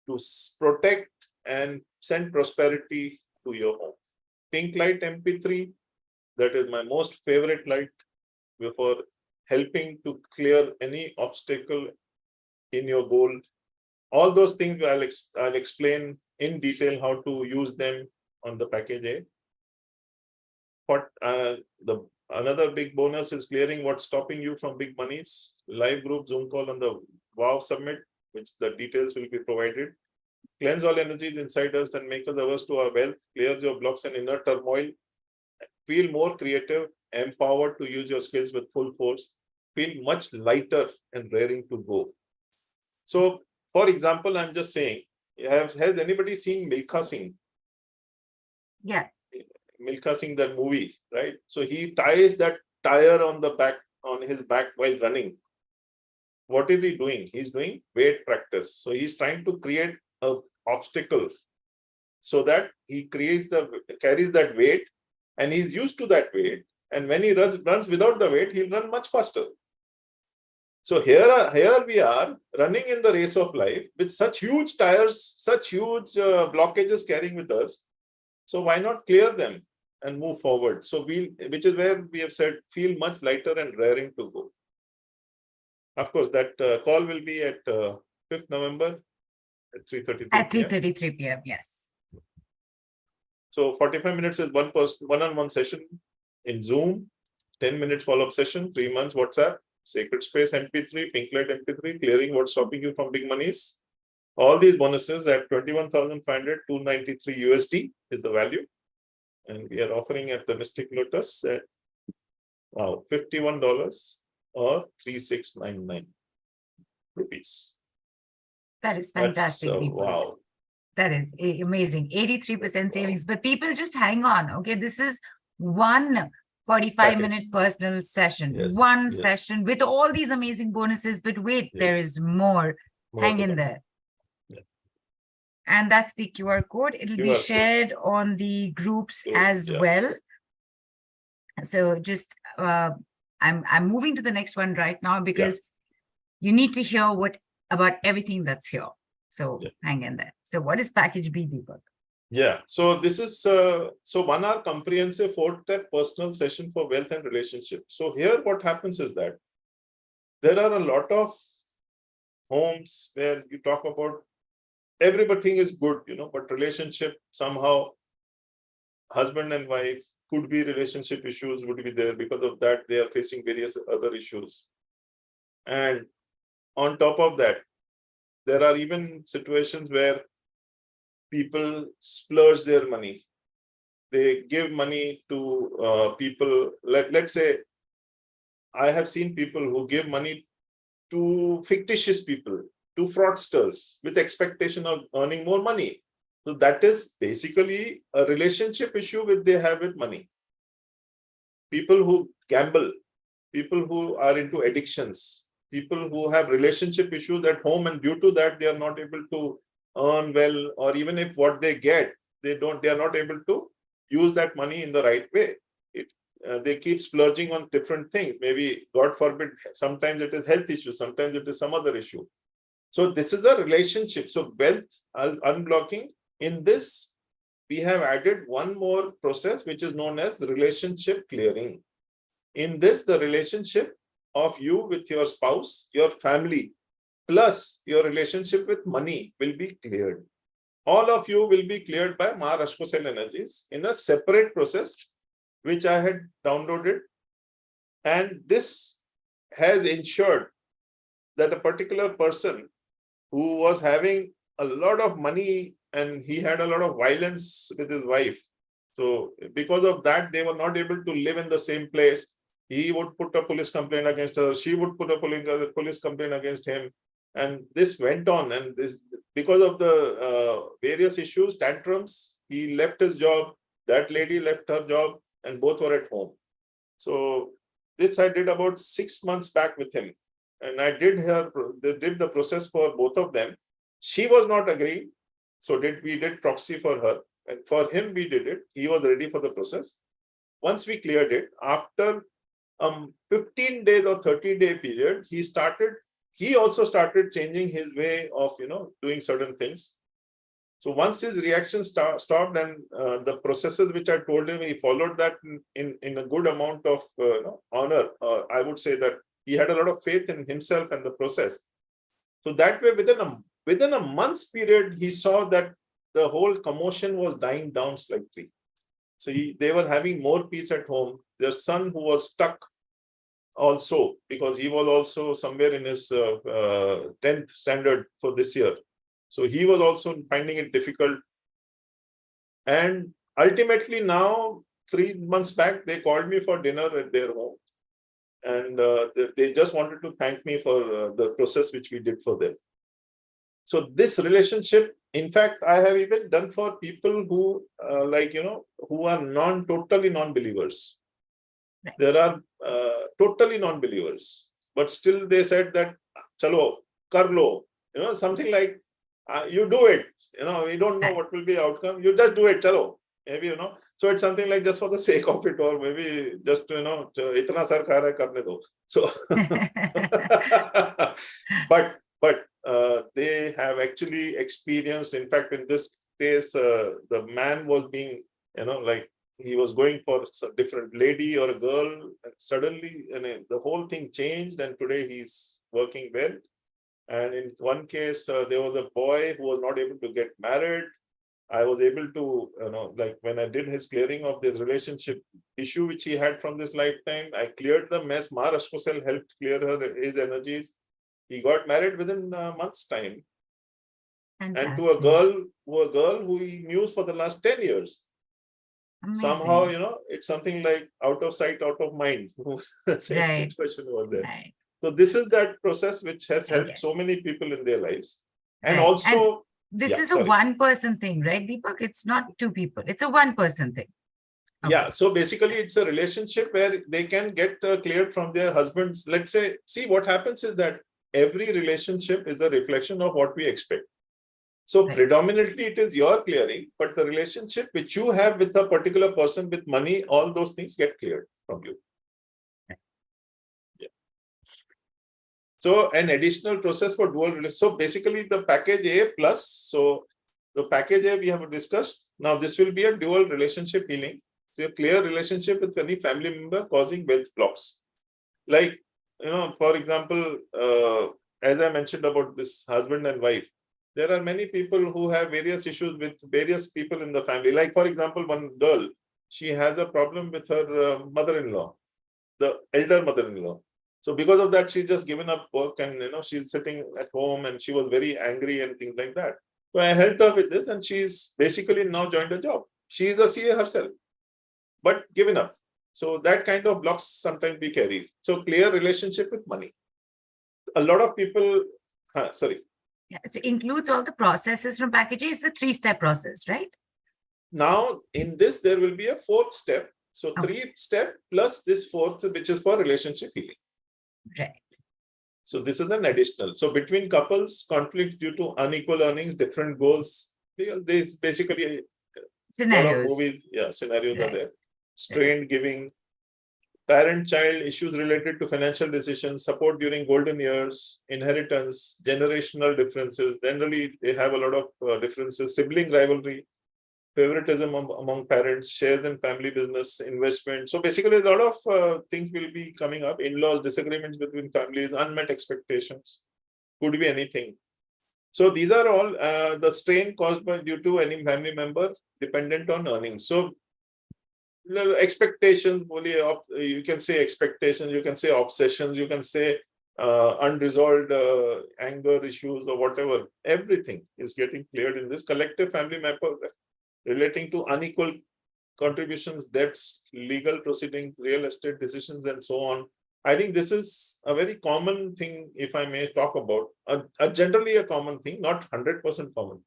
to protect and send prosperity to your home. Pink light MP3, that is my most favorite light for helping to clear any obstacle in your goal. All those things I'll explain in detail how to use them on the package A. But another big bonus is clearing what's stopping you from big monies. Live group Zoom call on the WOW Summit, which the details will be provided. Cleanse all energies inside us and make us averse to our wealth. Clears your blocks and inner turmoil. Feel more creative, empowered to use your skills with full force. Feel much lighter and raring to go. So, for example, I'm just saying, has anybody seen Milkha Singh? Yeah. Milkha Singh, that movie, right? So he ties that tire on his back while running. What is he doing? He's doing weight practice. So he's trying to create an obstacle so that he carries that weight, and he's used to that weight. And when he runs without the weight, he'll run much faster. So here we are running in the race of life with such huge tires, such huge blockages carrying with us. So why not clear them and move forward? So which is where we have said, feel much lighter and raring to go. Of course, that call will be at 5th November at 3:33 At p.m. 3:33 p.m. Yes. So 45 minutes is one-on-one session in Zoom, 10 minute follow-up session, 3 months WhatsApp, Sacred Space MP3, Pinklight MP3, clearing what's stopping you from big monies. All these bonuses at 21,500, 293 USD is the value. And we are offering at the Mystic Lotus at wow, $51 or 3,699 rupees. That is That's fantastic. Deepakk. wow. That is amazing. 83% savings. But people just hang on. Okay. This is one 45-minute personal session. Yes, One yes. session with all these amazing bonuses. But wait, there Yes. is more. Hang to in come. there. Yeah. And that's the QR code. It'll be QR code. shared on the groups So, as yeah. well. So just I'm moving to the next one right now because you need to hear about everything that's here. So hang in there. So what is package B, Deepakk? Yeah, so this is so 1 hour comprehensive 4-step personal session for wealth and relationship. So here what happens is that there are a lot of homes where you talk about everything is good, but relationship somehow, husband and wife, could be relationship issues would be there. Because of that, they are facing various other issues. And on top of that, there are even situations where people splurge their money. They give money to people. Let's say, I have seen people who give money to fictitious people, to fraudsters, with expectation of earning more money. So that is basically a relationship issue which they have with money. People who gamble, people who are into addictions, people who have relationship issues at home, and due to that, they are not able to earn well, or even if what they get, they are not able to use that money in the right way. They keep splurging on different things. Maybe, God forbid, sometimes it is health issues, sometimes it is some other issue. So this is a relationship. So wealth unblocking. In this, we have added one more process, which is known as relationship clearing. In this, the relationship of you with your spouse, your family, plus your relationship with money will be cleared. All of you will be cleared by Maa Rashcosel energies in a separate process, which I had downloaded. And this has ensured that a particular person who was having a lot of money and he had a lot of violence with his wife. So because of that, they were not able to live in the same place. He would put a police complaint against her. She would put a police complaint against him. And this went on. And this, because of the various issues, tantrums, he left his job. That lady left her job, and both were at home. So this I did about 6 months back with him. And I did the process for both of them. She was not agreeing. So we did proxy for her. And for him, we did it. He was ready for the process. Once we cleared it, after 15 days or 30-day period, he also started changing his way of, doing certain things. So once his reaction stopped, and the processes which I told him, he followed that in a good amount of honor. I would say that he had a lot of faith in himself and the process. So that way, within a month's period, he saw that the whole commotion was dying down slightly. So they were having more peace at home. Their son, who was stuck also, because he was also somewhere in his 10th standard for this year. So he was also finding it difficult. And ultimately now, 3 months back, they called me for dinner at their home. And they just wanted to thank me for the process which we did for them. So this relationship, in fact, I have even done for people who who are totally non-believers. Right. There are totally non-believers, but still they said that, chalo, kar lo, something like, you do it. We don't know what will be the outcome. You just do it, chalo. maybe, so it's something like just for the sake of it, or maybe just, itna sar kha raha hai, karne do. So, but they have actually experienced, in fact, in this case, the man was being, like he was going for a different lady or a girl, and suddenly the whole thing changed, and today he's working well. And in one case, there was a boy who was not able to get married. I was able to, like when I did his clearing of this relationship issue which he had from this lifetime, I cleared the mess. Maa Rashcosel helped clear his energies. He got married within a month's time, and to a girl who he knew for the last 10 years. Amazing. Somehow, it's something like out of sight, out of mind. Same Right. situation was there. Right. So this is that process which has helped Okay. so many people in their lives. And Right. also, this yeah, is sorry. a one-person thing, right, Deepak? It's not two people. It's a one-person thing. Okay. Yeah, so basically it's a relationship where they can get cleared from their husbands. Let's say, see, what happens is that every relationship is a reflection of what we expect. So Right. predominantly it is your clearing, but the relationship which you have with a particular person with money, all those things get cleared from you. Yeah. So an additional process for dual relationship. So basically the package A plus, so the package A we have discussed. Now this will be a dual relationship healing. So a clear relationship with any family member causing wealth blocks. Like, for example, as I mentioned about this husband and wife, there are many people who have various issues with various people in the family. Like, for example, one girl, she has a problem with her mother-in-law, the elder mother-in-law. So because of that, she's just given up work, and she's sitting at home, and she was very angry and things like that. So I helped her with this, and she's basically now joined a job. She is a CA herself, but given up. So that kind of blocks sometimes we carry. So clear relationship with money. A lot of people, sorry. Yeah, so it includes all the processes from package A. It's a 3-step process, right? Now, in this, there will be a 4th step. So 3 step plus this 4th, which is for relationship healing. Right. So this is an additional. So between couples, conflicts due to unequal earnings, different goals. This basically Scenarios. A lot of movies, scenarios Right. are there. Strained giving, parent-child issues related to financial decisions, support during golden years, inheritance, generational differences. Generally, they have a lot of differences. Sibling rivalry, favoritism among parents, shares in family business, investment. So basically, a lot of things will be coming up. In-laws, disagreements between families, unmet expectations. Could be anything. So these are all the strain caused by due to any family member dependent on earnings. So expectations, you can say expectations, you can say obsessions, you can say unresolved anger issues or whatever. Everything is getting cleared in this collective family map relating to unequal contributions, debts, legal proceedings, real estate decisions, and so on. I think this is a very common thing, if I may talk about, generally a common thing, not 100% common.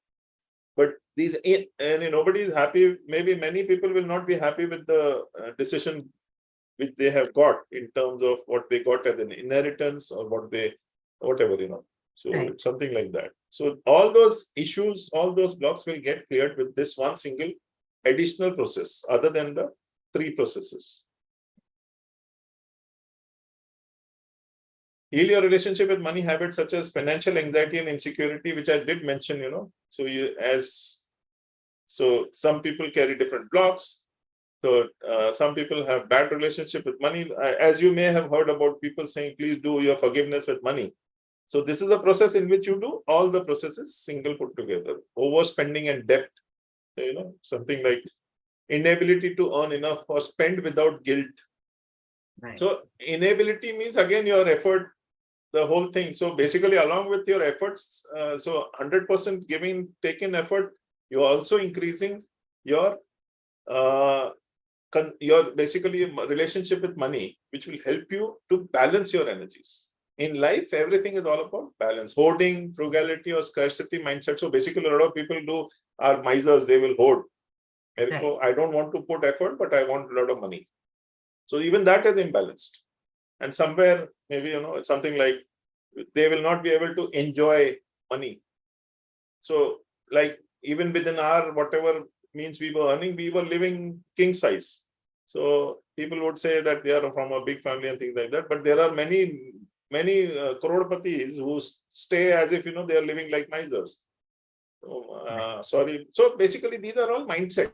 But these, and nobody is happy. Maybe many people will not be happy with the decision which they have got in terms of what they got as an inheritance or whatever. So Right. it's something like that. So all those issues, all those blocks will get cleared with this one single additional process, other than the 3 processes. Heal your relationship with money habits such as financial anxiety and insecurity, which I did mention, So some people carry different blocks. So some people have bad relationship with money. As you may have heard about people saying, please do your forgiveness with money. So this is a process in which you do all the processes single put together. Overspending and debt, something like inability to earn enough or spend without guilt. Right. So inability means, again, your effort, the whole thing. So basically, along with your efforts, so 100% taken effort, you're also increasing your basically relationship with money, which will help you to balance your energies. In life, everything is all about balance. Hoarding, frugality, or scarcity mindset. So basically, a lot of people are misers. They will hoard. Right. I don't want to put effort, but I want a lot of money. So even that is imbalanced. And somewhere, maybe, something like they will not be able to enjoy money. So like even within our whatever means we were earning, we were living king size. So people would say that they are from a big family and things like that. But there are many croropatis who stay as if, they are living like misers. So, sorry. So basically, these are all mindsets.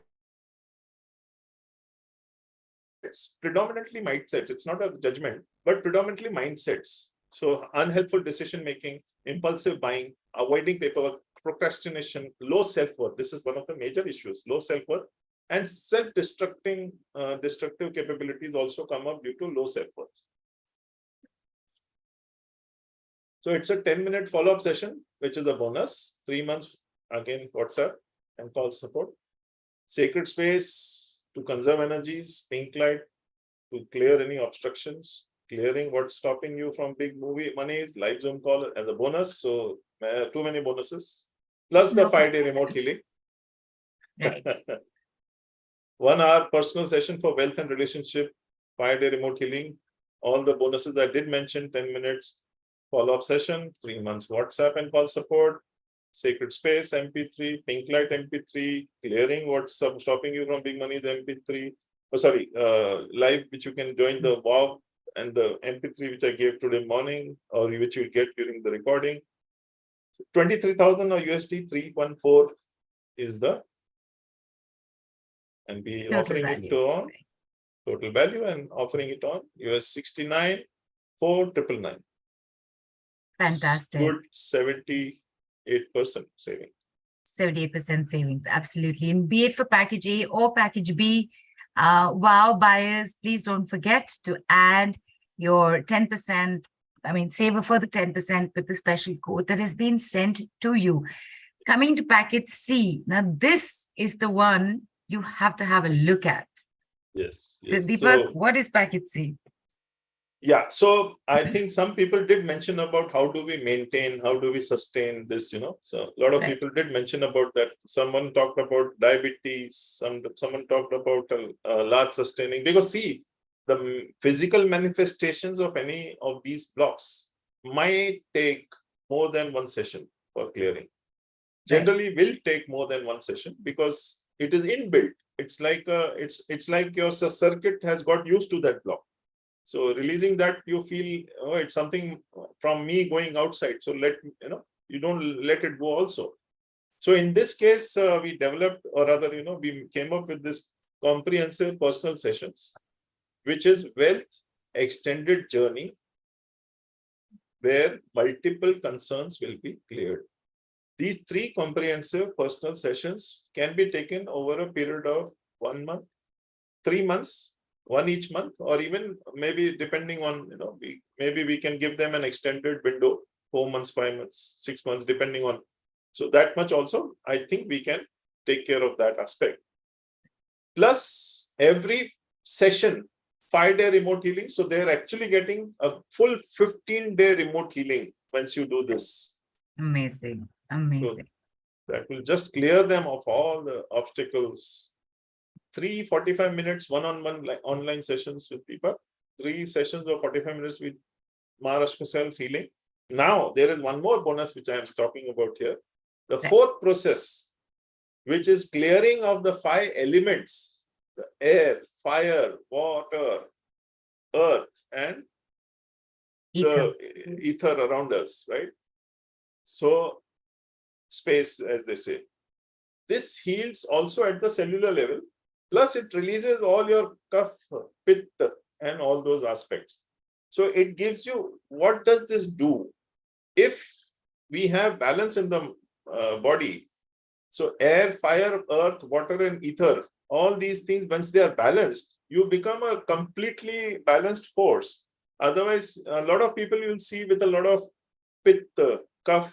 It's predominantly mindsets. It's not a judgment, but predominantly mindsets. So unhelpful decision making, impulsive buying, avoiding paperwork, procrastination, low self-worth. This is one of the major issues, low self-worth, and self-destructive destructive capabilities also come up due to low self-worth. So it's a 10-minute follow-up session, which is a bonus, 3 months, again, WhatsApp and call support. Sacred space to conserve energies, pink light to clear any obstructions, clearing what's stopping you from big movie monies, live Zoom call as a bonus. So too many bonuses, plus the 5-day remote healing. Right. 1 hour personal session for wealth and relationship, 5-day remote healing. All the bonuses I did mention, 10 minutes follow-up session, 3 months WhatsApp and call support, sacred space, MP3, pink light MP3, clearing what's stopping you from big money's MP3. Oh, sorry, live, which you can join the WoW, and the MP3, which I gave today morning, or which you get during the recording. 23,000 or USD 314 is the, and be Total offering value. it on total value and offering it on US 69 4,999. Fantastic. Good 78% saving. 78% savings, absolutely. And be it for package A or package B, wow, buyers, please don't forget to add your 10%, save a further 10% with the special code that has been sent to you. Coming to package C, now this is the one you have to have a look at. Yes. So Yes. Deepakk, what is package C? Yeah, so I think some people did mention about how do we maintain, how do we sustain this, So a lot of Right. people did mention about that. Someone talked about diabetes, someone talked about large sustaining, because see, the physical manifestations of any of these blocks might take more than one session for clearing. Generally will take more than one session because it is inbuilt. It's like it's like your circuit has got used to that block. So releasing that, you feel, oh, it's something from me going outside. So you don't let it go also. So in this case, we developed, or rather, we came up with this comprehensive personal sessions, which is wealth extended journey, where multiple concerns will be cleared. These 3 comprehensive personal sessions can be taken over a period of 1 month, 3 months, 1 each month, or even maybe depending on, maybe we can give them an extended window, 4 months, 5 months, 6 months, depending on. So that much also, I think we can take care of that aspect. Plus every session, 5-day remote healing. So they're actually getting a full 15-day remote healing once you do this. Amazing. Amazing. So that will just clear them of all the obstacles. 3 45 minutes one-on-one online sessions with Deepakk, 3 sessions of 45 minutes with Maa Rashcosel's healing. Now there is one more bonus which I am talking about here. The 4th process, which is clearing of the 5 elements: the air, fire, water, earth, and the ether around us, right? So space, as they say. This heals also at the cellular level. Plus, it releases all your kapha, pitta, and all those aspects. So it gives you, what does this do? If we have balance in the body, so air, fire, earth, water, and ether, all these things, once they are balanced, you become a completely balanced force. Otherwise, a lot of people you will see with a lot of pitta, kapha,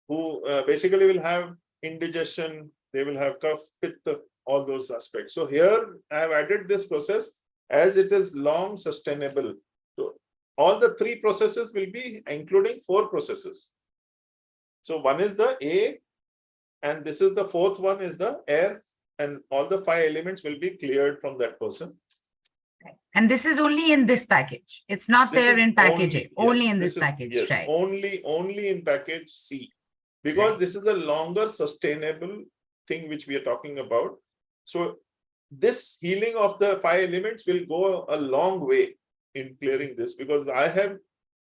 who basically will have indigestion, they will have kapha, pitta, all those aspects. So here I have added this process as it is long sustainable. So all the 3 processes will be including 4 processes. So one is the A, and this is the 4th one is the air, and all the 5 elements will be cleared from that person. And this is only in this package. It's not This there is in package A, only yes, in this package, yes, right? only in package C, because Right. this is a longer sustainable thing which we are talking about. So this healing of the 5 elements will go a long way in clearing this, because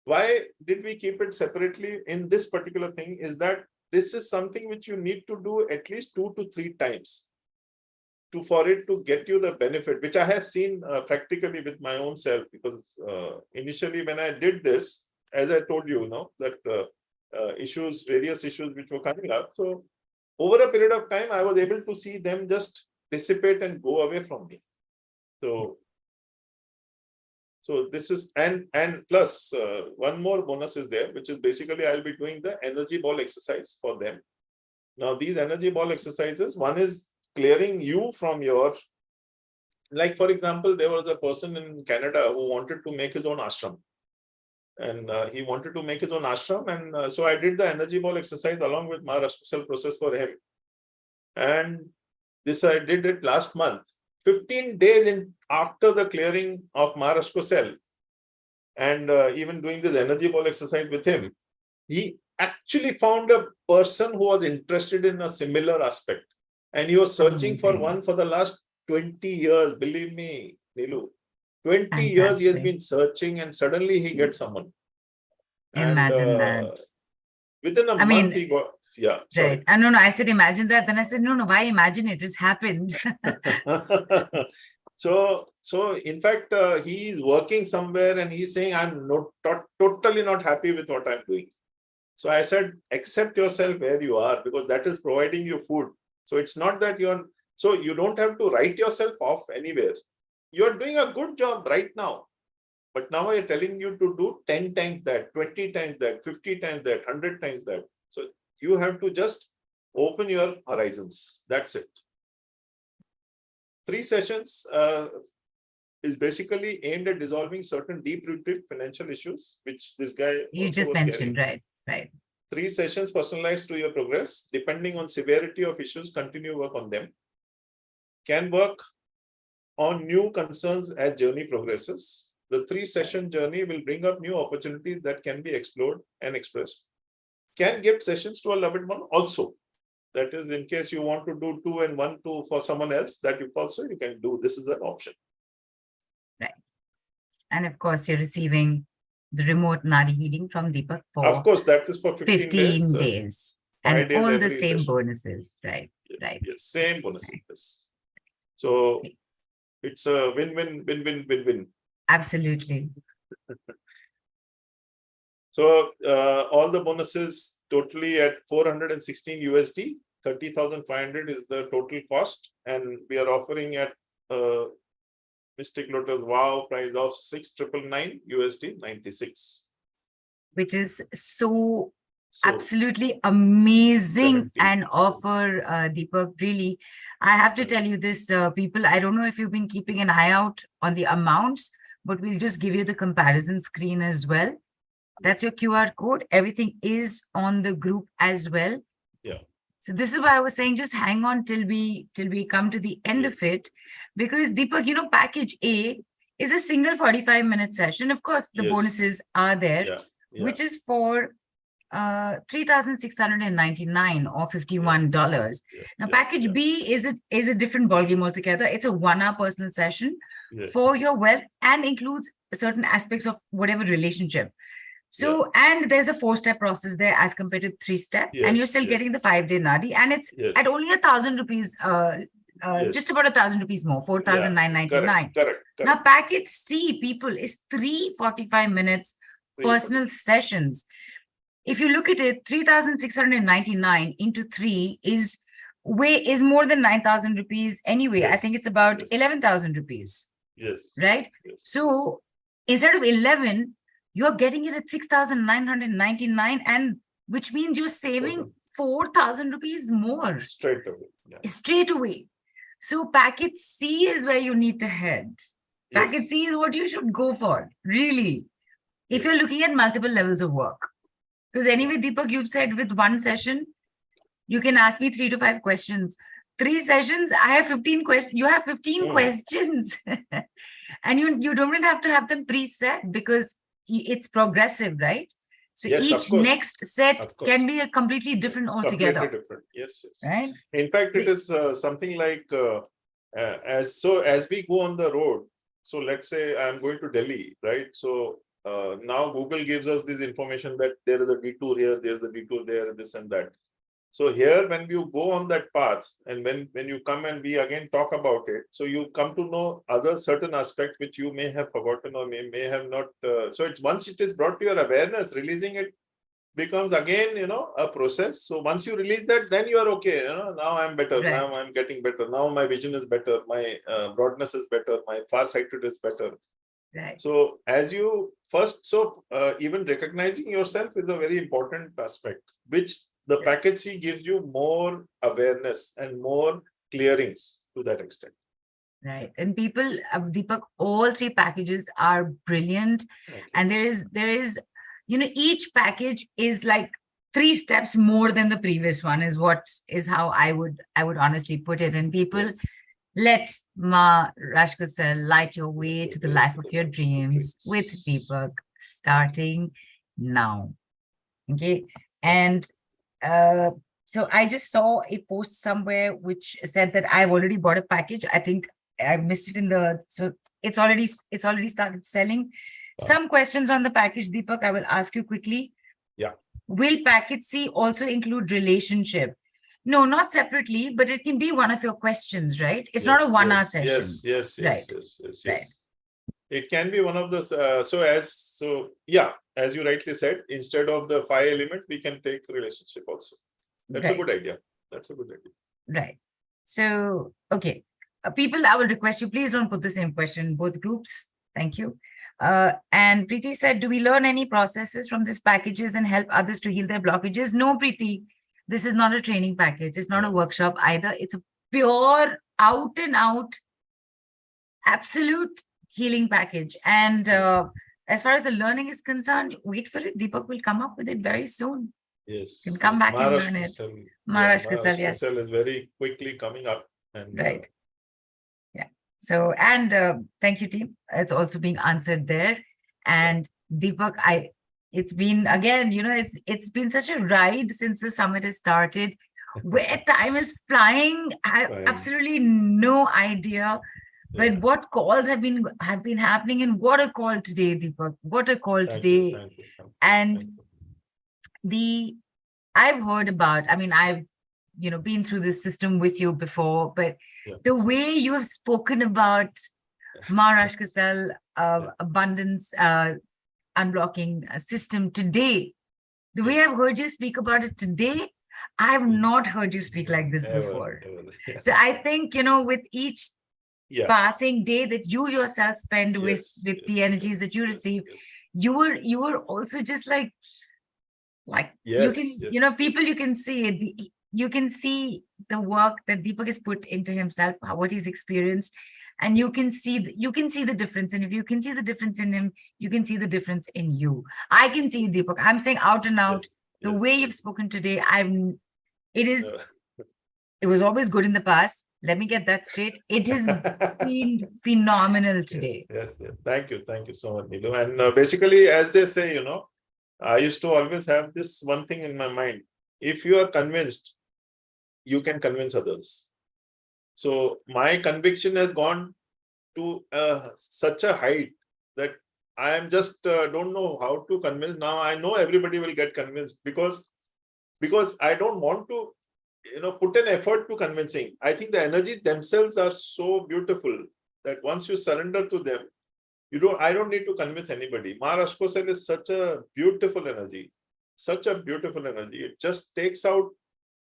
why did we keep it separately in this particular thing is that this is something which you need to do at least 2 to 3 times for it to get you the benefit, which I have seen practically with my own self, because initially when I did this, as I told you, that various issues which were coming up. So over a period of time, I was able to see them just dissipate and go away from me. So this is, and plus one more bonus is there, which is basically I'll be doing the energy ball exercise for them. Now these energy ball exercises, one is clearing you from your, like for example, there was a person in Canada who wanted to make his own ashram. And he wanted to make his own ashram. And so I did the energy ball exercise along with Maa Rashcosel process for him. And this I did it last month. 15 days after the clearing of Maa Rashcosel, and even doing this energy ball exercise with him, he actually found a person who was interested in a similar aspect. And he was searching for one for the last 20 years. Believe me, Nilu, 20 years he has been searching, and suddenly he gets someone. Imagine that. Within a month he got, yeah. Sorry. Right. And no, I said, imagine that. Then I said, no, why imagine it? It's happened. So in fact, he is working somewhere and he's saying, I'm totally not happy with what I'm doing. So I said, accept yourself where you are, because that is providing you food. So it's not that so you don't have to write yourself off anywhere. You're doing a good job right now. But now we're telling you to do 10 times that, 20 times that, 50 times that, 100 times that. So you have to just open your horizons. That's it. 3 sessions is basically aimed at dissolving certain deep-rooted financial issues, which this guy you just mentioned, carrying. Right. 3 sessions personalized to your progress. Depending on severity of issues, continue work on them. Can work on new concerns as journey progresses. The 3-session journey will bring up new opportunities that can be explored and expressed. Can give sessions to a loved one also. That is, in case you want to do 2 and 1 for someone else, that you can do. This is an option. Right. And of course, you're receiving the remote Nadi healing from Deepakk for, of course, that is for 15 days. 5 and days all the every same session. bonuses, right? Yes, Right. yes, same bonuses. Right. Yes. So it's a win-win. Absolutely. So all the bonuses totally at 416 USD, 30,500 is the total cost, and we are offering at Mystic Lotus wow price of 6,999 USD 96, which is so absolutely amazing 70%. an offer, Deepakk. Really, I have to tell you this, people, I don't know if you've been keeping an eye out on the amounts, but we'll just give you the comparison screen as well. That's your QR code. Everything is on the group as well. Yeah. So this is why I was saying, just hang on till we come to the end of it, because Deepakk, package A is a single 45-minute session. Of course, the bonuses are there, which is for 3,699 or $51. Now, package B is a different ballgame altogether. It's a 1-hour personal session for your wealth and includes certain aspects of whatever relationship. So, and there's a 4-step process there as compared to 3-step, and you're still getting the 5-day Nadi, and it's at only 1,000 rupees, just about 1,000 rupees more, 4,999. Correct. Now, package C, people, is 3 45 minutes personal sessions. If you look at it, 3,699 into 3 is more than 9,000 rupees anyway. I think it's about 11,000 rupees. Yes. Right? Yes. So instead of 11, you're getting it at 6,999, and which means you're saving 4,000 rupees more. Straight away. Yeah. Straight away. So package C is where you need to head. Package C is what you should go for, really. If you're looking at multiple levels of work. Because anyway, Deepakk, you've said with 1 session, you can ask me 3 to 5 questions. 3 sessions, I have 15 questions. You have 15 questions. And you don't have to have them preset, because it's progressive, right? So Yes, of each course. next set Of course. can be a completely different altogether, Completely different. Yes, yes. right? In fact, it is something like as we go on the road. So let's say I'm going to Delhi, right? So now Google gives us this information that there is a detour here, there's a detour there, this and that. So here, when you go on that path, and when you come and we again talk about it, so you come to know other certain aspects which you may have forgotten or may have not. So it's once it is brought to your awareness, releasing it becomes again, a process. So once you release that, then you are okay. Now I'm better. Right. Now I'm getting better. Now my vision is better. My broadness is better. My farsighted is better. Right. So as you first, even recognizing yourself is a very important aspect, which the package C gives you more awareness and more clearings to that extent. Right. And people, Deepak, all three packages are brilliant. Okay. And there is, each package is like 3 steps more than the previous one is how I would honestly put it. And people, Yes. let Maa Rashcosel light your way to the life of your dreams with Deepakk, starting now. Okay. And so I just saw a post somewhere which said that I've already bought a package. I think I missed it so it's already started selling. Some questions on the package, Deepakk, I will ask you quickly. Yeah. Will package C also include relationship? No, not separately, but it can be one of your questions, right? It's not a 1 hour session. Yes. Right. Right. It can be one of the, as you rightly said, instead of the 5 element, we can take relationship also. That's a good idea. Right. So, okay. People, I will request you, please don't put the same question in both groups. Thank you. And Preeti said, do we learn any processes from these packages and help others to heal their blockages? No, Preeti, this is not a training package. It's not a workshop either. It's a pure out and out, absolute healing package. And as far as the learning is concerned, wait for it. Deepakk will come up with it very soon. Yes. You can come back and learn it. Maa Rashcosel, yes. is very quickly coming up. And, right. So, and thank you, team. It's also being answered there. And Deepakk, it's been, again, it's been such a ride since the summit has started, where time is flying. I have absolutely no idea. But what calls have been happening, and what a call today, Deepakk. What a call today. Thank you. And I've heard about, I've been through this system with you before, but the way you have spoken about Maa Rashcosel abundance unblocking system today, the way I've heard you speak about it today, I have not heard you speak like this before. So I think, with each passing day that you yourself spend with the energies that you receive, you were also just like you can, people, you can see it. You can see the work that Deepakk has put into himself, what he's experienced, and you can see the difference. And if you can see the difference in him, you can see the difference in you. I can see Deepakk. I'm saying out and out, the way you've spoken today, it was always good in the past. Let me get that straight. It has been phenomenal today. Yes. Thank you so much, Nilu. And basically, as they say, I used to always have this one thing in my mind. If you are convinced, you can convince others. So my conviction has gone to such a height that I am just don't know how to convince. Now I know everybody will get convinced because I don't want to put an effort to convincing. I think the energies themselves are so beautiful that once you surrender to them, I don't need to convince anybody. Maa Rashcosel is such a beautiful energy. It just takes out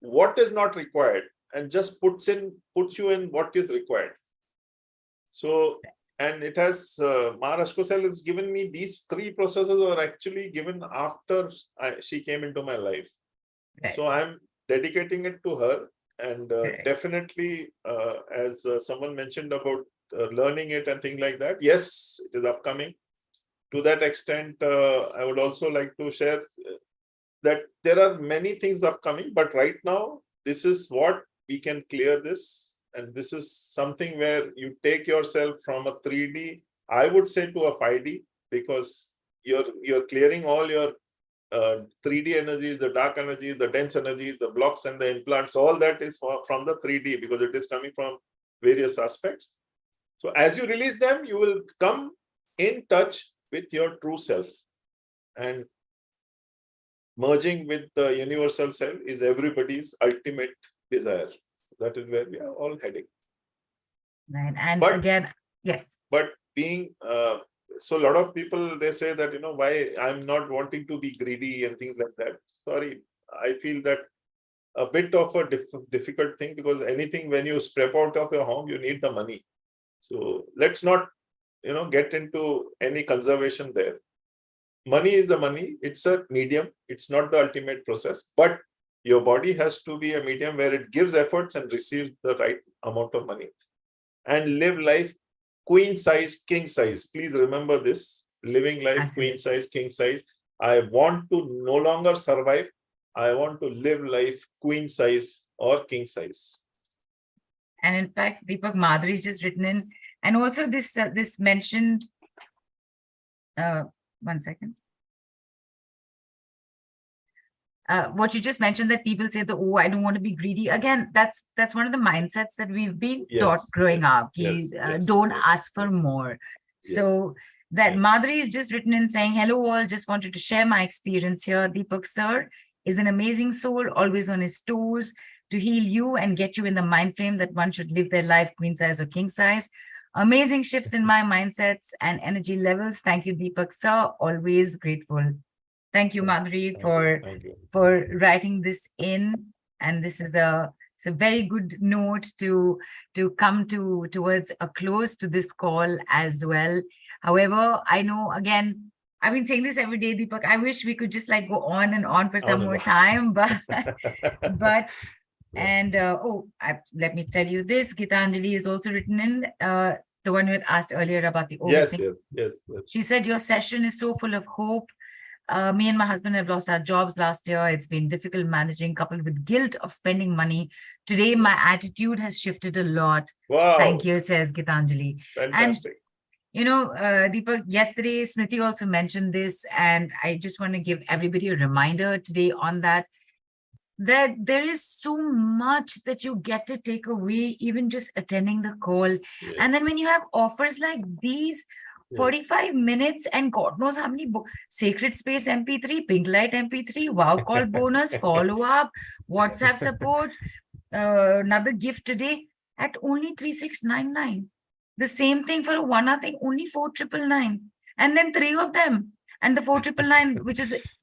what is not required and just puts you in what is required. So, and it has, Maa Rashcosel has given me these 3 processes are actually given after she came into my life. Right. So I'm dedicating it to her, and definitely, as someone mentioned about learning it and things like that, yes, it is upcoming. To that extent, I would also like to share that there are many things upcoming, but right now, this is what we can clear this. And this is something where you take yourself from a 3D, I would say, to a 5D, because you're clearing all your 3D energies, the dark energies, the dense energies, the blocks and the implants, all that is from the 3D because it is coming from various aspects. So as you release them, you will come in touch with your true self. And merging with the universal self is everybody's ultimate desire. That is where we are all heading. Right. And But- again, yes. But being, so a lot of people, they say that, why I'm not wanting to be greedy and things like that. Sorry, I feel that a bit of a difficult thing because anything when you step out of your home, you need the money. So let's not, get into any conservation there. Money is the money. It's a medium. It's not the ultimate process, but your body has to be a medium where it gives efforts and receives the right amount of money and live life queen size, king size. Please remember this, living life Absolutely. queen size, king size. I want to no longer survive. I want to live life queen size or king size. And in fact, Deepakk, Madhuri's just written in, and also this mentioned, one second. What you just mentioned, that people say that, oh, I don't want to be greedy. Again, that's one of the mindsets that we've been Yes, taught growing up. yes, yes, Don't yes, ask for yes. more. Yes, So that yes. Madhuri is just written in saying, hello all, just wanted to share my experience here. Deepakk sir is an amazing soul, always on his toes to heal you and get you in the mind frame that one should live their life queen size or king size. Amazing shifts in my mindsets and energy levels. Thank you, Deepakk sir. Always grateful. Thank you, Madhuri, Thank you. for writing this in. And this is it's a very good note to come towards a close to this call as well. However, I know, again, I've been saying this every day, Deepakk. I wish we could just like go on and on for some and more on. time, but Yeah. and let me tell you this. Gitanjali is also written in, the one you had asked earlier about the Yes, overthink. yes. She said, your session is so full of hope. Me and my husband have lost our jobs last year. It's been difficult managing, coupled with guilt of spending money. Today, my attitude has shifted a lot. Wow. Thank you, says Gitanjali. Fantastic. Deepakk, yesterday, Smriti also mentioned this, and I just want to give everybody a reminder today on that there is so much that you get to take away, even just attending the call. Yeah. And then when you have offers like these, Yeah. 45 minutes and God knows how many Sacred Space MP3, Pink Light MP3, Wow Call bonus, follow-up, WhatsApp support, another gift today at only 3699. The same thing for a 1 hour thing, only 4999. And then 3 of them. And the 4999,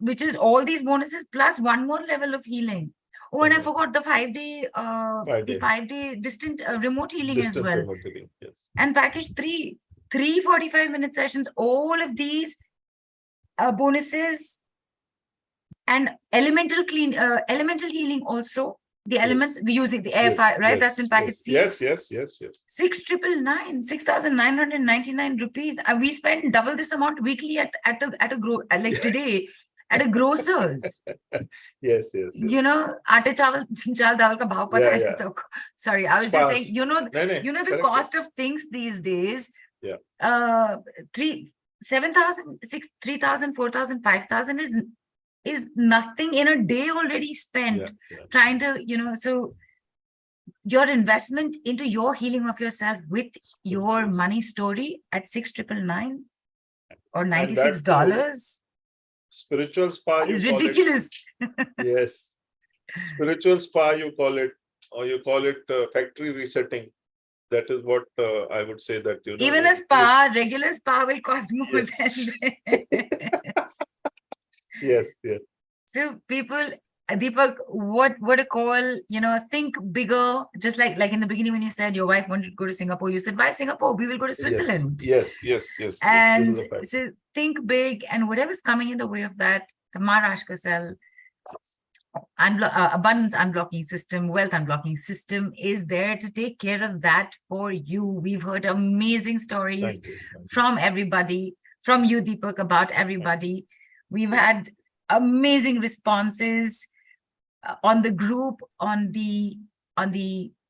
which is all these bonuses plus one more level of healing. Oh, and I forgot the 5-day, 5-day distant remote healing as well. Remote healing, yes. And package 3 45-minute sessions, all of these bonuses, and elemental healing also. The elements, the using the air fire, right? That's in package C. Yes. 6,999 rupees. We spend double this amount weekly at a today at a grocer's. Yes. Aate chawal dal ka bhav pata hai. Yeah. So, sorry, I was just saying, the correct. cost of things these days. Yeah. 7,000, 3,000, 4,000, 5,000 is nothing in a day already spent trying to, so your investment into your healing of yourself with your money story at 6,999 or $96 spiritual spa is you call ridiculous. it. Yes. Spiritual spa you call it, or you call it factory resetting. That is what I would say that, Even a spa, regular spa will cost more than Yes. this. Yes. So people, Deepakk, what a call, think bigger. Just like in the beginning when you said your wife wanted to go to Singapore, you said, why Singapore? We will go to Switzerland. Yes. And This is a fact. so think big, and whatever's coming in the way of that, the Maa Rashcosel abundance unblocking system, wealth unblocking system is there to take care of that for you. We've heard amazing stories Thank you. from everybody, from you, Deepakk, about everybody. We've had amazing responses on the group, on the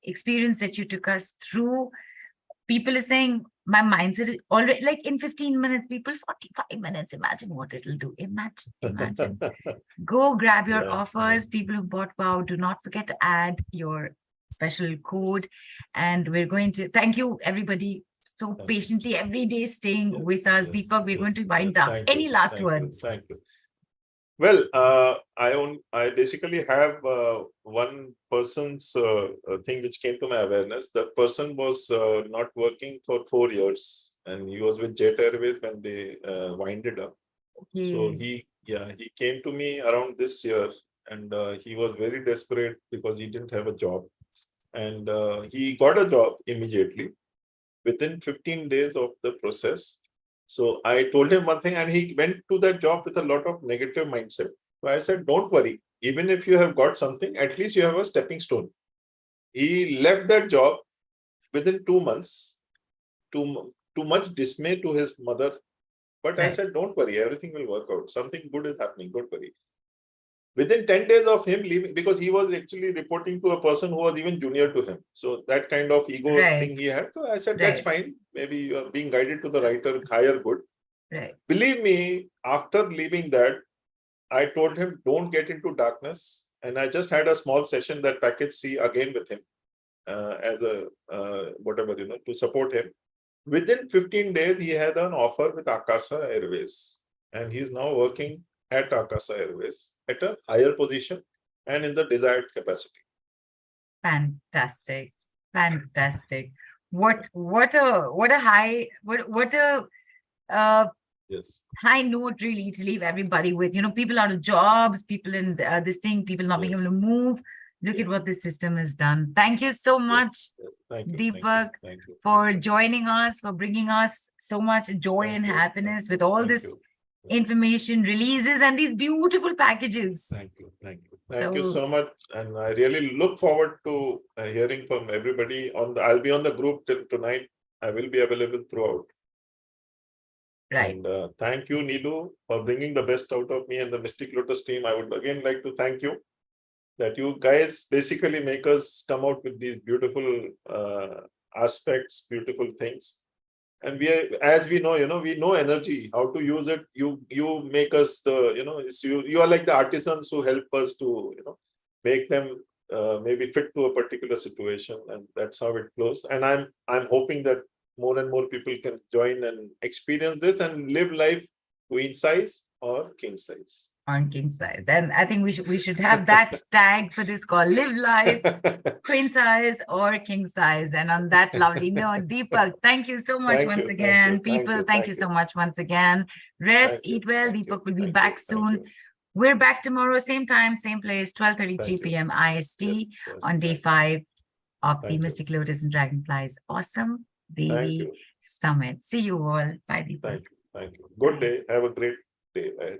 experience that you took us through. People are saying, my mindset is already like in 15 minutes, people 45 minutes. Imagine what it'll do. Imagine. Go grab your Yeah, offers. People who bought Wow, do not forget to add your special code. And we're going to thank you, everybody, so Thank you. patiently every day staying with us. Yes, Deepak, we're going to yes, wind yes. up. Thank Any you, last thank you, words? Thank you. Well, I basically have one person's thing which came to my awareness. That person was not working for 4 years, and he was with Jet Airways when they winded up. So Okay. he came to me around this year, and he was very desperate because he didn't have a job, and he got a job immediately within 15 days of the process. So I told him one thing, and he went to that job with a lot of negative mindset. So I said, don't worry, even if you have got something, at least you have a stepping stone. He left that job within 2 months, too much dismay to his mother. But I Right. said, don't worry, everything will work out. Something good is happening, don't worry. Within 10 days of him leaving, because he was actually reporting to a person who was even junior to him. So that kind of ego Right. thing he had. So I said, that's Right. fine. Maybe you are being guided to the right or higher good. Right. Believe me, after leaving that, I told him, don't get into darkness. And I just had a small session, that package C again with him as a whatever, to support him. Within 15 days, he had an offer with Akasa Airways. And he's now working at Akasa Airways at a higher position and in the desired capacity. Fantastic. Fantastic. What a high, what a Yes. high note really to leave everybody with. People out of jobs, people in this thing, people not being able Yes. to move. Look at what this system has done. Thank you so much, Yes. Thank you. Deepakk, Thank you. for Thank you. joining us, for bringing us so much joy Thank and you. happiness with Thank all you. this information, releases, and these beautiful packages. Thank you. Thank you. Thank you so much. And I really look forward to hearing from everybody. I'll be on the group till tonight. I will be available throughout. Right. And thank you, Needu, for bringing the best out of me and the Mystic Lotus team. I would again like to thank you, that you guys basically make us come out with these beautiful aspects, beautiful things. And as we know, we know energy, how to use it. You make us you are like the artisans who help us to, make them maybe fit to a particular situation, and that's how it flows. And I'm hoping that more and more people can join and experience this and live life queen size or king size. On king size. Then I think we should have that tag for this call: live life queen size or king size. And on that lovely note, Deepakk, thank you so much once again. People, thank you so much once again. Rest, eat well. Deepakk will be back soon. We're back tomorrow, same time, same place, 12:33 p.m. IST on day 5 of the Mystic Lotus and Dragonflies Awesome Devi Summit. See you all. Bye, Deepakk. Thank you. Good day. Have a great day. Bye.